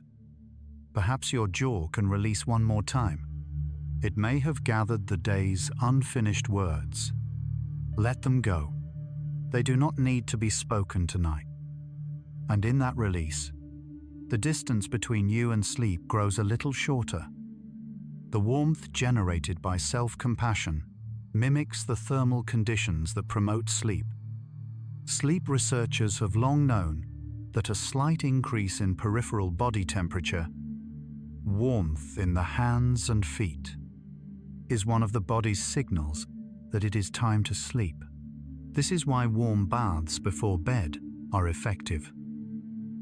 Perhaps your jaw can release one more time. It may have gathered the day's unfinished words. Let them go. They do not need to be spoken tonight. And in that release, the distance between you and sleep grows a little shorter. The warmth generated by self-compassion mimics the thermal conditions that promote sleep. Sleep researchers have long known that a slight increase in peripheral body temperature, warmth in the hands and feet, is one of the body's signals that it is time to sleep. This is why warm baths before bed are effective.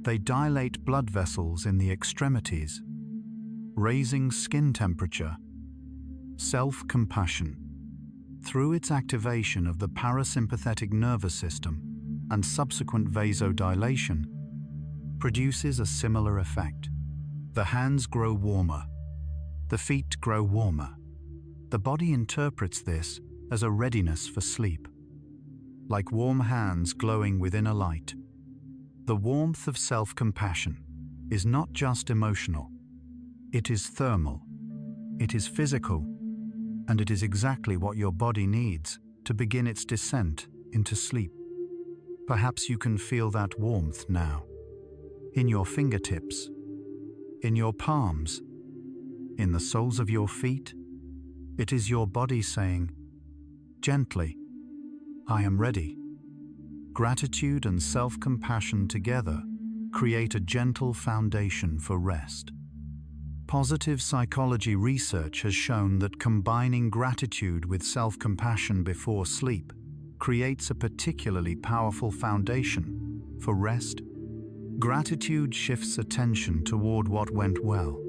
They dilate blood vessels in the extremities, raising skin temperature. Self-compassion, through its activation of the parasympathetic nervous system and subsequent vasodilation, produces a similar effect. The hands grow warmer. The feet grow warmer. The body interprets this as a readiness for sleep. Like warm hands glowing within a light, the warmth of self-compassion is not just emotional. It is thermal, it is physical, and it is exactly what your body needs to begin its descent into sleep. Perhaps you can feel that warmth now, in your fingertips, in your palms, in the soles of your feet. It is your body saying, gently, I am ready. Gratitude and self-compassion together create a gentle foundation for rest. Positive psychology research has shown that combining gratitude with self-compassion before sleep creates a particularly powerful foundation for rest. Gratitude shifts attention toward what went well.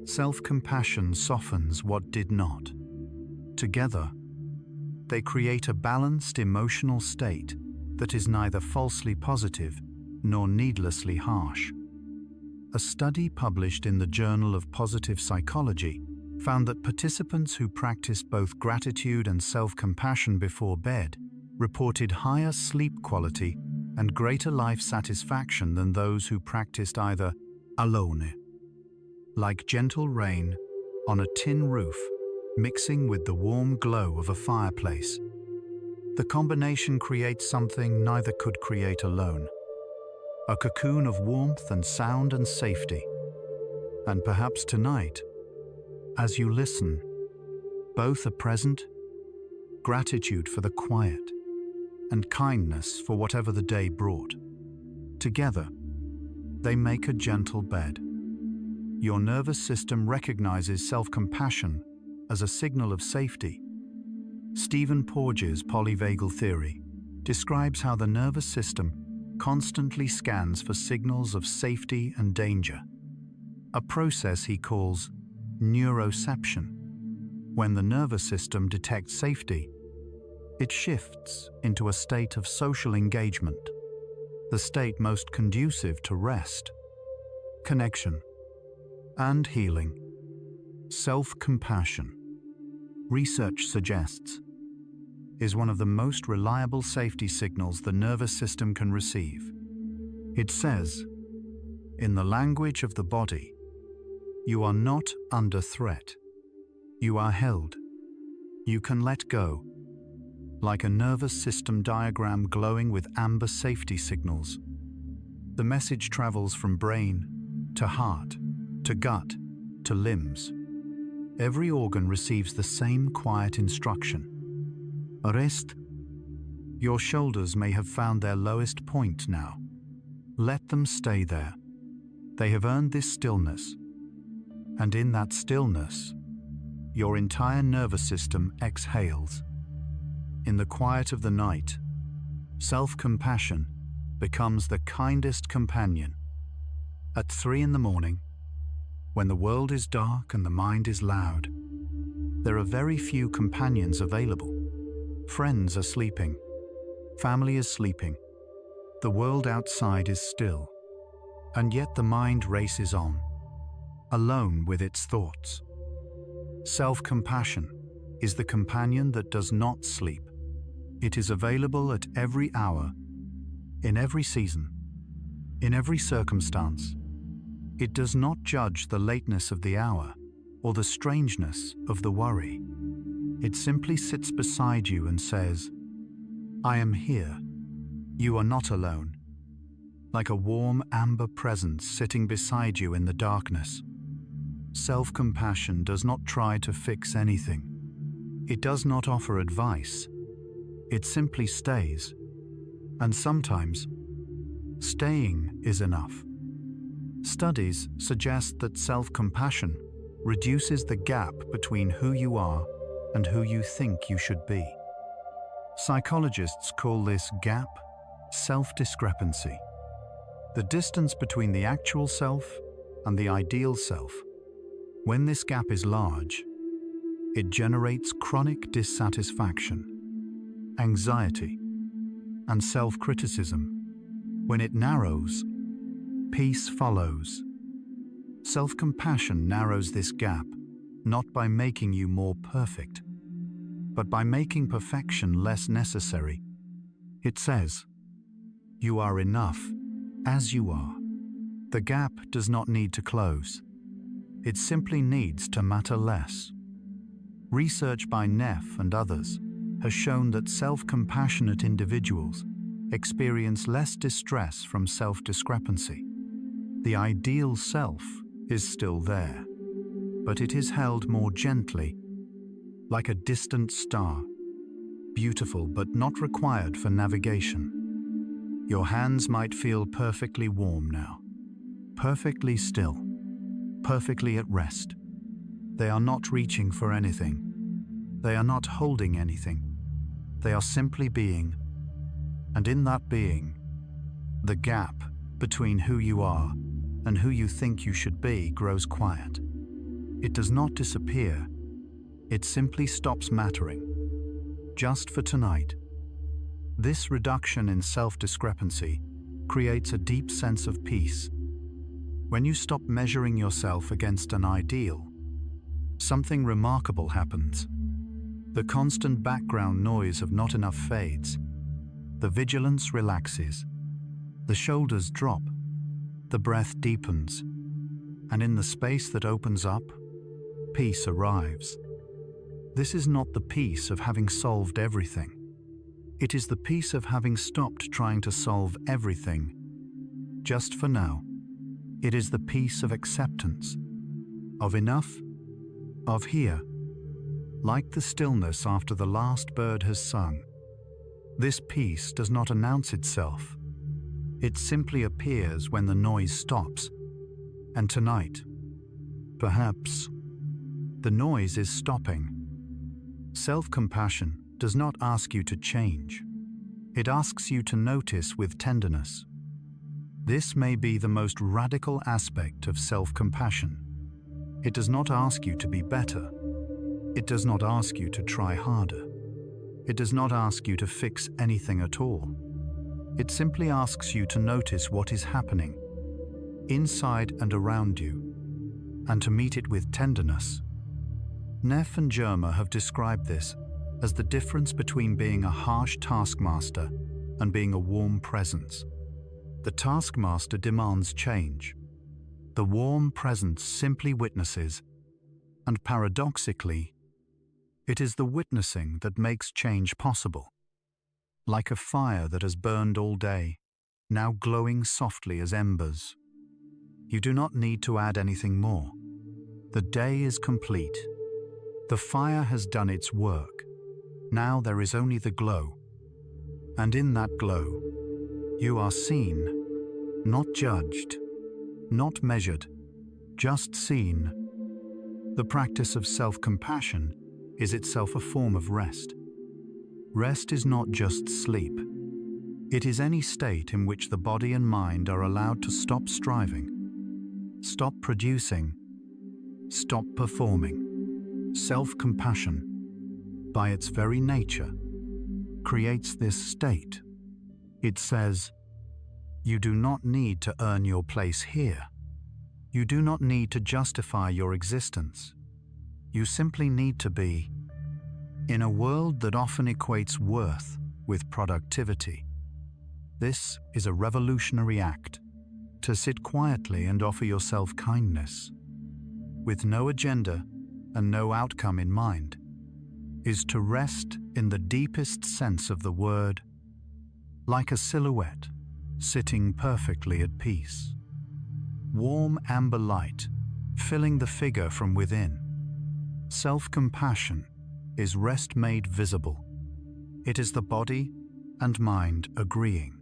Self-compassion softens what did not. Together, they create a balanced emotional state that is neither falsely positive nor needlessly harsh. A study published in the Journal of Positive Psychology found that participants who practiced both gratitude and self-compassion before bed reported higher sleep quality and greater life satisfaction than those who practiced either alone, like gentle rain on a tin roof, mixing with the warm glow of a fireplace. The combination creates something neither could create alone. A cocoon of warmth and sound and safety. And perhaps tonight, as you listen, both are present, gratitude for the quiet, and kindness for whatever the day brought. Together, they make a gentle bed. Your nervous system recognizes self-compassion as a signal of safety. Stephen Porges' polyvagal theory describes how the nervous system constantly scans for signals of safety and danger, a process he calls neuroception. When the nervous system detects safety, it shifts into a state of social engagement, the state most conducive to rest, connection, and healing. Self-compassion, research suggests, is one of the most reliable safety signals the nervous system can receive. It says, in the language of the body, you are not under threat. You are held. You can let go. Like a nervous system diagram glowing with amber safety signals, the message travels from brain to heart, to gut, to limbs. Every organ receives the same quiet instruction. Rest. Your shoulders may have found their lowest point now. Let them stay there. They have earned this stillness. And in that stillness, your entire nervous system exhales. In the quiet of the night, self-compassion becomes the kindest companion. At 3 a.m, when the world is dark and the mind is loud, there are very few companions available. Friends are sleeping. Family is sleeping. The world outside is still. And yet the mind races on, alone with its thoughts. Self-compassion is the companion that does not sleep. It is available at every hour, in every season, in every circumstance. It does not judge the lateness of the hour or the strangeness of the worry. It simply sits beside you and says, I am here. You are not alone. Like a warm amber presence sitting beside you in the darkness. Self-compassion does not try to fix anything. It does not offer advice. It simply stays. And sometimes, staying is enough. Studies suggest that self-compassion reduces the gap between who you are and who you think you should be. Psychologists call this gap self-discrepancy. The distance between the actual self and the ideal self. When this gap is large, it generates chronic dissatisfaction, anxiety, and self-criticism. When it narrows, peace follows. Self-compassion narrows this gap, not by making you more perfect, but by making perfection less necessary. It says, you are enough as you are. The gap does not need to close. It simply needs to matter less. Research by Neff and others has shown that self-compassionate individuals experience less distress from self-discrepancy. The ideal self is still there, but it is held more gently, like a distant star, beautiful but not required for navigation. Your hands might feel perfectly warm now, perfectly still, perfectly at rest. They are not reaching for anything. They are not holding anything. They are simply being. And in that being, the gap between who you are and who you think you should be grows quiet. It does not disappear. It simply stops mattering. Just for tonight. This reduction in self-discrepancy creates a deep sense of peace. When you stop measuring yourself against an ideal, something remarkable happens. The constant background noise of not enough fades. The vigilance relaxes. The shoulders drop. The breath deepens. And in the space that opens up, peace arrives. This is not the peace of having solved everything. It is the peace of having stopped trying to solve everything, just for now. It is the peace of acceptance, of enough, of here, like the stillness after the last bird has sung. This peace does not announce itself. It simply appears when the noise stops. And tonight, perhaps, the noise is stopping. Self-compassion does not ask you to change. It asks you to notice with tenderness. This may be the most radical aspect of self-compassion. It does not ask you to be better. It does not ask you to try harder. It does not ask you to fix anything at all. It simply asks you to notice what is happening, inside and around you, and to meet it with tenderness. Neff and Germer have described this as the difference between being a harsh taskmaster and being a warm presence. The taskmaster demands change. The warm presence simply witnesses, and paradoxically, it is the witnessing that makes change possible. Like a fire that has burned all day, now glowing softly as embers. You do not need to add anything more. The day is complete. The fire has done its work. Now there is only the glow. And in that glow, you are seen, not judged, not measured, just seen. The practice of self-compassion is itself a form of rest. Rest is not just sleep. It is any state in which the body and mind are allowed to stop striving, stop producing, stop performing. Self-compassion, by its very nature, creates this state. It says, you do not need to earn your place here. You do not need to justify your existence. You simply need to be. In a world that often equates worth with productivity, this is a revolutionary act, to sit quietly and offer yourself kindness, with no agenda and no outcome in mind, is to rest in the deepest sense of the word, like a silhouette sitting perfectly at peace. Warm amber light filling the figure from within. Self-compassion is rest made visible. It is the body and mind agreeing,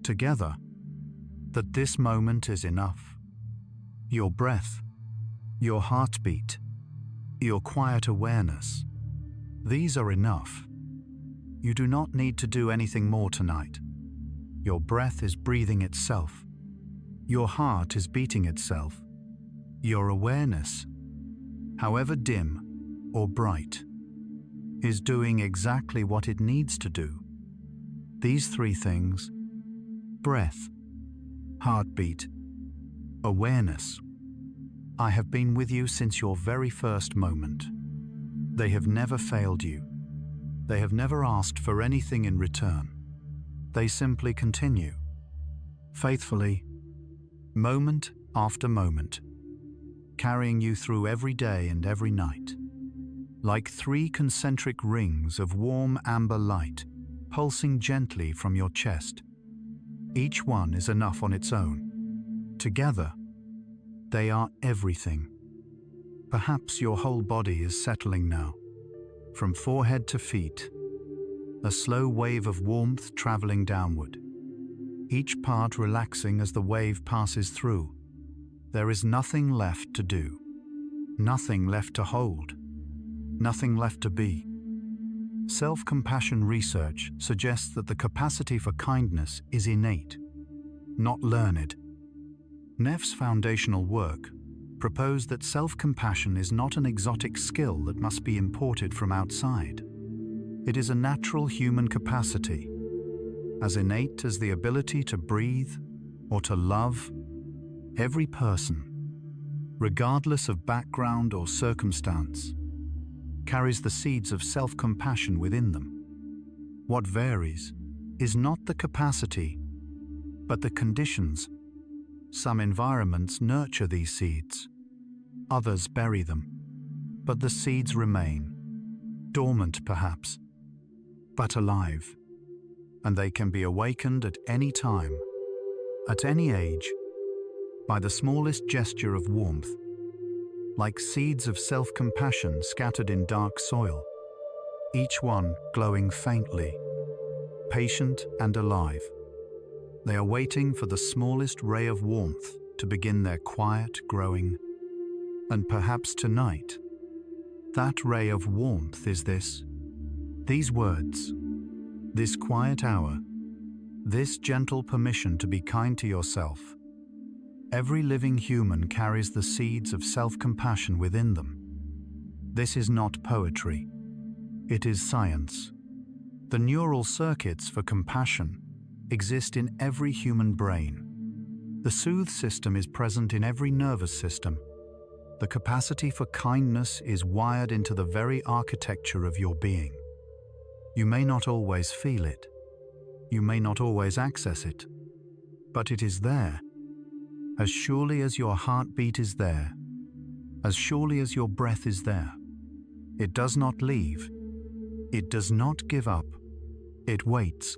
together, that this moment is enough. Your breath, your heartbeat, your quiet awareness, these are enough. You do not need to do anything more tonight. Your breath is breathing itself. Your heart is beating itself. Your awareness, however dim or bright, is doing exactly what it needs to do. These three things, breath, heartbeat, awareness, I have been with you since your very first moment. They have never failed you. They have never asked for anything in return. They simply continue, faithfully, moment after moment, carrying you through every day and every night, like three concentric rings of warm amber light pulsing gently from your chest. Each one is enough on its own. Together, they are everything. Perhaps your whole body is settling now, from forehead to feet, a slow wave of warmth traveling downward, each part relaxing as the wave passes through. There is nothing left to do, nothing left to hold, nothing left to be. Self-compassion research suggests that the capacity for kindness is innate, not learned. Neff's foundational work proposed that self-compassion is not an exotic skill that must be imported from outside. It is a natural human capacity, as innate as the ability to breathe or to love. Every person, regardless of background or circumstance, carries the seeds of self-compassion within them. What varies is not the capacity, but the conditions. Some environments nurture these seeds, others bury them, but the seeds remain, dormant perhaps, but alive, and they can be awakened at any time, at any age, by the smallest gesture of warmth, like seeds of self-compassion scattered in dark soil, each one glowing faintly, patient and alive. They are waiting for the smallest ray of warmth to begin their quiet growing. And perhaps tonight, that ray of warmth is these words, this quiet hour, this gentle permission to be kind to yourself. Every living human carries the seeds of self-compassion within them. This is not poetry. It is science. The neural circuits for compassion exist in every human brain. The soothe system is present in every nervous system. The capacity for kindness is wired into the very architecture of your being. You may not always feel it. You may not always access it. But it is there. As surely as your heartbeat is there, as surely as your breath is there. It does not leave. It does not give up. It waits.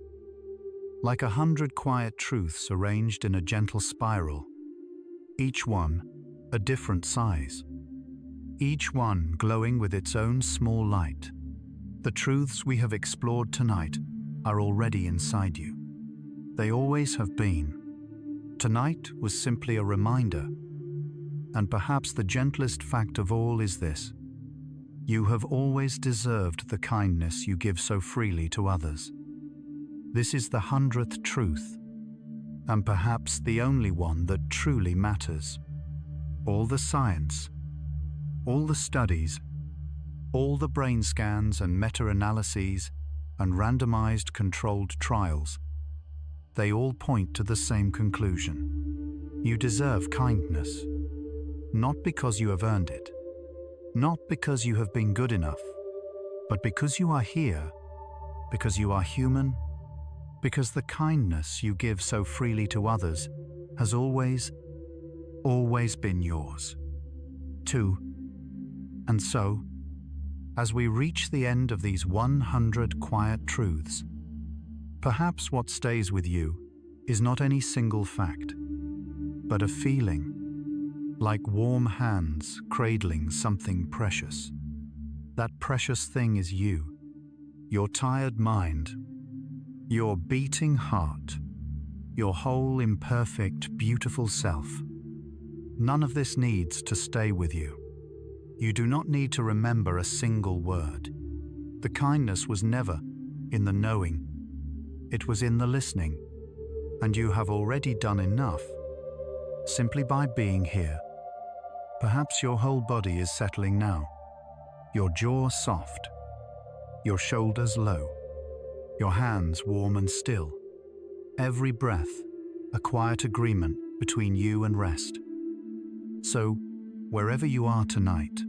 Like 100 quiet truths arranged in a gentle spiral, each one a different size, each one glowing with its own small light. The truths we have explored tonight are already inside you. They always have been. Tonight was simply a reminder, and perhaps the gentlest fact of all is this: you have always deserved the kindness you give so freely to others. This is the 100th truth, and perhaps the only one that truly matters. All the science, all the studies, all the brain scans and meta-analyses and randomized controlled trials, they all point to the same conclusion. You deserve kindness, not because you have earned it, not because you have been good enough, but because you are here, because you are human, because the kindness you give so freely to others has always been yours, too. And so, as we reach the end of these 100 quiet truths, perhaps what stays with you is not any single fact, but a feeling, like warm hands cradling something precious. That precious thing is you, your tired mind, your beating heart, your whole imperfect, beautiful self. None of this needs to stay with you. You do not need to remember a single word. The kindness was never in the knowing. It was in the listening, and you have already done enough simply by being here. Perhaps your whole body is settling now, your jaw soft, your shoulders low, your hands warm and still, every breath a quiet agreement between you and rest. So, wherever you are tonight,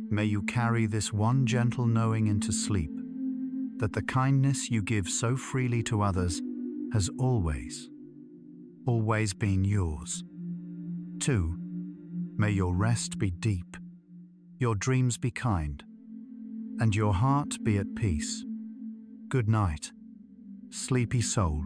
may you carry this one gentle knowing into sleep, that the kindness you give so freely to others has always been yours. 2. May your rest be deep, your dreams be kind, and your heart be at peace. Good night, sleepy soul.